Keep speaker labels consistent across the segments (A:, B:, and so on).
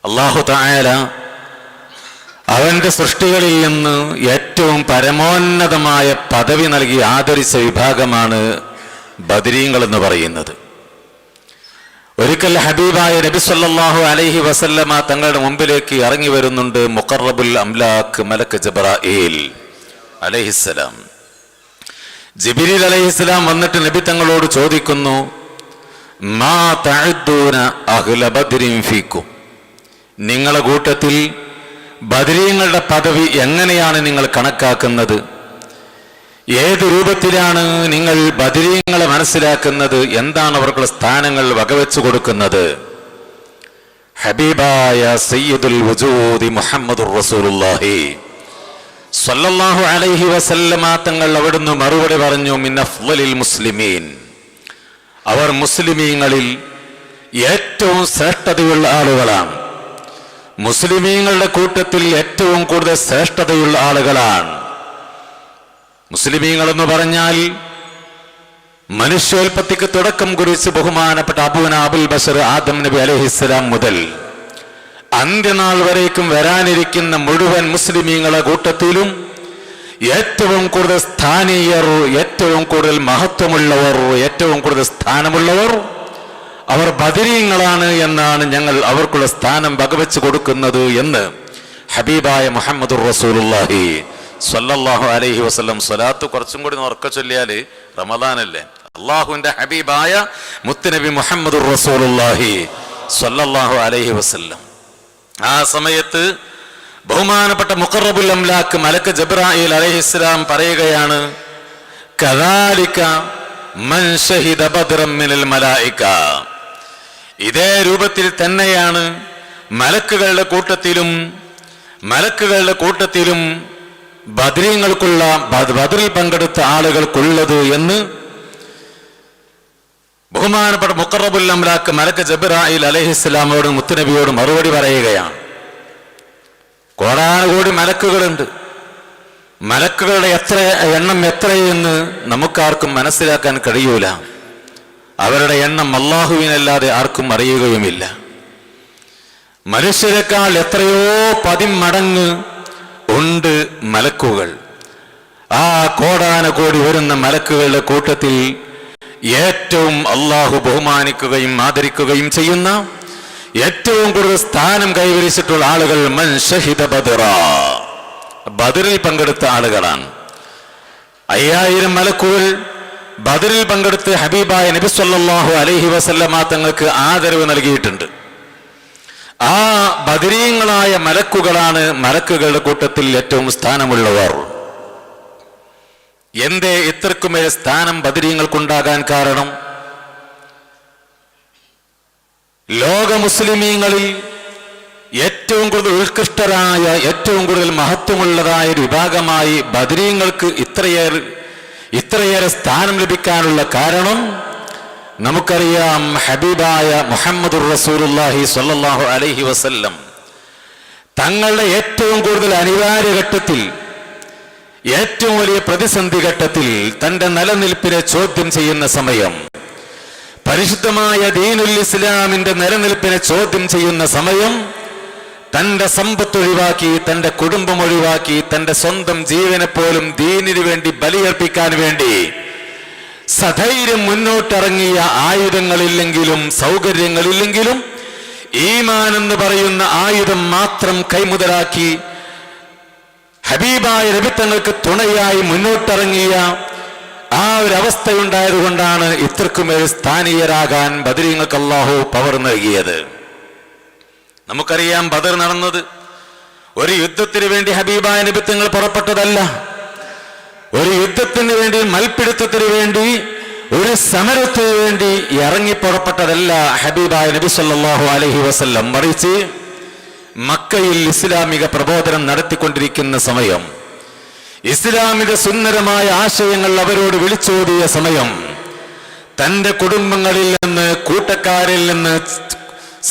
A: അല്ലാഹു തആല അവന്റെ സൃഷ്ടികളിൽ നിന്ന് ഏറ്റവും പരമോന്നതമായ പദവി നൽകി ആദരിച്ച വിഭാഗമാണ് ബദരീങ്ങൾ എന്ന് പറയുന്നത്. ഒരിക്കൽ ഹബീബായ നബി സല്ലല്ലാഹു അലൈഹി വസല്ലമ തങ്ങളുടെ മുമ്പിലേക്ക് ഇറങ്ങി വരുന്നുണ്ട് മുഖറബുൽ അംലാക്ക് മലക്ക് ജിബ്രാഈൽ അലൈഹിസ്സലാം. ജിബ്രീൽ അലൈഹിസ്സലാം വന്നിട്ട് നബി തങ്ങളോട് ചോദിക്കുന്നു, മാ തഅദ്ദൂന അഹ്ല ബദ്രിൻ ഫീക്കും, നിങ്ങളുടെ കൂട്ടത്തിൽ ബദരീങ്ങളുടെ പദവി എങ്ങനെയാണ് നിങ്ങൾ കണക്കാക്കുന്നത്? ഏത് രൂപത്തിലാണ് നിങ്ങൾ ബദരീങ്ങളെ മനസ്സിലാക്കുന്നത്? എന്താണ് അവർക്കുള്ള സ്ഥാനങ്ങൾ വകവെച്ചു കൊടുക്കുന്നത്? ഹബീബായ സയ്യിദുൽ വജൂദി മുഹമ്മദുർ റസൂലുള്ളാഹി സ്വല്ലല്ലാഹു അലൈഹി വസല്ലമ തങ്ങൾ അവിടുന്ന് മറുപടി പറഞ്ഞു, മിൻ അഫ്ളലിൽ മുസ്ലിമീൻ, അവർ മുസ്ലിമീങ്ങളിൽ ഏറ്റവും ശ്രേഷ്ഠതയുള്ള ആളുകളാണ്. മുസ്ലിമീങ്ങളുടെ കൂട്ടത്തിൽ ഏറ്റവും കൂടുതൽ ശ്രേഷ്ഠതയുള്ള ആളുകളാണ്. മുസ്ലിമീങ്ങൾ എന്ന് പറഞ്ഞാൽ മനുഷ്യോൽപത്തിക്ക് തുടക്കം കുറിച്ച് ബഹുമാനപ്പെട്ട അബുൽ ബശർ ആദം നബി അലൈഹിസ്സലാം മുതൽ അന്ത്യനാൾ വരേക്കും വരാനിരിക്കുന്ന മുഴുവൻ മുസ്ലിമീങ്ങളെ കൂട്ടത്തിലും ഏറ്റവും കൂടുതൽ സ്ഥാനീയർ, ഏറ്റവും കൂടുതൽ മഹത്വമുള്ളവർ, ഏറ്റവും കൂടുതൽ സ്ഥാനമുള്ളവർ അവർ ബദരീങ്ങളാണ് എന്നാണ് ഞങ്ങൾ അവർക്കുള്ള സ്ഥാനം വകവെച്ച് കൊടുക്കുന്നത് എന്ന് ഹബീബായ മുഹമ്മദുർ റസൂലുള്ളാഹി സ്വല്ലല്ലാഹു അലൈഹി വസല്ലം. സ്വലാത്ത് കുറച്ചും കൂടി ഉറക്കെ ചൊല്ലിയാല് റമദാനല്ലേ. അള്ളാഹുവിന്റെ ഹബീബായ മുത്തുനബി മുഹമ്മദുർ റസൂലുള്ളാഹി സ്വല്ലല്ലാഹു അലൈഹി വസല്ലം. ആ സമയത്ത് ബഹുമാനപ്പെട്ട മുഖറബുൽ അംലാക്ക് മലക്ക് ജിബ്രാഈൽ അലൈഹിസ്സലാം പറയുകയാണ്, കദാലിക മൻ ശഹിദ ബദ്റൻ മിനൽ മലായിക, ഇതേ രൂപത്തിൽ തന്നെയാണ് മലക്കുകളുടെ കൂട്ടത്തിലും ബദരീങ്ങൾക്കുള്ള ബദറിൽ പങ്കെടുത്ത ആളുകൾക്കുള്ളത് എന്ന് ബഹുമാനപ്പെട്ട മുഖറബുൽ അംലാക്ക് മലക്ക് ജിബ്രാഈൽ അലൈഹിസ്സലാമോട് മുത്തുനബിയോട് മറുപടി പറയുകയാണ്. കോടാനുകോടി മലക്കുകളുണ്ട്. മലക്കുകളുടെ എണ്ണം എത്രയെന്ന് നമുക്കാർക്കും മനസ്സിലാക്കാൻ കഴിയൂല. അവരുടെ എണ്ണം അല്ലാഹുവിനല്ലാതെ ആർക്കും അറിയുകയുമില്ല. മനുഷ്യരെക്കാൾ എത്രയോ 10 മടങ്ങ് ഉണ്ട് മലക്കുകൾ. ആ കോടാനുകോടി വരുന്ന മലക്കുകളുടെ കൂട്ടത്തിൽ ഏറ്റവും അല്ലാഹു ബഹുമാനിക്കുകയും ആദരിക്കുകയും ചെയ്യുന്ന ഏറ്റവും കൂടുതൽ സ്ഥാനം കൈവരിച്ചിട്ടുള്ള ആളുകൾ മൻ ഷഹിദ ബദ്റ, ബദറിൽ പങ്കെടുത്ത ആളുകളാണ്. 5000 മലക്കുകൾ ബദറിൽ പങ്കെടുത്ത് ഹബീബായ നബി സല്ലല്ലാഹു അലൈഹി വസല്ലമ തങ്ങൾക്ക് ആദരവ് നൽകിയിട്ടുണ്ട്. ആ ബദരീങ്ങളായ മലക്കുകളാണ് മലക്കുകളുടെ കൂട്ടത്തിൽ ഏറ്റവും സ്ഥാനമുള്ളവർ. എന്തേ ഇത്രക്കുമേൽ സ്ഥാനം ബദരീങ്ങൾക്കുണ്ടാകാൻ കാരണം? ലോക മുസ്ലിമീങ്ങളിൽ ഏറ്റവും കൂടുതൽ ഉത്കൃഷ്ടരായ, ഏറ്റവും കൂടുതൽ മഹത്വമുള്ളതായ ഒരു വിഭാഗമായി ബദരീങ്ങൾക്ക് ഇത്രയേറെ സ്ഥാനം ലഭിക്കാനുള്ള കാരണം നമുക്കറിയാം. ഹബീബായ മുഹമ്മദുർ റസൂലുള്ളാഹി സ്വല്ലല്ലാഹു അലൈഹി വസല്ലം തങ്ങളുടെ ഏറ്റവും കൂടുതൽ അനിവാര്യ ഘട്ടത്തിൽ, ഏറ്റവും വലിയ പ്രതിസന്ധി ഘട്ടത്തിൽ തന്റെ നിലനിൽപ്പിനെ ചോദ്യം ചെയ്യുന്ന സമയം, പരിശുദ്ധമായ ദീനുൽ ഇസ്ലാമിന്റെ നിലനിൽപ്പിനെ ചോദ്യം ചെയ്യുന്ന സമയം, തന്റെ സമ്പത്ത് ഒഴിവാക്കി, തന്റെ കുടുംബം ഒഴിവാക്കി, തന്റെ സ്വന്തം ജീവനെ പോലും ദീനിനു വേണ്ടി ബലിയർപ്പിക്കാൻ വേണ്ടി സധൈര്യം മുന്നോട്ടിറങ്ങിയ ആയുധങ്ങളില്ലെങ്കിലും സൗകര്യങ്ങളില്ലെങ്കിലും ഈമാൻ എന്ന് പറയുന്ന ആയുധം മാത്രം കൈമുതലാക്കി ഹബീബായ നബി തങ്ങൾക്ക് തുണയായി മുന്നോട്ടിറങ്ങിയ ആ ഒരു അവസ്ഥയുണ്ടായതുകൊണ്ടാണ് ഇത്രക്കുമേൽ സ്ഥാനീയരാകാൻ ബദരീങ്ങൾക്ക് അല്ലാഹു പവർ നൽകിയത്. നമുക്കറിയാം, ബദർ നടന്നത് ഒരു യുദ്ധത്തിന് വേണ്ടി ഹബീബായ നബി തങ്ങൾ പുറപ്പെട്ടതല്ല. ഒരു യുദ്ധത്തിന് വേണ്ടി, മൽപ്പിടുത്തത്തിന് വേണ്ടി, ഒരു സമരത്തിന് വേണ്ടി ഇറങ്ങി പുറപ്പെട്ടതല്ല ഹബീബായ നബി സല്ലല്ലാഹു അലൈഹി വസല്ലം. മറിച്ച് മക്കയിൽ ഇസ്ലാമിക പ്രബോധനം നടത്തിക്കൊണ്ടിരിക്കുന്ന സമയം, ഇസ്ലാമിന്റെ സുന്ദരമായ ആശയങ്ങൾ അവരോട് വിളിച്ചോതിയ സമയം, തന്റെ കുടുംബങ്ങളിൽ നിന്ന്, കൂട്ടക്കാരിൽ നിന്ന്,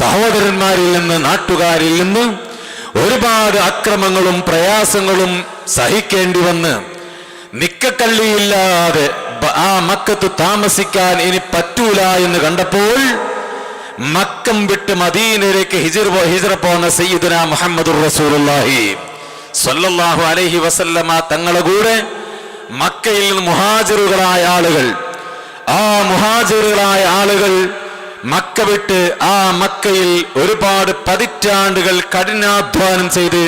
A: സഹോദരന്മാരിൽ നിന്ന്, നാട്ടുകാരിൽ നിന്ന് ഒരുപാട് അക്രമങ്ങളും പ്രയാസങ്ങളും സഹിക്കേണ്ടി വന്ന് നിക്കക്കള്ളിയില്ലാതെ ആ മക്കത്ത് താമസിക്കാൻ ഇനി പറ്റൂല എന്ന് കണ്ടപ്പോൾ മക്കം വിട്ട് മദീനയിലേക്ക് ഹിജ്റ പോന്ന സയ്യിദുനാ മുഹമ്മദുർ റസൂലുള്ളാഹി സ്വല്ലല്ലാഹു അലൈഹി വസല്ലമ തങ്ങളുടെ കൂടെ മക്കയിൽ നിന്ന് മുഹാജിറുകളായ ആളുകൾ മക്ക വിട്ട് ആ മക്കയിൽ ഒരുപാട് പതിറ്റാണ്ടുകൾ കഠിനാധ്വാനം ചെയ്ത്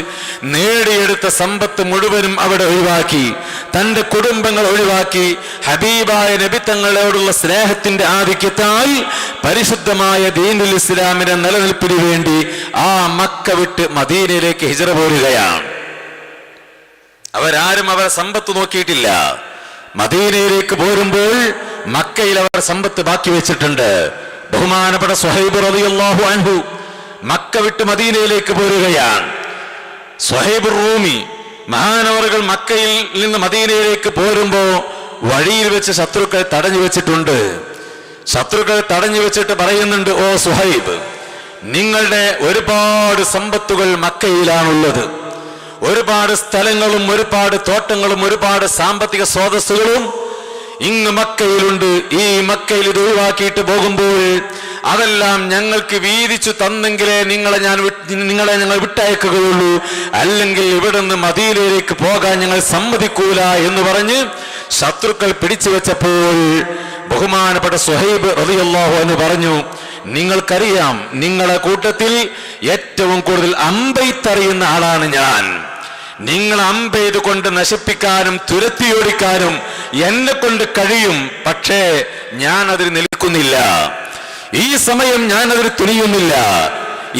A: നേടിയെടുത്ത സമ്പത്ത് മുഴുവനും അവിടെ ഒഴിവാക്കി, തന്റെ കുടുംബങ്ങൾ ഒഴിവാക്കി, ഹബീബായ നബി തങ്ങളോടുള്ള സ്നേഹത്തിന്റെ ആധിക്യത്താൽ പരിശുദ്ധമായ ദീനുൽ ഇസ്ലാമിന്റെ നിലനിൽപ്പിന് വേണ്ടി ആ മക്ക വിട്ട് മദീനയിലേക്ക് ഹിജ്റ പോരുകയാണ്. അവരാരും അവരെ സമ്പത്ത് നോക്കിയിട്ടില്ല. മദീനയിലേക്ക് പോരുമ്പോൾ മക്കയിൽ അവർ സമ്പത്ത് ബാക്കി വെച്ചിട്ടുണ്ട്. ബഹുമാനപ്പെട്ട സുഹൈബ് റളിയല്ലാഹു അൻഹു മക്ക വിട്ട് മദീനയിലേക്ക് പോരുകയാണ്. സുഹൈബ് റൂമി മഹാനവറുകൾ മക്കയിൽ നിന്ന് മദീനയിലേക്ക് പോരുമ്പോ വഴിയിൽ വെച്ച് ശത്രുക്കൾ തടഞ്ഞു വെച്ചിട്ടുണ്ട്. ശത്രുക്കൾ തടഞ്ഞു വെച്ചിട്ട് പറയുന്നുണ്ട്, ഓ സുഹൈബ്, നിങ്ങളുടെ ഒരുപാട് സമ്പത്തുകൾ മക്കയിലാണുള്ളത്. ഒരുപാട് സ്ഥലങ്ങളും ഒരുപാട് തോട്ടങ്ങളും ഒരുപാട് സാമ്പത്തിക സ്രോതസ്സുകളും ഇങ്ങ് മക്കയിലുണ്ട്. ഈ മക്കയിൽ ഇത് ഒഴിവാക്കിയിട്ട് പോകുമ്പോൾ അതെല്ലാം ഞങ്ങൾക്ക് വീതിച്ചു തന്നെങ്കിലേ നിങ്ങളെ ഞങ്ങൾ വിട്ടയക്കുകയുള്ളൂ, അല്ലെങ്കിൽ ഇവിടെ നിന്ന് മദീനയിലേക്ക് പോകാൻ ഞങ്ങൾ സമ്മതിക്കൂല എന്ന് പറഞ്ഞ് ശത്രുക്കൾ പിടിച്ചു വെച്ചപ്പോൾ ബഹുമാനപ്പെട്ട സുഹൈബ് റളിയല്ലാഹു അൻഹു പറഞ്ഞു, നിങ്ങൾക്കറിയാം, നിങ്ങളെ കൂട്ടത്തിൽ ഏറ്റവും കൂടുതൽ അമ്പെയ്ത്തറിയുന്ന ആളാണ് ഞാൻ. നിങ്ങൾ അമ്പെയ്ത് കൊണ്ട് നശിപ്പിക്കാനും തുരത്തിയോടിക്കാനും എന്നെ കൊണ്ട് കഴിയും. പക്ഷേ ഞാൻ അതിൽ നിൽക്കുന്നില്ല. ഈ സമയം ഞാൻ അതിൽ തുനിയുന്നില്ല.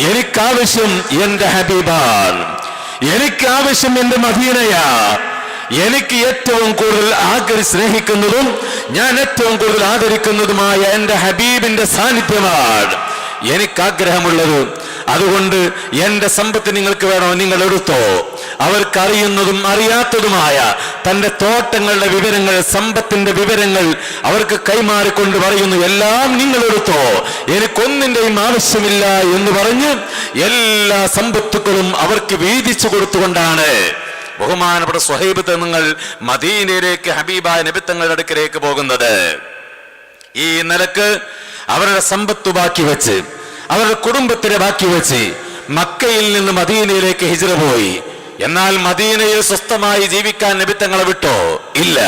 A: എനിക്കാവശ്യം എന്റെ ഹബീബാണ്, എനിക്കാവശ്യം എന്റെ മദീനയാ. എനിക്ക് ഏറ്റവും കൂടുതൽ സ്നേഹിക്കുന്നതും ഞാൻ ഏറ്റവും കൂടുതൽ ആദരിക്കുന്നതുമായ എന്റെ ഹബീബിന്റെ സാന്നിധ്യമാണ് എനിക്കാഗ്രഹമുള്ളത്. അതുകൊണ്ട് എന്റെ സമ്പത്ത് നിങ്ങൾക്ക് വേണോ, നിങ്ങൾ എടുത്തോ. അവർക്കറിയുന്നതും അറിയാത്തതുമായ തന്റെ തോട്ടങ്ങളുടെ വിവരങ്ങൾ, സമ്പത്തിന്റെ വിവരങ്ങൾ അവർക്ക് കൈമാറിക്കൊണ്ട് പറയുന്നു, എല്ലാം നിങ്ങൾ എടുത്തോ, എനിക്കൊന്നിന്റെയും ആവശ്യമില്ല എന്ന് പറഞ്ഞ് എല്ലാ സമ്പത്തുക്കളും അവർക്ക് വീതിച്ചു കൊടുത്തുകൊണ്ടാണ് ബഹുമാനപ്പെട്ട സ്വഹൈബ് തങ്ങൾ മദീനയിലേക്ക് ഹബീബായ നബി തങ്ങളുടെ അടുക്കലേക്ക് പോകുന്നത്. ഈ നിലക്ക് അവരുടെ സമ്പത്ത് ബാക്കി വെച്ച്, അവരുടെ കുടുംബത്തിനെ ബാക്കി വെച്ച് മക്കയിൽ നിന്ന് മദീനയിലേക്ക് ഹിജ്റ പോയി. എന്നാൽ മദീനയിൽ സ്വസ്ഥമായി ജീവിക്കാൻ നബി തങ്ങളെ വിട്ടോ? ഇല്ല.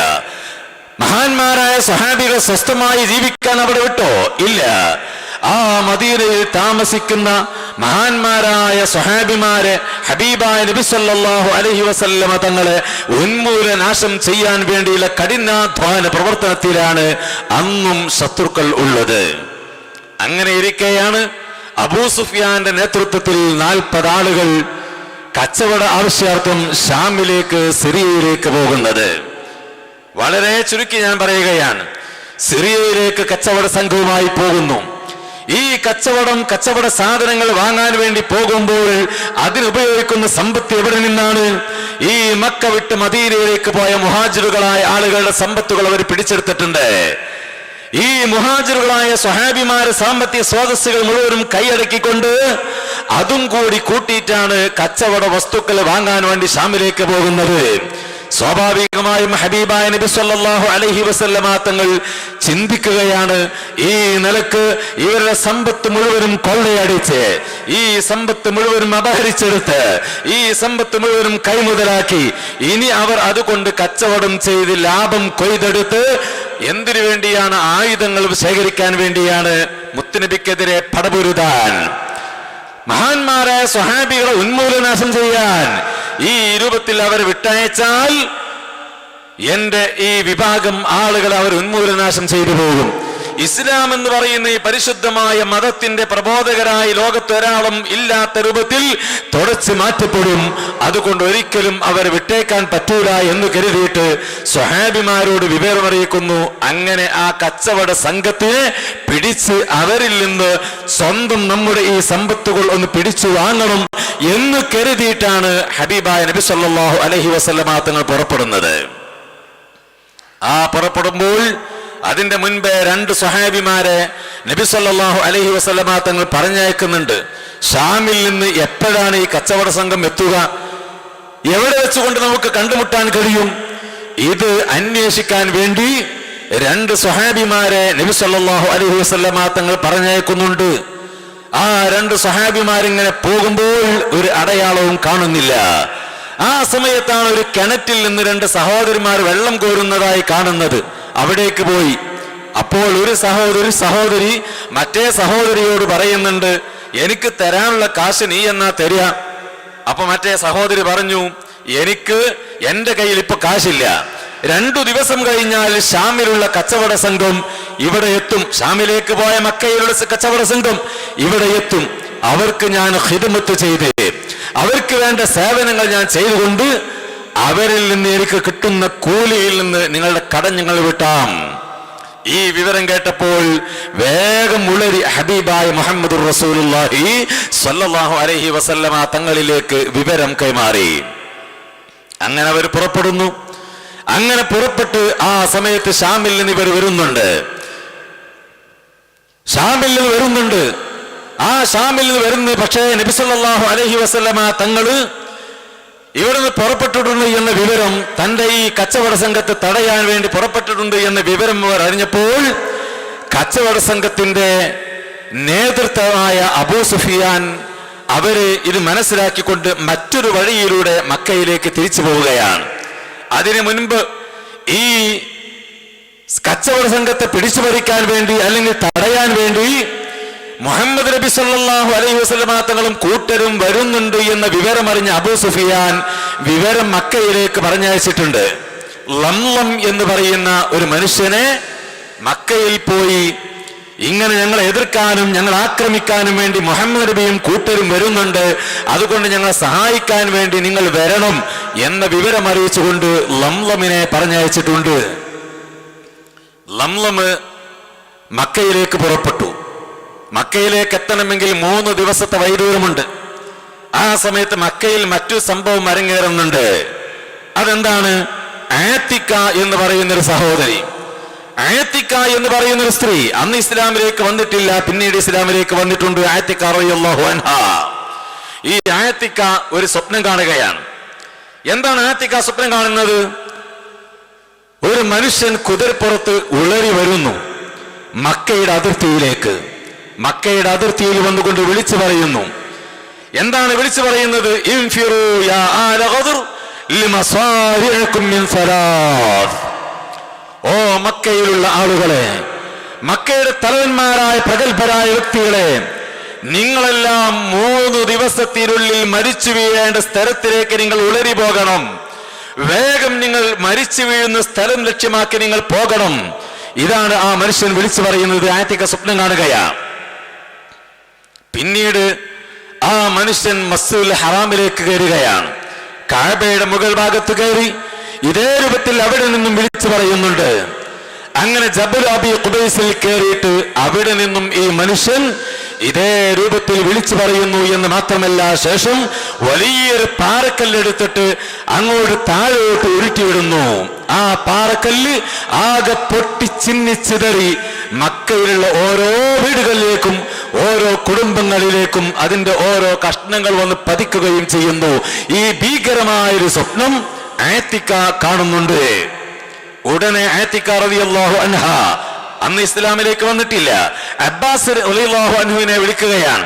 A: മഹാന്മാരായ സ്വഹാബികൾ സ്വസ്ഥമായി ജീവിക്കാൻ അവിടെ വിട്ടോ? ഇല്ല. ആ മദീനയിൽ താമസിക്കുന്ന മഹാന്മാരായ സ്വഹാബിമാരെ ഹബീബായ നബി സല്ലല്ലാഹു അലൈഹി വസല്ലമ തങ്ങളെ ഉന്മൂലനാശം ചെയ്യാൻ വേണ്ടിയുള്ള കഠിനാധ്വാന പ്രവർത്തനത്തിലാണ് അന്നും ശത്രുക്കൾ ഉള്ളത്. അങ്ങനെ ഇരിക്കെയാണ് അബൂ സുഫിയാന്റെ നേതൃത്വത്തിൽ 40 ആളുകൾ കച്ചവട ആവശ്യാർത്ഥം ഷാമിലേക്ക്, സിറിയയിലേക്ക് പോകുന്നത്. വളരെ ചുരുക്കി ഞാൻ പറയുകയാണ്, സിറിയയിലേക്ക് കച്ചവട സംഘവുമായി പോകുന്നു. ഈ കച്ചവട സാധനങ്ങൾ വാങ്ങാൻ വേണ്ടി പോകുമ്പോൾ അതിനുപയോഗിക്കുന്ന സമ്പത്ത് എവിടെ നിന്നാണ്? ഈ മക്ക വിട്ട് മദീനയിലേക്ക് പോയ മുഹാജിറുകളായ ആളുകളുടെ സമ്പത്തുകൾ അവർ പിടിച്ചെടുത്തിട്ടുണ്ട്. ഈ മുഹാജിറുകളായ സ്വഹാബിമാരെ സാമ്പത്തിക സ്രോതസ്സുകൾ മുഴുവനും കൈയടക്കിക്കൊണ്ട് അതും കൂടി കൂട്ടിയിട്ടാണ് കച്ചവട വസ്തുക്കൾ വാങ്ങാൻ വേണ്ടി ഷാമിലേക്ക് പോകുന്നത്. സ്വാഭാവികമായും ഹബീബായ നബി സല്ലല്ലാഹു അലൈഹി വസല്ലമ തങ്ങൾ ചിന്തിക്കുകയാണ്, ഈ നിലക്ക് ഇവരുടെ സമ്പത്ത് മുഴുവനും കൊള്ളയടിച്ച്, ഈ സമ്പത്ത് മുഴുവനും അപഹരിച്ചെടുത്ത്, ഈ സമ്പത്ത് മുഴുവനും കൈമുതലാക്കി ഇനി അവർ അതുകൊണ്ട് കച്ചവടം ചെയ്ത് ലാഭം കൊയ്തെടുത്ത് എന്തിനു വേണ്ടിയാണ്? ആയുധങ്ങൾ ശേഖരിക്കാൻ വേണ്ടിയാണ്, മുത്തുനബിക്കെതിരെ പടപൊരുതാൻ, മഹാന്മാരായ സ്വഹാബികളെ ഉന്മൂലനാശം ചെയ്യാൻ. ഈ രൂപത്തിൽ അവർ വിട്ടയച്ചാൽ എന്റെ ഈ വിഭാഗം ആളുകൾ അവർ ഉന്മൂലനാശം ചെയ്തു പോകും. ഇസ്ലാം എന്ന് പറയുന്ന ഈ പരിശുദ്ധമായ മതത്തിന്റെ പ്രബോധകരായി ലോകത്ത് ഒരാളും ഇല്ലാത്ത രൂപത്തിൽ തുടച്ചു മാറ്റപ്പെടും. അതുകൊണ്ട് ഒരിക്കലും അവർ വിട്ടേക്കാൻ പറ്റൂല എന്ന് കരുതിയിട്ട് സ്വഹാബിമാരോട് വിവരമറിയിക്കുന്നു. അങ്ങനെ ആ കച്ചവട സംഘത്തിനെ പിടിച്ച് അവരിൽ നിന്ന് സ്വന്തം നമ്മുടെ ഈ സമ്പത്തുകൾ ഒന്ന് പിടിച്ചു വാങ്ങണം എന്ന് കരുതിയിട്ടാണ് ഹബീബായ നബി സല്ലല്ലാഹു അലൈഹി വസല്ലമ തങ്ങൾ പുറപ്പെടുന്നത്. ആ പുറപ്പെടുമ്പോൾ അതിന്റെ മുൻപേ 2 സ്വഹാബിമാരെ നബി സല്ലല്ലാഹു അലൈഹി വസല്ലമ തങ്ങൾ പറഞ്ഞയക്കുന്നുണ്ട്. ഷാമിൽ നിന്ന് എപ്പോഴാണ് ഈ കച്ചവട സംഘം എത്തുക, എവിടെ വെച്ചുകൊണ്ട് നമുക്ക് കണ്ടുമുട്ടാൻ കഴിയും, ഇത് അന്വേഷിക്കാൻ വേണ്ടി 2 സ്വഹാബിമാരെ നബി സല്ലല്ലാഹു അലൈഹി വസല്ലമ തങ്ങൾ പറഞ്ഞയക്കുന്നുണ്ട്. ആ രണ്ട് സഹാബിമാരിങ്ങനെ പോകുമ്പോൾ ഒരു അടയാളവും കാണുന്നില്ല. ആ സമയത്താണ് ഒരു കിണറ്റിൽ നിന്ന് രണ്ട് സഹോദരിമാർ വെള്ളം കോരുന്നതായി കാണുന്നത്. അവിടേക്ക് പോയി. അപ്പോൾ ഒരു സഹോദരി മറ്റേ സഹോദരിയോട് പറയുന്നുണ്ട്, എനിക്ക് തരാനുള്ള കാശ് നീ എന്നാ തരിക. അപ്പൊ മറ്റേ സഹോദരി പറഞ്ഞു, എനിക്ക് എന്റെ കയ്യിൽ ഇപ്പൊ കാശില്ല, 2 ദിവസം കഴിഞ്ഞാൽ ഷാമിലുള്ള കച്ചവട സംഘം ഇവിടെ എത്തും, ഷാമിലേക്ക് പോയ മക്കയിലുള്ള കച്ചവട സംഘം ഇവിടെ എത്തും, അവർക്ക് ഞാൻ ഖിദ്മത്ത് ചെയ്ത് അവർക്ക് വേണ്ട സേവനങ്ങൾ ഞാൻ ചെയ്തുകൊണ്ട് അവരിൽ നിന്ന് എനിക്ക് കിട്ടുന്ന കൂലിയിൽ നിന്ന് നിങ്ങളുടെ കടം ഞങ്ങൾ വിട്ടാം. ഈ വിവരം കേട്ടപ്പോൾ വേഗം ഉളരി ഹബീബായ മുഹമ്മദുർ റസൂലുള്ളാഹി സ്വല്ലല്ലാഹു അലൈഹി വസല്ലമ തങ്ങളിലേക്ക് വിവരം കൈമാറി. അങ്ങനെ അവർ പുറപ്പെടുന്നു. അങ്ങനെ പുറപ്പെട്ട് ആ സമയത്ത് ഷാമിൽ നിന്ന് ഇവർ വരുന്നുണ്ട്. ആ ഷാമിൽ നിന്ന് വരുന്നു. പക്ഷേ നബി സല്ലല്ലാഹു അലൈഹി വസല്ലമ തങ്ങള് ഇവിടുന്ന് പുറപ്പെട്ടിട്ടുണ്ട് എന്ന വിവരം, തന്റെ ഈ കച്ചവട സംഘത്തെ തടയാൻ വേണ്ടി പുറപ്പെട്ടിട്ടുണ്ട് എന്ന വിവരം അവർ അറിഞ്ഞപ്പോൾ കച്ചവട സംഘത്തിന്റെ നേതൃത്വമായ അബൂ സുഫിയാൻ അവര് ഇത് മനസ്സിലാക്കിക്കൊണ്ട് മറ്റൊരു വഴിയിലൂടെ മക്കയിലേക്ക് തിരിച്ചു പോവുകയാണ്. അതിനു മുൻപ് ഈ കച്ചവട സംഘത്തെ പിടിച്ചു പറിക്കാൻ വേണ്ടി അല്ലെങ്കിൽ തടയാൻ വേണ്ടി മുഹമ്മദ് നബി സല്ലല്ലാഹു അലൈഹി വസല്ലമ തങ്ങളും കൂട്ടരും വരുന്നുണ്ട് എന്ന വിവരം അറിഞ്ഞ അബൂ സുഫിയാൻ വിവരം മക്കയിലേക്ക് പറഞ്ഞയച്ചിട്ടുണ്ട്. ലംലം എന്ന് പറയുന്ന ഒരു മനുഷ്യനെ മക്കയിൽ പോയി, ഇങ്ങനെ ഞങ്ങളെ എതിർക്കാനും ഞങ്ങൾ ആക്രമിക്കാനും വേണ്ടി മുഹമ്മദ് നബിയും കൂട്ടരും വരുന്നുണ്ട്, അതുകൊണ്ട് ഞങ്ങളെ സഹായിക്കാൻ വേണ്ടി നിങ്ങൾ വരണം എന്ന വിവരം അറിയിച്ചുകൊണ്ട് ലംലമിനെ പറഞ്ഞയച്ചിട്ടുണ്ട്. ലംലം മക്കയിലേക്ക് പുറപ്പെട്ടു. മക്കയിലേക്ക് എത്തണമെങ്കിൽ 3 ദിവസത്തെ വൈദൂരമുണ്ട്. ആ സമയത്ത് മക്കയിൽ മറ്റു സംഭവം അരങ്ങേറുന്നുണ്ട്. അതെന്താണ്? ആത്തിക്ക എന്ന് പറയുന്ന ഒരു സഹോദരി, ആത്തിക്ക എന്ന് പറയുന്ന ഒരു സ്ത്രീ അന്ന് ഇസ്ലാമിലേക്ക് വന്നിട്ടില്ല, പിന്നീട് ഇസ്ലാമിലേക്ക് വന്നിട്ടുണ്ട്. ആത്തിക്ക റളിയല്ലാഹു അൻഹാ. ഈ ആത്തിക്ക ഒരു സ്വപ്നം കാണുകയാണ്. എന്താണ് ആത്തിക്ക സ്വപ്നം കാണുന്നത്? ഒരു മനുഷ്യൻ കുതിരപ്പുറത്ത് ഉളരി വരുന്നു മക്കയുടെ അതിർത്തിയിലേക്ക്. മക്കയുടെ അതിർത്തിയിൽ വന്നുകൊണ്ട് വിളിച്ചു പറയുന്നു. എന്താണ് വിളിച്ചു പറയുന്നത്? ഇൻഫിറൂ യാ ആല ഖദർ ലിമസാരിഇകും മിൻ സലാസ്. ഓ മക്കയിലുള്ള ആളുകളെ, മക്കയുടെ തലവന്മാരായ പ്രഗത്ഭരായ വ്യക്തികളെ, നിങ്ങളെല്ലാം 3 ദിവസത്തിനുള്ളിൽ മരിച്ചു വീഴേണ്ട സ്ഥലത്തിലേക്ക് നിങ്ങൾ ഉളരി പോകണം. വേഗം നിങ്ങൾ മരിച്ചു വീഴുന്ന സ്ഥലം ലക്ഷ്യമാക്കി നിങ്ങൾ പോകണം. ഇതാണ് ആ മനുഷ്യൻ വിളിച്ചു പറയുന്നത്. ആത്തിക്ക സ്വപ്നം കാണുകയാണ്. പിന്നീട് ആ മനുഷ്യൻ മസ്ജിദുൽ ഹറാമിലേക്ക് കയറുകയാണ്. കഅബയുടെ മുകൾ ഭാഗത്ത് കയറി ഇതേ രൂപത്തിൽ അവിടെ നിന്നും വിളിച്ചു പറയുന്നുണ്ട്. അങ്ങനെ ജബൽ അബി ഖുബൈസിൽ കയറിയിട്ട് അവിടെ നിന്നും ഈ മനുഷ്യൻ ഇതേ രൂപത്തിൽ വിളിച്ചു പറയുന്നു എന്ന് മാത്രമല്ല, ശേഷം വലിയൊരു പാറക്കല്ലെടുത്തിട്ട് അങ്ങോട്ട് താഴോട്ട് ഉരുട്ടിവിടുന്നു. ആ പാറക്കല്ല് ആകെ പൊട്ടിച്ചിന്നിച്ചിതറി മക്കയിലുള്ള ഓരോ വീടുകളിലേക്കും ഓരോ കുടുംബങ്ങളിലേക്കും അതിന്റെ ഓരോ കഷ്ണങ്ങൾ വന്ന് പതിക്കുകയും ചെയ്യുന്നു. ഈ ഭീകരമായൊരു സ്വപ്നം ആത്തിക്ക കാണുന്നുണ്ട്. ഉടനെ ആത്തിക്ക റളിയല്ലാഹു അൻഹാ, അന്ന് ഇസ്ലാമിലേക്ക് വന്നിട്ടില്ല, അബ്ബാസ് റളിയല്ലാഹു അൻഹുവിനെ വിളിക്കുകയാണ്.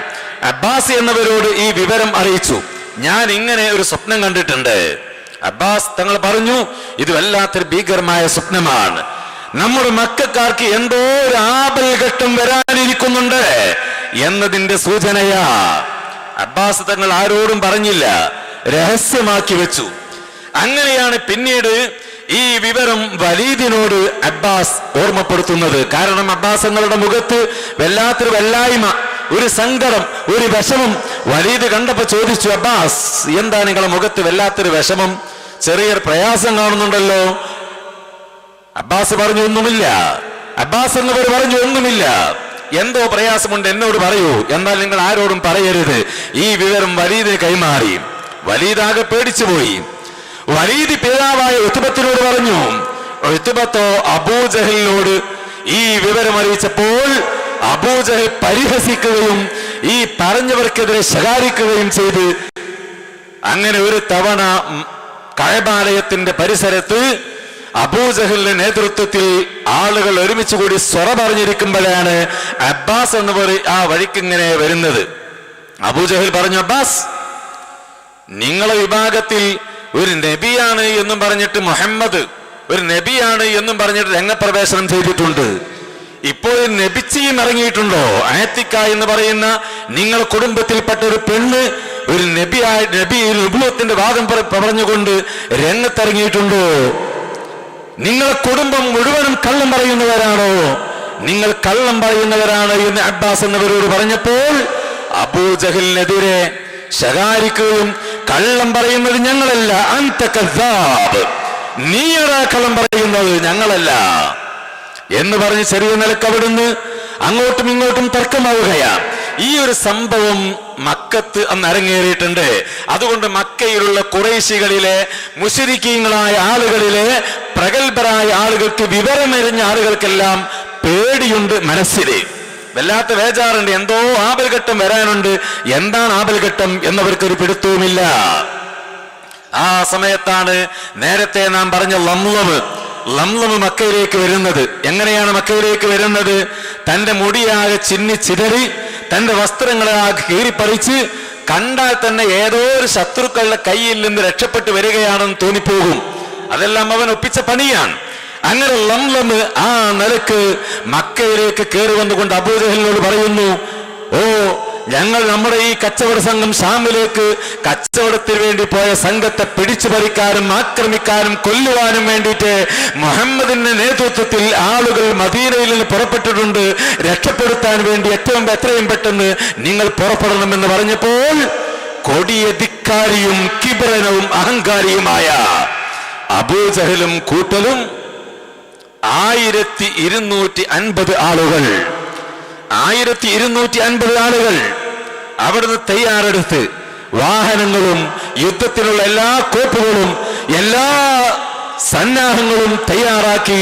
A: അബ്ബാസ് എന്നവരോട് ഈ വിവരം അറിയിച്ചു. ഞാൻ ഇങ്ങനെ ഒരു സ്വപ്നം കണ്ടിട്ടുണ്ട്. അബ്ബാസ് തങ്ങൾ പറഞ്ഞു, ഇത് വല്ലാത്തൊരു ഭീകരമായ സ്വപ്നമാണ്. നമ്മുടെ മക്കക്കാർക്ക് എന്തോ ഒരു ആപൽഘട്ടം വരാനിരിക്കുന്നുണ്ട് എന്നതിന്റെ സൂചനയാ. അബ്ബാസ് തങ്ങൾ ആരോടും പറഞ്ഞില്ല, രഹസ്യമാക്കി വെച്ചു. അങ്ങനെയാണ് പിന്നീട് ഈ വിവരം വലീദിനോട് അബ്ബാസ് ഓർമ്മപ്പെടുത്തുന്നത്. കാരണം അബ്ബാസ് തങ്ങളുടെ മുഖത്ത് വല്ലാത്തൊരു വല്ലായ്മ, ഒരു സങ്കടം, ഒരു വിഷമം വലീദ് കണ്ടപ്പോ ചോദിച്ചു, അബ്ബാസ് എന്താ നിങ്ങളുടെ മുഖത്ത് വല്ലാത്തൊരു വിഷമം, ചെറിയൊരു പ്രയാസം കാണുന്നുണ്ടല്ലോ? അബ്ബാസ് പറഞ്ഞു, ഒന്നുമില്ല. അബ്ബാസ് എന്നവർ പറഞ്ഞു, ഒന്നുമില്ല, എന്തോ പ്രയാസമുണ്ട്, എന്നോട് പറയൂ, എന്നാൽ നിങ്ങൾ ആരോടും പറയരുത്. ഈ വിവരം വലീദിന് കൈമാറി. വലീദ് ആകെ പേടിച്ചു പോയി. വലീദ് പിതാവായ ഉത്ബത്തിനോട് പറഞ്ഞു. ഉത്ബത്തോ അബൂജഹലിനോട് ഈ വിവരം അറിയിച്ചപ്പോൾ അബൂജഹൽ പരിഹസിക്കുകയും ഈ പറഞ്ഞവർക്കെതിരെ ശകാരിക്കുകയും ചെയ്ത്, അങ്ങനെ ഒരു തവണ കഅബാലയത്തിന്റെ പരിസരത്ത് അബൂജഹലിന്റെ നേതൃത്വത്തിൽ ആളുകൾ ഒരുമിച്ച് കൂടി സ്വറ പറഞ്ഞിരിക്കുമ്പോഴാണ് അബ്ബാസ് എന്ന് ആ വഴിക്ക് ഇങ്ങനെ വരുന്നത്. അബൂജഹൽ പറഞ്ഞു, അബ്ബാസ്, നിങ്ങളെ വിഭാഗത്തിൽ ഒരു നബിയാണ് എന്നും പറഞ്ഞിട്ട് മുഹമ്മദ് ഒരു നബിയാണ് എന്നും പറഞ്ഞിട്ട് രംഗപ്രവേശനം ചെയ്തിട്ടുണ്ട്. ഇപ്പോൾ നബിച്ചിയും ഇറങ്ങിയിട്ടുണ്ടോ? ആത്തിക്ക എന്ന് പറയുന്ന നിങ്ങളുടെ കുടുംബത്തിൽപ്പെട്ട ഒരു പെണ്ണ് ഒരു നബിയുടെ വാദം പറഞ്ഞുകൊണ്ട് രംഗത്തിറങ്ങിയിട്ടുണ്ടോ? നിങ്ങളെ കുടുംബം മുഴുവനും കള്ളം പറയുന്നവരാണോ? നിങ്ങൾ കള്ളം പറയുന്നവരാണ് എന്ന് അബ്ബാസ് എന്നവരോട് പറഞ്ഞപ്പോൾ അബൂജഹലിനെതിരെ ശകാരിക്കുകയും കള്ളം പറയുന്നത് ഞങ്ങളല്ല, അൻത കദ്ദാബ്, നീയടാ കള്ളം പറയുന്നത്, ഞങ്ങളല്ല എന്ന് പറഞ്ഞ് ചെറിയ നിലക്ക് അവിടുന്ന് അങ്ങോട്ടും ഇങ്ങോട്ടും തർക്കമാവുകയാണ്. ഈ ഒരു സംഭവം മക്കത്ത് അന്ന് അരങ്ങേറിയിട്ടുണ്ട്. അതുകൊണ്ട് മക്കയിലുള്ള ഖുറൈശികളിലെ മുശ്രിക്കീങ്ങളായ ആളുകളിലെ പ്രഗത്ഭരായ ആളുകൾക്ക്, വിവരമറിഞ്ഞ ആളുകൾക്കെല്ലാം പേടിയുണ്ട്, മനസ്സില് വല്ലാത്ത വേജാറുണ്ട്. എന്തോ ആപൽഘട്ടം വരാനുണ്ട്. എന്താണ് ആപൽഘട്ടം എന്നവർക്കൊരു പിടുത്തവുമില്ല. ആ സമയത്താണ് നേരത്തെ നാം പറഞ്ഞ ലംലം മക്കയിലേക്ക് വരുന്നത്. എങ്ങനെയാണ് മക്കയിലേക്ക് വരുന്നത്? തന്റെ മുടിയാകെ ചിന്നിച്ചിതറി, തന്റെ വസ്ത്രങ്ങളെ ആകെ കീറിപ്പറിച്ച്, കണ്ടാൽ തന്നെ ഏതോ ഒരു ശത്രുക്കളുടെ കയ്യിൽ നിന്ന് രക്ഷപ്പെട്ടു വരികയാണെന്ന് തോന്നിപ്പോകും. അതെല്ലാം അവൻ ഒപ്പിച്ച പണിയാണ്. അങ്ങനെ ലംലം ആ നിലക്ക് മക്കയിലേക്ക് കയറി വന്നുകൊണ്ട് അബൂജഹലിനോട് പറയുന്നു, ഓ, ഞങ്ങൾ നമ്മുടെ ഈ കച്ചവട സംഘം ഷാമിലേക്ക് കച്ചവടത്തിന് വേണ്ടി പോയ സംഘത്തെ പിടിച്ചു പറിക്കാനും ആക്രമിക്കാനും കൊല്ലുവാനും വേണ്ടിയിട്ട് മുഹമ്മദിന്റെ നേതൃത്വത്തിൽ ആളുകൾ മദീനയിൽ നിന്ന് പുറപ്പെട്ടിട്ടുണ്ട്. രക്ഷപ്പെടുത്താൻ വേണ്ടി എത്രയും പെട്ടെന്ന് നിങ്ങൾ പുറപ്പെടണമെന്ന് പറഞ്ഞപ്പോൾ കൊടിയ ധിക്കാരിയും കിബറനവും അഹങ്കാരിയുമായ അബൂജഹലും കൂട്ടലും 1250 ആളുകൾ 1250 ആളുകൾ അവിടുന്ന് തയ്യാറെടുത്ത് വാഹനങ്ങളും യുദ്ധത്തിനുള്ള എല്ലാ കോപ്പുകളും എല്ലാ സന്നാഹങ്ങളും തയ്യാറാക്കി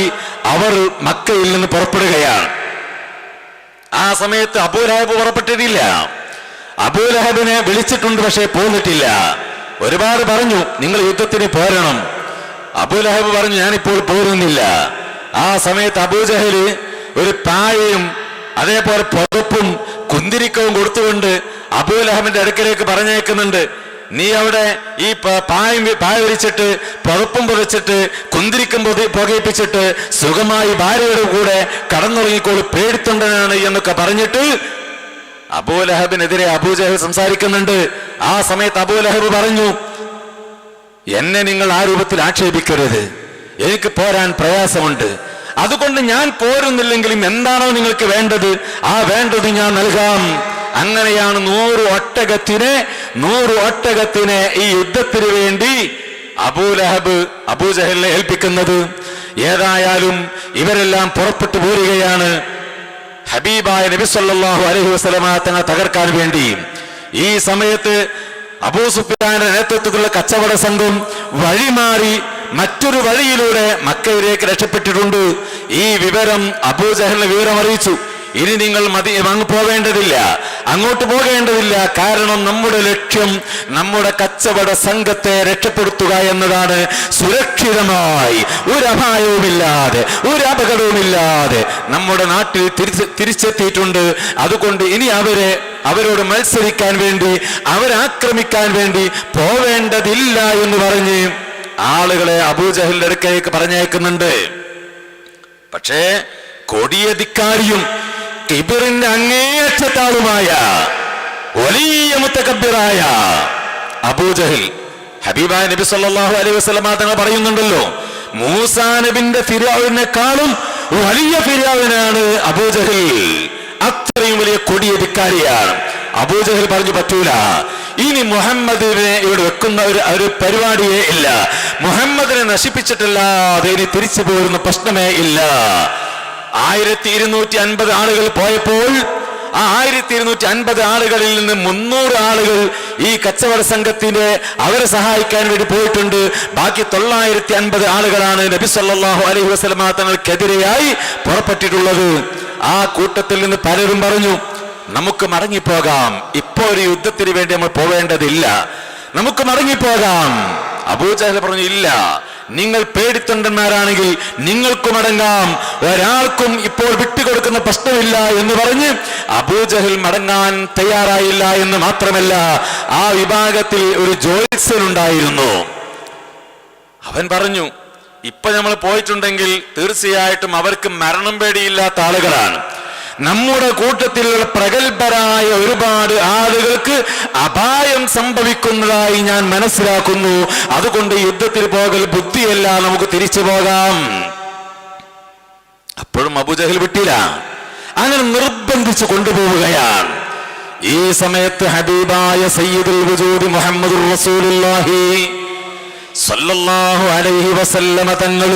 A: അവർ മക്കയിൽ നിന്ന് പുറപ്പെടുകയാണ്. ആ സമയത്ത് അബൂലഹബ് പുറപ്പെട്ടിട്ടില്ല. അബൂലഹബിനെ വിളിച്ചിട്ടുണ്ട്, പക്ഷേ പോന്നിട്ടില്ല. ഒരുപാട് പറഞ്ഞു, നിങ്ങൾ യുദ്ധത്തിന് പോരണം. അബൂലഹബ് പറഞ്ഞു, ഞാനിപ്പോൾ പോരുന്നില്ല. ആ സമയത്ത് അബൂജഹല് ഒരു പായയും അതേപോലെ പുതപ്പും കുന്തിരിക്കവും കൊടുത്തുകൊണ്ട് അബൂലഹബിന്റെ അടുക്കലേക്ക് പറഞ്ഞേക്കുന്നുണ്ട്. നീ അവിടെ ഈ പായ വിരിച്ചിട്ട് പുതപ്പും പുതച്ചിട്ട് കുന്തിരിക്കും പുകയിപ്പിച്ചിട്ട് സുഖമായി ഭാര്യയുടെ കൂടെ കടന്നുറങ്ങിക്കോളൂ, പേടിത്തൊണ്ടനാണ് എന്നൊക്കെ പറഞ്ഞിട്ട് അബൂലഹബിനെതിരെ അബൂജഹൽ സംസാരിക്കുന്നുണ്ട്. ആ സമയത്ത് അബൂലഹബ് പറഞ്ഞു, എന്നെ നിങ്ങൾ ആ രൂപത്തിൽ ആക്ഷേപിക്കരുത്, എനിക്ക് പോരാൻ പ്രയാസമുണ്ട്. അതുകൊണ്ട് ഞാൻ പോരുന്നില്ലെങ്കിലും എന്താണോ നിങ്ങൾക്ക് വേണ്ടത് ആ വേണ്ടത് ഞാൻ നൽകാം. അങ്ങനെയാണ് 100 ഒട്ടകത്തിനെ ഈ യുദ്ധത്തിന് വേണ്ടി അബൂജഹലിനെ ഏൽപ്പിക്കുന്നത്. ഏതായാലും ഇവരെല്ലാം പുറപ്പെട്ടു പോരുകയാണ് ഹബീബായ നബി സല്ലല്ലാഹു അലൈഹി വസല്ലമ തങ്ങളെ തകർക്കാൻ വേണ്ടി. ഈ സമയത്ത് അബൂ സുഫ്യാന്റെ നേതൃത്വത്തിലുള്ള കച്ചവട സംഘം വഴിമാറി മറ്റൊരു വഴിയിലൂടെ മക്കയിലേക്ക് രക്ഷപ്പെട്ടിട്ടുണ്ട്. ഈ വിവരം അബൂജഹലിനെ വിവരം അറിയിച്ചു. ഇനി നിങ്ങൾ അങ്ങ് പോവേണ്ടതില്ല, അങ്ങോട്ട് പോകേണ്ടതില്ല. കാരണം നമ്മുടെ ലക്ഷ്യം നമ്മുടെ കച്ചവട സംഘത്തെ രക്ഷപ്പെടുത്തുക എന്നതാണ്. സുരക്ഷിതമായി ഒരു അപായവുമില്ലാതെ ഒരു അപകടവുമില്ലാതെ നമ്മുടെ നാട്ടിൽ തിരിച്ചെത്തിയിട്ടുണ്ട്. അതുകൊണ്ട് ഇനി അവരോട് മത്സരിക്കാൻ വേണ്ടി അവരാക്രമിക്കാൻ വേണ്ടി പോവേണ്ടതില്ല എന്ന് പറഞ്ഞ് ആളുകളെ അബൂജഹലിന്റെ അടുക്കലേക്ക് പറഞ്ഞയക്കുന്നുണ്ട്. പക്ഷേ കൊടിയ ധിക്കാരിയും കിബറിന്റെ അങ്ങേയറ്റത്താളുമായ വലിയ മുത്തകബ്ബിറായ അബൂജഹൽ, ഹബീബായ നബി സല്ലല്ലാഹു അലൈഹി വസല്ലമ തങ്ങൾ പറയുന്നുണ്ടല്ലോ, മൂസാ നബിന്റെ ഫിർഔനെക്കാളും വലിയ ഫിർഔനാണ് അബൂജഹൽ. അത്രയും വലിയ കൊടിയ ധിക്കാരിയാണ്. അബൂജഹൽ പറഞ്ഞു, പറ്റൂല, ഇനി മുഹമ്മദിനെ ഇവിടെ വെക്കുന്ന ഒരു പരിപാടിയേ ഇല്ല. മുഹമ്മദിനെ നശിപ്പിച്ചിട്ടല്ലാതെ ഇനി തിരിച്ചു പോരുന്ന പ്രശ്നമേ ഇല്ല. 1250 ആളുകൾ പോയപ്പോൾ ആ 1250 ആളുകളിൽ നിന്ന് 300 ആളുകൾ ഈ കച്ചവട സംഘത്തിന്റെ അവരെ സഹായിക്കാൻ വേണ്ടി പോയിട്ടുണ്ട്. ബാക്കി 950 ആളുകളാണ് നബി സല്ലല്ലാഹു അലൈഹി വസല്ലമ തങ്ങൾക്കെതിരെയായി പുറപ്പെട്ടിട്ടുള്ളത്. ആ കൂട്ടത്തിൽ നിന്ന് പലരും പറഞ്ഞു, നമുക്ക് മടങ്ങിപ്പോകാം, ഇപ്പോ ഒരു യുദ്ധത്തിന് വേണ്ടി നമ്മൾ പോവേണ്ടതില്ല, നമുക്ക് മടങ്ങിപ്പോകാം. അബൂജഹൽ പറഞ്ഞു, ഇല്ല, നിങ്ങൾ പേടിത്തൊണ്ടന്മാരാണെങ്കിൽ നിങ്ങൾക്കും അടങ്ങാം, ഒരാൾക്കും ഇപ്പോൾ വിട്ടുകൊടുക്കുന്ന പ്രശ്നമില്ല എന്ന് പറഞ്ഞ് അബൂജഹൽ മടങ്ങാൻ തയ്യാറായില്ല എന്ന് മാത്രമല്ല, ആ വിഭാഗത്തിൽ ഒരു ജ്യോത്സ്യനുണ്ടായിരുന്നു. അവൻ പറഞ്ഞു, ഇപ്പൊ നമ്മൾ പോയിട്ടുണ്ടെങ്കിൽ തീർച്ചയായിട്ടും അവർക്ക് മരണം പേടിയില്ലാത്ത ആളുകളാണ്. നമ്മുടെ കൂട്ടത്തിലുള്ള പ്രഗത്ഭരായ ഒരുപാട് ആളുകൾക്ക് അപായം സംഭവിക്കുന്നതായി ഞാൻ മനസ്സിലാക്കുന്നു. അതുകൊണ്ട് യുദ്ധത്തിൽ പോകൽ ബുദ്ധിയല്ല, നമുക്ക് തിരിച്ചു പോകാം. അപ്പോഴും അബൂജഹൽ വിട്ടില്ല, അങ്ങനെ നിർബന്ധിച്ചു കൊണ്ടുപോവുകയാണ്. ഈ സമയത്ത് ഹബീബായ സയ്യിദുൽ വജൂദ് മുഹമ്മദുർ റസൂലുള്ളാഹി സല്ലല്ലാഹു അലൈഹി വസല്ലമ തങ്ങൾ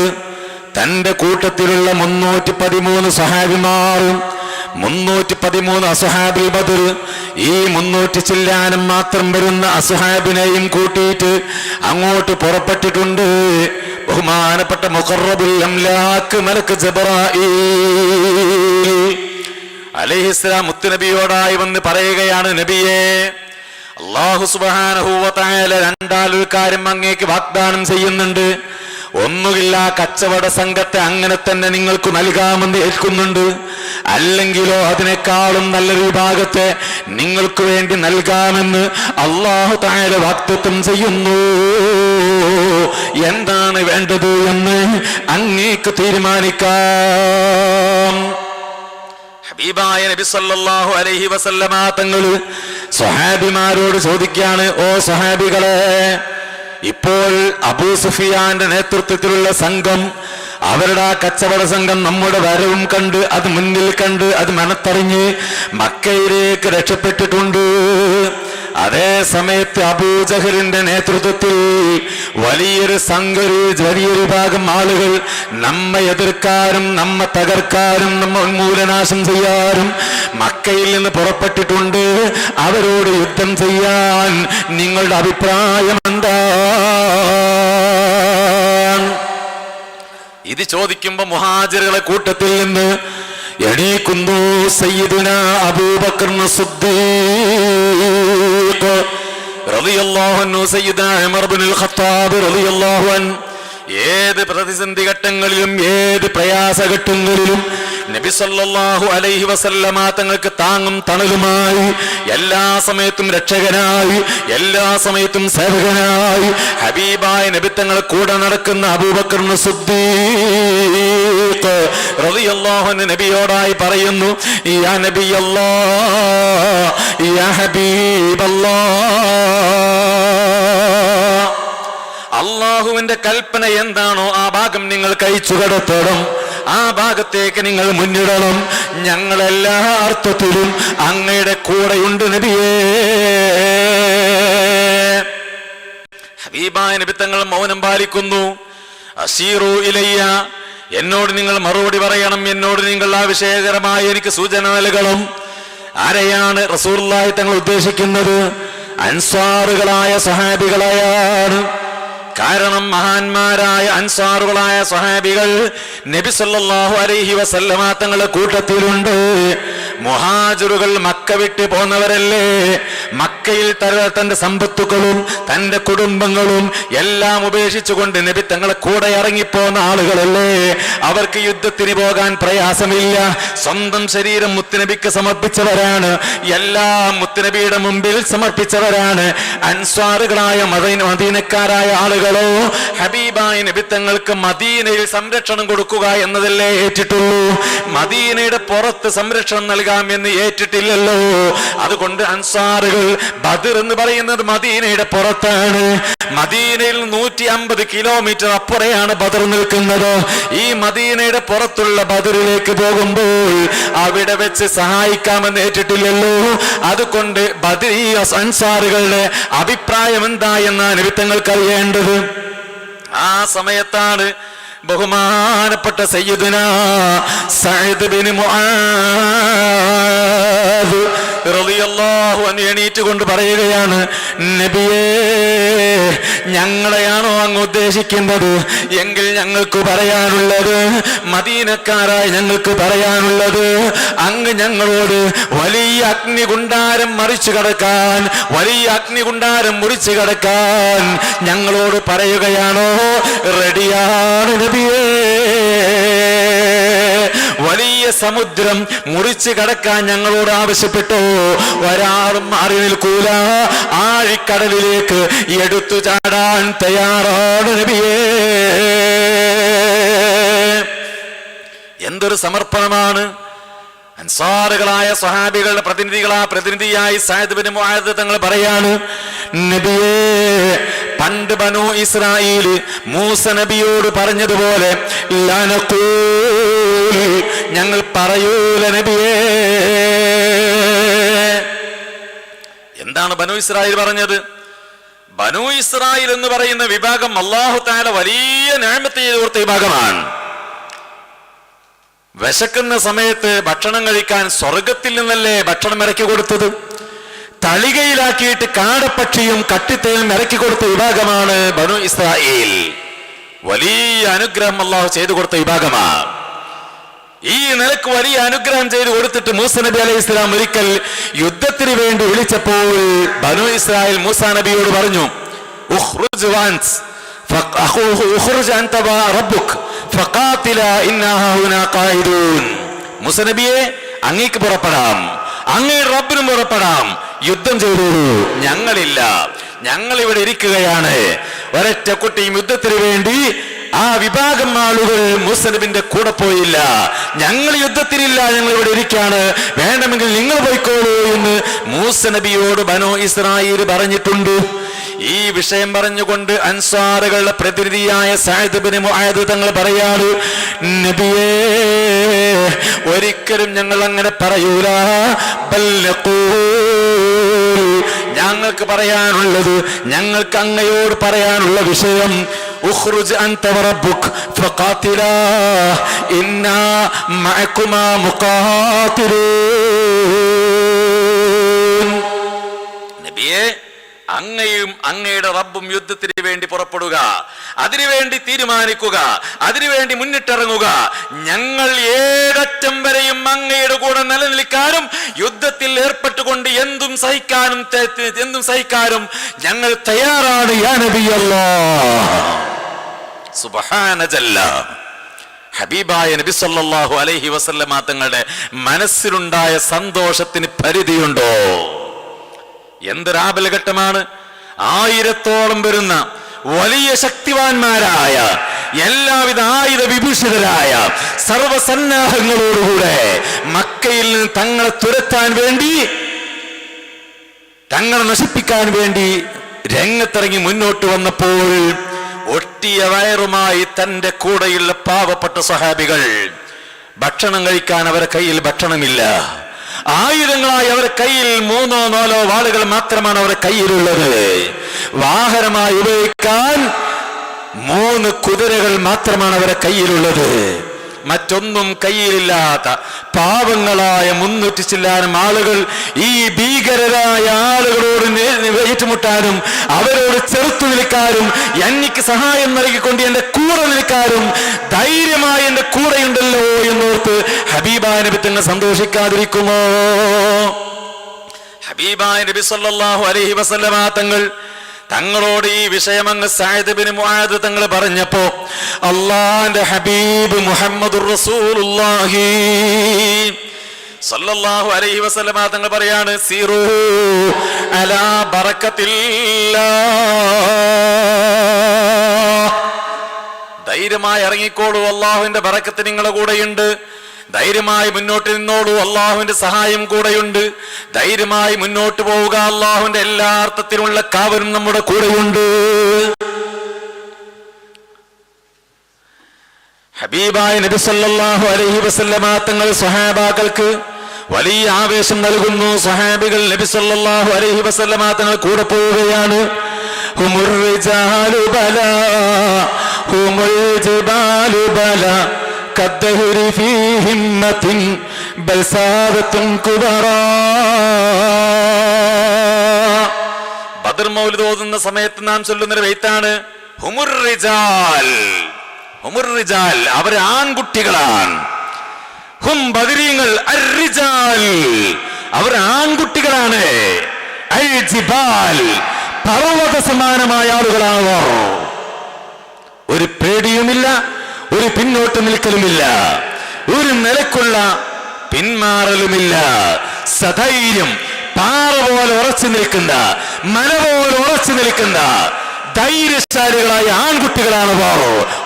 A: തന്റെ കൂട്ടത്തിലുള്ള 313 സഹാബിമാരും 313 അസ്ഹാബുൽ ബദർ, ഈ 300 ചില്ലാനം മാത്രം വരുന്ന അസ്ഹാബിനെയും കൂട്ടിയിട്ട് അങ്ങോട്ട് പുറപ്പെട്ടിട്ടുണ്ട്. ബഹുമാനപ്പെട്ട മുഖറബുൽ അംലാക്ക് മലക്ക് ജിബ്രാഈൽ അലൈഹിസ്സലാം മുത്തുനബിയോടായി വന്ന് പറയുകയാണ്, നബിയേ, അല്ലാഹു സുബ്ഹാനഹു വ തആല രണ്ടാലൊരു കാര്യം അങ്ങേക്ക് വാഗ്ദാനം ചെയ്യുന്നുണ്ട്. ഒന്നുകില്ല കച്ചവട സംഘത്തെ അങ്ങനെ തന്നെ നിങ്ങൾക്ക് നൽകാമെന്ന് ഏൽക്കുന്നുണ്ട്, അല്ലെങ്കിലോ അതിനേക്കാളും നല്ലൊരു വിഭാഗത്തെ നിങ്ങൾക്ക് വേണ്ടി നൽകാമെന്ന് അല്ലാഹു തആല വാഗ്ദത്തം ചെയ്യുന്നു. എന്താണ് വേണ്ടത് എന്ന് അങ്ങേക്ക് തീരുമാനിക്കാം. ഹബീബായ നബി സല്ലല്ലാഹു അലൈഹി വസല്ലമ തങ്ങൾ സ്വഹാബിമാരോട് ചോദിക്കുകയാണ്, ഓ സ്വഹാബികളെ, ഇപ്പോൾ അബൂ സുഫിയാന്റെ നേതൃത്വത്തിലുള്ള സംഘം, അവരുടെ ആ കച്ചവട സംഘം നമ്മുടെ വരവും കണ്ട് അത് മുന്നിൽ കണ്ട് അത് മനത്തറിഞ്ഞ് മക്കയിലേക്ക് രക്ഷപ്പെട്ടിട്ടുണ്ട്. അതേ സമയത്ത് അബൂജഹലിന്റെ നേതൃത്വത്തിൽ വലിയൊരു വിഭാഗം ആളുകൾ നമ്മെ എതിർക്കാനും നമ്മെ തകർക്കാനും നമ്മെ ഉന്മൂലനാശം ചെയ്യാനും മക്കയിൽ നിന്ന് പുറപ്പെട്ടിട്ടുണ്ട്. അവരോട് യുദ്ധം ചെയ്യാൻ നിങ്ങളുടെ അഭിപ്രായം എന്താ? ഇത് ചോദിക്കുമ്പോ മുഹാജിറുകളെ കൂട്ടത്തിൽ നിന്ന് എണീക്കുന്നു സയ്യിദുനാ അബൂബക്കർ സിദ്ദീഖ് റളിയല്ലാഹു അൻഹു, സയ്യിദുനാ ഉമർ ഇബ്നുൽ ഖത്താബ് റളിയല്ലാഹു അൻഹു. ഏത് പ്രതിസന്ധി ഘട്ടങ്ങളിലും ഏത് പ്രയാസഘട്ടങ്ങളിലും നബി സല്ലല്ലാഹു അലൈഹി വസല്ലമ തങ്ങൾക്ക് താങ്ങും തണലുമായി, എല്ലാ സമയത്തും രക്ഷകനായി, എല്ലാ സമയത്തും സേവകനായി ഹബീബായ നബി തങ്ങൾ കൂടെ നടക്കുന്ന അബൂബക്കർ സിദ്ദീഖ് റളിയല്ലാഹു അൻഹു നബിയോടായി പറയുന്നു, യാ നബിയല്ലാഹ്, യാ ഹബീബല്ലാഹ്, അള്ളാഹുവിന്റെ കൽപ്പന എന്താണോ ആ ഭാഗം നിങ്ങൾ കഴിച്ചു കടത്തണം, ആ ഭാഗത്തേക്ക് നിങ്ങൾ മുന്നിടണം. ഞങ്ങളെല്ലാ അർത്ഥത്തിലും അങ്ങയുടെ കൂടെയുണ്ട് നബിയേ. ഹബീബായ നബി തങ്ങൾ മൗനം പാലിക്കുന്നു. അസീറു ഇലയ്യ, എന്നോട് നിങ്ങൾ മറുപടി പറയണം, എന്നോട് നിങ്ങൾ ആ വിഷയകരമായി എനിക്ക് സൂചന നൽകണം. ആരെയാണ് റസൂലുള്ളാഹി തങ്ങൾ ഉദ്ദേശിക്കുന്നത്? അൻസാറുകളായ സഹാബികളെയാണ്. കാരണം മഹാന്മാരായ അൻസാറുകളായ സ്വഹാബികൾ നബി സല്ലല്ലാഹു അലൈഹി വസല്ലമ തങ്ങളുടെ കൂട്ടത്തിലുണ്ട്. മുഹാജിറുകൾ മക്ക വിട്ട് പോന്നവരല്ലേ. മക്കയിൽ തന്റെ സമ്പത്തുക്കളും തന്റെ കുടുംബങ്ങളും എല്ലാം ഉപേക്ഷിച്ചുകൊണ്ട് നബി തങ്ങളെ കൂടെ ഇറങ്ങിപ്പോന്ന ആളുകളല്ലേ. അവർക്ക് യുദ്ധത്തിന് പോകാൻ പ്രയാസമില്ല. സ്വന്തം ശരീരം മുത്തുനബിക്ക് സമർപ്പിച്ചവരാണ്. എല്ലാം മുത്തുനബിയുടെ മുമ്പിൽ സമർപ്പിച്ചവരാണ്. അൻസ്വാറുകളായ മദീനക്കാരായ ആളുകളോ ഹബീബായ നബി തങ്ങൾക്ക് മദീനയിൽ സംരക്ഷണം കൊടുക്കുക എന്നതല്ലേ ഏറ്റിട്ടുള്ളൂ. മദീനയുടെ പുറത്ത് സംരക്ഷണം നൽകാം എന്ന് ഏറ്റിട്ടില്ലല്ലോ. അതുകൊണ്ട് അൻസാറുകൾ, ബദർ എന്ന് പറയുന്നത് മദീനയുടെ പുറത്താണ്. മദീനയിൽ 150 കിലോമീറ്റർ അപ്പുറയാണ് ബദർ നിൽക്കുന്നത്. ഈ മദീനയുടെ പുറത്തുള്ള ബദറിലേക്ക് പോകുമ്പോൾ അവിടെ വെച്ച് സഹായിക്കാമെന്ന് ഏറ്റിട്ടില്ലല്ലോ. അതുകൊണ്ട് ബദരി അൻസാറുകളുടെ അഭിപ്രായം എന്താ എന്നാണ് നബി തങ്ങൾക്ക് അറിയേണ്ടത്. ആ സമയത്താണ് ബഹുമാനപ്പെട്ട സയ്യിദുനാ സഅദ് ബിൻ മുആദ് റളിയല്ലാഹു അൻഹു എണീറ്റ് കൊണ്ട് പറയുകയാണ്, നബിയേ, ഞങ്ങളെയാണോ അങ്ങ് ഉദ്ദേശിക്കുന്നത് എങ്കിൽ ഞങ്ങൾക്ക് പറയാനുള്ളത്, മദീനക്കാരായി ഞങ്ങൾക്ക് പറയാനുള്ളത്, അങ്ങ് ഞങ്ങളോട് വലിയ അഗ്നികുണ്ടാരം മറിച്ചു കടക്കാൻ, വലിയ അഗ്നികുണ്ടാരം മുറിച്ചു കടക്കാൻ ഞങ്ങളോട് പറയുകയാണോ? റെഡിയാണ് നബിയേ. വലിയ സമുദ്രം മുറിച്ചു കടക്കാൻ ഞങ്ങളോട് ആവശ്യപ്പെട്ടു. ഒരാളും മാറി നിൽക്കൂല. ആഴിക്കടലിലേക്ക് എടുത്തു ചാടാൻ തയ്യാറാണ് നബിയേ. എന്തൊരു സമർപ്പണമാണ്! അൻസാറുകളായ സ്വഹാബികളുടെ പ്രതിനിധിയായി സഅദ് ബിൻ മുആദ് തങ്ങൾ പറയാണ്, നബിയേ, പണ്ട് ബനൂ ഇസ്രായേൽ മൂസ നബിയോട് പറഞ്ഞതുപോലെ ഞങ്ങൾ പറയൂല നബിയേ. എന്താണ് ബനൂ ഇസ്രായേൽ പറഞ്ഞത്? ബനൂ ഇസ്രായേൽ എന്ന് പറയുന്ന വിഭാഗം അല്ലാഹു തആല വലിയ നിഅമത്ത് ചെയ്തു കൊടുത്ത വിഭാഗമാണ്. വിശക്കുന്ന സമയത്ത് ഭക്ഷണം കഴിക്കാൻ സ്വർഗത്തിൽ നിന്നല്ലേ ഭക്ഷണം ഇറക്കി കൊടുത്തത്? തളികയിലാക്കിയിട്ട് കാടപ്പക്ഷിയും കട്ടിത്തേനും ഇറക്കി കൊടുത്ത വിഭാഗമാണ് ബനൂ ഇസ്രായേൽ. വലിയ അനുഗ്രഹം അല്ലാഹു ചെയ്തു കൊടുത്ത വിഭാഗമാണ്. ഈ നിലക്ക് വലിയ അനുഗ്രഹം ചെയ്തു കൊടുത്തിട്ട് മൂസ നബി അലൈഹി ഇസ്ലാം ഒരിക്കൽ യുദ്ധത്തിന് വേണ്ടി വിളിച്ചപ്പോൾ ബനൂ ഇസ്രായേൽ മൂസ നബിയോട് പറഞ്ഞു, ഉഖ്റുജ് വൻസ് ഉഖ്റുജ് അൻത വ റബ്ബുക് ഫഖാതില ഇന്നാ ഹുനാ ഖായിദൂൻ. മൂസ നബിയെ, അങ്ങേക്ക് പുറപ്പെടാം, അങ്ങയുടെ റബ്ബിനും പുറപ്പെടാം, യുദ്ധം ചെയ്തോളൂ, ഞങ്ങളില്ല, ഞങ്ങൾ ഇവിടെ ഇരിക്കുകയാണ്. ഒരൊറ്റ കുട്ടിയും യുദ്ധത്തിന് വേണ്ടി ആ വിഭാഗം ആളുകൾ മൂസ നബിന്റെ കൂടെ പോയില്ല. ഞങ്ങൾ യുദ്ധത്തിനില്ല, ഞങ്ങൾ ഇവിടെ ഇരിക്കാണ്, വേണമെങ്കിൽ നിങ്ങൾ പോയിക്കോളൂ എന്ന് മൂസ നബിയോട് ബനൂ ഇസ്രായേൽ പറഞ്ഞിട്ടുണ്ട്. ഈ വിഷയം പറഞ്ഞുകൊണ്ട് അൻസാറുകളുടെ പ്രതിനിധിയായ സഅദ് ബിൻ മുആദ് തങ്ങൾ പറയാണ്, നബിയേ, ഒരിക്കലും ഞങ്ങൾ അങ്ങനെ പറയൂല. ഞങ്ങൾക്ക് പറയാനുള്ളത്, ഞങ്ങൾക്ക് അങ്ങയോട് പറയാനുള്ള വിഷയം, ഉഖ്റുജ് അൻത വറബ്ബുക് ഫഖാതിലാ ഇന്നാ മഅകുമാ മുഖാതിലൂൻ. നബിയേ, അങ്ങയും അങ്ങയുടെ റബ്ബും യുദ്ധത്തിന് വേണ്ടി പുറപ്പെടുക, അതിനുവേണ്ടി തീരുമാനിക്കുക, അതിനുവേണ്ടി മുന്നിട്ടിറങ്ങുക. ഞങ്ങൾ ഏതറ്റം വരെയും അങ്ങയുടെ കൂടെ നിലനിൽക്കാനും യുദ്ധത്തിൽ ഏർപ്പെട്ടുകൊണ്ട് എന്തും സഹിക്കാനും ഞങ്ങൾ തയ്യാറാണ് യാ നബിയല്ലാഹ്. സുബ്ഹാന ജല്ല. ഹബീബായ നബി സല്ലല്ലാഹു അലൈഹി വസല്ലമ തങ്ങളുടെ മനസ്സിലുണ്ടായ സന്തോഷത്തിന് പരിധിയുണ്ടോ? എന്തൊരു ആപൽഘട്ടമാണ്! 1000-ഓളം വരുന്ന വലിയ ശക്തിവാന്മാരായ, എല്ലാവിധ ആയുധ വിഭൂഷിതരായ, സർവസന്നാഹങ്ങളോടുകൂടെ മക്കയിൽ നിന്ന് തങ്ങളെ തുരത്താൻ വേണ്ടി, തങ്ങളെ നശിപ്പിക്കാൻ വേണ്ടി രംഗത്തിറങ്ങി മുന്നോട്ട് വന്നപ്പോൾ ഒട്ടിയ വയറുമായി തന്റെ കൂടെയുള്ള പാവപ്പെട്ട സ്വഹാബികൾ, ഭക്ഷണം കഴിക്കാൻ അവരുടെ കയ്യിൽ ഭക്ഷണമില്ല, ആയുധങ്ങളായി അവരുടെ കയ്യിൽ 3-4 വാളുകൾ മാത്രമാണ് അവരുടെ കയ്യിലുള്ളത്, വാഹനമായി ഉപയോഗിക്കാൻ 3 കുതിരകൾ മാത്രമാണ് അവരുടെ കയ്യിലുള്ളത്, മറ്റൊന്നും കയ്യിലില്ലാത്ത പാവങ്ങളായ 300 ചില്ലാനം ആളുകൾ ഈ ഭീകരരായ ആളുകളോട് ഏറ്റുമുട്ടാനും അവരോട് ചെറുത്തു നിൽക്കാനും എനിക്ക് സഹായം നൽകിക്കൊണ്ട് എന്റെ കൂടെ നിൽക്കാനും ധൈര്യമായി എന്റെ കൂടെയുണ്ടല്ലോ എന്നോർത്ത് ഹബീബായ നബി തങ്ങൾ സന്തോഷിക്കാതിരിക്കുമോ? ഹബീബായ നബി സല്ലല്ലാഹു അലൈഹി വസല്ലമ തങ്ങളോട് ഈ വിഷയം അങ്ങ് സഅദ് ബിൻ മുആദ് തങ്ങൾ പറഞ്ഞപ്പോ അല്ലാഹുവിന്റെ ഹബീബ് മുഹമ്മദുർ റസൂലുള്ളാഹി സല്ലല്ലാഹു അലൈഹി വസല്ലമ തങ്ങൾ പറയാണ്, സീറൂ അലാ ബറകത്തില്ലാഹ്. ധൈര്യമായി ഇറങ്ങിക്കോളൂ, അല്ലാഹുവിന്റെ ബറക്കത്ത് നിങ്ങളുടെ കൂടെയുണ്ട്. ധൈര്യമായി മുന്നോട്ട് നിന്നോളൂ, അള്ളാഹുവിന്റെ സഹായം കൂടെയുണ്ട്. ധൈര്യമായി മുന്നോട്ട് പോവുക, അള്ളാഹുവിന്റെ എല്ലാ അർത്ഥത്തിലുള്ള കാവലും നമ്മുടെ കൂടെയുണ്ട്. ഹബീബായ നബി സല്ലല്ലാഹു അലൈഹി വസല്ലമ തങ്ങൾ സ്വഹാബാക്കൾക്ക് വലിയ ആവേശം നൽകുന്നു. സ്വഹാബികൾ നബി സല്ലല്ലാഹു അലൈഹി വസല്ലമ തങ്ങൾ കൂടെ പോവുകയാണ്. ഹുമുർ റിജാലു ബലാ ഹുമുൽ ജിബാലു ബലാ കദ്ദഹരി ഫീ ഹിമ്മത്തിൻ ബൽ സാദത്തുൻ കുബറാ. ബദർ മൗലിദ് ഓതുന്ന സമയത്ത് നാം ചൊല്ലുന്നൊരു ബൈത്താണ് ഹുമുർ റിജാൽ. ഹുമുർ റിജാൽ, അവർ ആൺകുട്ടികളാണ്. ഹും ബദരീങ്ങൾ അർ-റിജാൽ, അവർ ആൺകുട്ടികളാണ്. അൽ ജിബാൽ, പർവ്വത സമാനമായ ആളുകളാണ്. ഒരു പേടിയുമില്ല, ഒരു പിന്നോട്ട് നിൽക്കലുമില്ല, ഒരു നിലക്കുള്ള പിന്മാറലുമില്ല. സധൈര്യം പാറ പോലെ ഉറച്ചു നിൽക്കുന്ന, മല പോലെ ഉറച്ചു നിൽക്കുന്ന ധൈര്യശാലികളായ ആൺകുട്ടികളാണ്.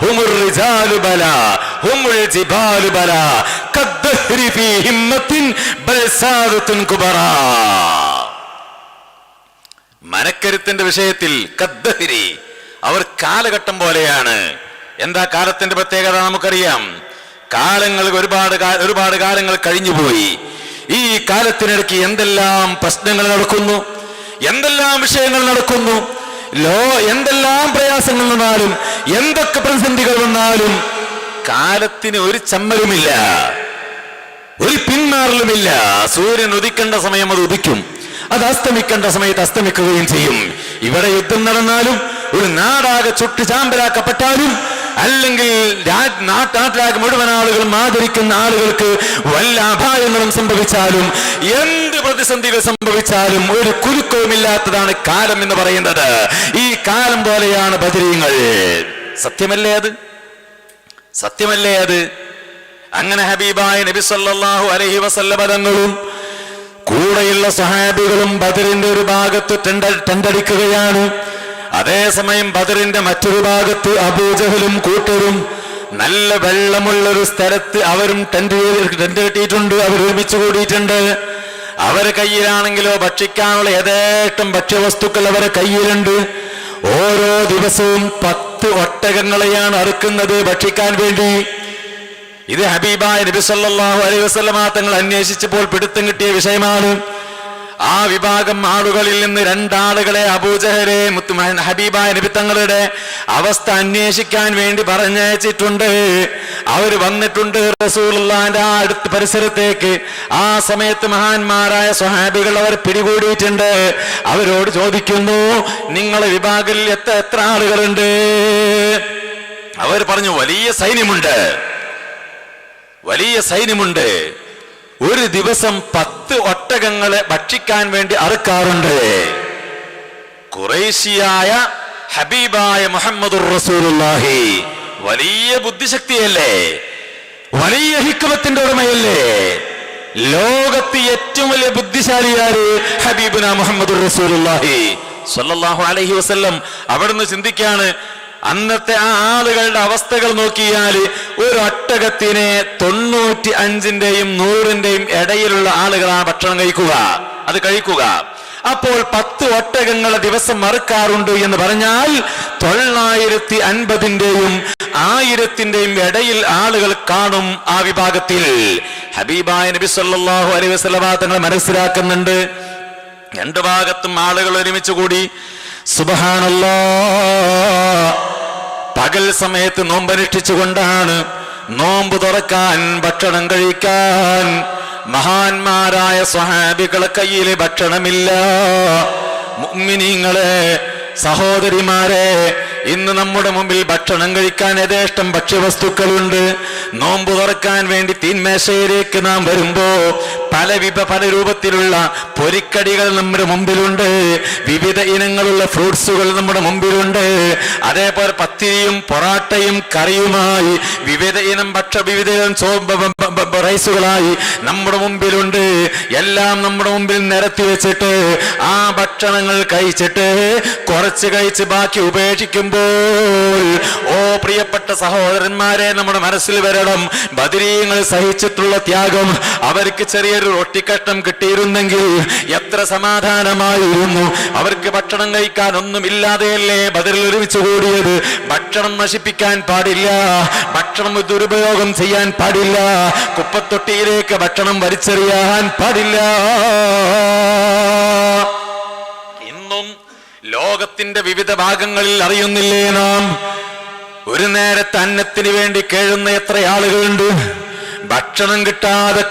A: ഹുമുർ റിജാലു ബല ഹുമുൽ ജിബാലു ബല കദ്ദഹ്രി ഫീ ഹിമ്മത്തിൻ ബൽ സാദത്തുൻ കുബറാ. മനക്കരുത്തിന്റെ വിഷയത്തിൽ കദ്ദഹ്രി, അവർ കാലഘട്ടം പോലെയാണ്. എന്താ കാലത്തിന്റെ പ്രത്യേകത നമുക്കറിയാം. കാലങ്ങൾ ഒരുപാട് കാലങ്ങൾ കഴിഞ്ഞുപോയി. ഈ കാലത്തിനിടയ്ക്ക് എന്തെല്ലാം പ്രശ്നങ്ങൾ നടക്കുന്നു, എന്തെല്ലാം വിഷയങ്ങൾ നടക്കുന്നു, എന്തെല്ലാം പ്രയാസങ്ങൾ വന്നാലും, എന്തൊക്കെ പ്രതിസന്ധികൾ വന്നാലും കാലത്തിന് ഒരു ചമ്മലുമില്ല, ഒരു പിന്മാറലുമില്ല. സൂര്യൻ ഉദിക്കേണ്ട സമയം അത് ഉദിക്കും, അത് അസ്തമിക്കേണ്ട സമയത്ത് അസ്തമിക്കുകയും ചെയ്യും. ഇവിടെ യുദ്ധം നടന്നാലും, ഒരു നാടാകെ ചുട്ടു ചാമ്പലാക്കപ്പെട്ടാലും, അല്ലെങ്കിൽ നാട്ടിലാകെ മുഴുവൻ ആളുകളും ആദരിക്കുന്ന ആളുകൾക്ക് വല്ല അപായങ്ങളും സംഭവിച്ചാലും, എന്ത് പ്രതിസന്ധികൾ സംഭവിച്ചാലും ഒരു കുലുക്കവുമില്ലാത്തതാണ് കാലം എന്ന് പറയുന്നത്. ഈ കാലം പോലെയാണ് ബദരീങ്ങൾ. സത്യമല്ലേ അത്? സത്യമല്ലേ അത്? അങ്ങനെ ഹബീബായ നബി സല്ലല്ലാഹു അലൈഹി വസല്ലം തങ്ങളും കൂടെയുള്ള സ്വഹാബികളും ബദറിന്റെ ഒരു ഭാഗത്ത് ടെണ്ടടിക്കുകയാണ്. അതേസമയം ബദറിന്റെ മറ്റൊരു ഭാഗത്ത് അബൂജഹലും കൂട്ടരും നല്ല വെള്ളമുള്ളൊരു സ്ഥലത്ത് അവരും ടെന്റ് കെട്ടിയിട്ടുണ്ട്. അവർ ഒരുമിച്ച് കൂടിയിട്ടുണ്ട്. അവരെ കയ്യിലാണെങ്കിലോ ഭക്ഷിക്കാനുള്ള യഥേഷ്ടം ഭക്ഷ്യവസ്തുക്കൾ അവരെ കയ്യിലുണ്ട്. ഓരോ ദിവസവും 10 ഒട്ടകങ്ങളെയാണ് അറുക്കുന്നത് ഭക്ഷിക്കാൻ വേണ്ടി. ഇത് ഹബീബായ നബി സല്ലല്ലാഹു അലൈഹി വസല്ലമ തങ്ങൾ അന്വേഷിച്ചപ്പോൾ പിടുത്തം കിട്ടിയ വിഷയമാണ്. ആ വിഭാഗം ആളുകളിൽ നിന്ന് 2 ആളുകളെ അബൂജഹലെ ഹബീബായ നബി തങ്ങളുടെ അവസ്ഥ അന്വേഷിക്കാൻ വേണ്ടി പറഞ്ഞയച്ചിട്ടുണ്ട്. അവർ വന്നിട്ടുണ്ട് റസൂലുള്ളാഹിന്റെ ആ അടുത്ത പരിസരത്തേക്ക്. ആ സമയത്ത് മഹാന്മാരായ സ്വഹാബികൾ അവർ പിടികൂടിയിട്ടുണ്ട്. അവരോട് ചോദിക്കുന്നു, നിങ്ങളെ വിഭാഗത്തിൽ എത്ര ആളുകളുണ്ട്? അവർ പറഞ്ഞു, വലിയ സൈന്യമുണ്ട്. ഒരു ദിവസം 10 ഒട്ടകങ്ങളെ ഭക്ഷിക്കാൻ വേണ്ടി അറുക്കാറുണ്ട്. ഖുറൈശിയായ ഹബീബായ മുഹമ്മദുർ റസൂലുള്ളാഹി വലിയ ബുദ്ധിശക്തിയല്ലേ, വലിയ ഹിക്മത്തിന്റെ ഉടമയല്ലേ? ലോകത്ത് ഏറ്റവും വലിയ ബുദ്ധിശാലിയാര്? ഹബീബുന മുഹമ്മദുർ റസൂലുള്ളാഹി സ്വല്ലല്ലാഹു അലൈഹി വസല്ലം. അവിടുന്ന് ചിന്തിക്കാണ്, അന്നത്തെ ആ ആളുകളുടെ അവസ്ഥകൾ നോക്കിയാൽ ഒരു ഒട്ടകത്തിനെ 95ന്റെയും 100ന്റെയും ഇടയിലുള്ള ആളുകളാണ് ഭക്ഷണം കഴിക്കുക. അപ്പോൾ 10 ഒട്ടകങ്ങളെ ദിവസം മറുക്കാറുണ്ട് എന്ന് പറഞ്ഞാൽ 950ന്റെയും 1000ന്റെയും ഇടയിൽ ആളുകൾ കാണും ആ വിഭാഗത്തിൽ. ഹബീബായ നബി സല്ലല്ലാഹു അലൈഹി വസല്ലം തങ്ങൾ മനസ്സിലാക്കുന്നുണ്ട്, 2 ഭാഗത്തും ആളുകൾ ഒരുമിച്ച് കൂടി. സുബ്ഹാനല്ലാഹ്, പകൽ സമയത്ത് നോമ്പനുഷ്ഠിച്ചുകൊണ്ടാണ്. നോമ്പ് തുറക്കാൻ, ഭക്ഷണം കഴിക്കാൻ മഹാന്മാരായ സ്വഹാബികളെ കയ്യിൽ ഭക്ഷണമില്ല. മുഅ്മിനീങ്ങളെ, സഹോദരിമാരെ, ഇന്ന് നമ്മുടെ മുമ്പിൽ ഭക്ഷണം കഴിക്കാൻ യഥേഷ്ടം ഭക്ഷ്യവസ്തുക്കളുണ്ട്. നോമ്പ് തുറക്കാൻ വേണ്ടി തീന്മേശയിലേക്ക് നാം വരുമ്പോ പല രൂപത്തിലുള്ള പൊരിക്കടികൾ നമ്മുടെ മുമ്പിലുണ്ട്. വിവിധ ഇനങ്ങളുള്ള ഫ്രൂട്ട്സുകൾ നമ്മുടെ മുമ്പിലുണ്ട്. അതേപോലെ പത്തിരിയും പൊറാട്ടയും കറിയുമായി വിവിധ ഇനം റൈസുകളായി നമ്മുടെ മുമ്പിലുണ്ട്. എല്ലാം നമ്മുടെ മുമ്പിൽ നിരത്തി വെച്ചിട്ട് ആ ഭക്ഷണങ്ങൾ കഴിച്ചിട്ട് കുറച്ച് കഴിച്ച് ബാക്കി ഉപേക്ഷിക്കുമ്പോൾ, ഓ പ്രിയപ്പെട്ട സഹോദരന്മാരെ, നമ്മുടെ മനസ്സിൽ വരണം, ബദരീങ്ങൾ സഹിച്ചിട്ടുള്ള ത്യാഗം. അവർക്ക് ചെറിയൊരു റൊട്ടിക്കഷ്ണം കിട്ടിയിരുന്നെങ്കിൽ എത്ര സമാധാനമായിരുന്നു. അവർക്ക് ഭക്ഷണം കഴിക്കാൻ ഒന്നുമില്ലാതെയല്ലേ ബദറിൽ ഒരുമിച്ച് കൂടിയത്. ഭക്ഷണം നശിപ്പിക്കാൻ പാടില്ല, ഭക്ഷണം ദുരുപയോഗം ചെയ്യാൻ പാടില്ല, കുപ്പത്തൊട്ടിയിലേക്ക് ഭക്ഷണം വലിച്ചെറിയാൻ പാടില്ല. ഇന്നും ലോകത്തിന്റെ വിവിധ ഭാഗങ്ങളിൽ അറിയുന്നില്ലേ നാം, ഒരു നേരത്തെ അന്നത്തിന് വേണ്ടി കേഴുന്ന എത്ര ആളുകളുണ്ട്. ഭക്ഷണം കിട്ടാതെ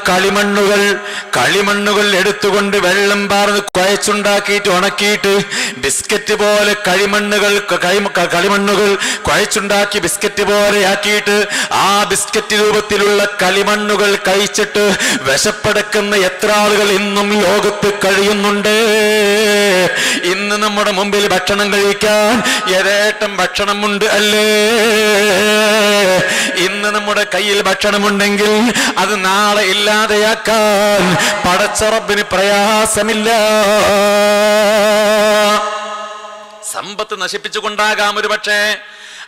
A: കളിമണ്ണുകൾ എടുത്തുകൊണ്ട് വെള്ളം പാർന്ന് കുഴച്ചുണ്ടാക്കിയിട്ട് ഉണക്കിയിട്ട് ബിസ്ക്കറ്റ് പോലെ കളിമണ്ണുകൾ കുഴച്ചുണ്ടാക്കി ബിസ്ക്കറ്റ് പോലെ ആക്കിയിട്ട് ആ ബിസ്ക്കറ്റ് രൂപത്തിലുള്ള കളിമണ്ണുകൾ കഴിച്ചിട്ട് വിശപ്പടക്കുന്ന എത്ര ആളുകൾ ഇന്നും ലോകത്ത് കഴിയുന്നുണ്ട്. ഇന്ന് നമ്മുടെ മുമ്പിൽ ഭക്ഷണം കഴിക്കാൻ യഥേഷ്ടം ഭക്ഷണമുണ്ട് അല്ലേ? ഇന്ന് നമ്മുടെ കയ്യിൽ ഭക്ഷണമുണ്ടെങ്കിൽ അത് നാളെ ഇല്ലാതെയാക്കാൻ പടച്ച റബ്ബിന് പ്രയാസമില്ല. സമ്പത്ത് നശിപ്പിച്ചുകൊണ്ടാകാം ഒരു പക്ഷേ,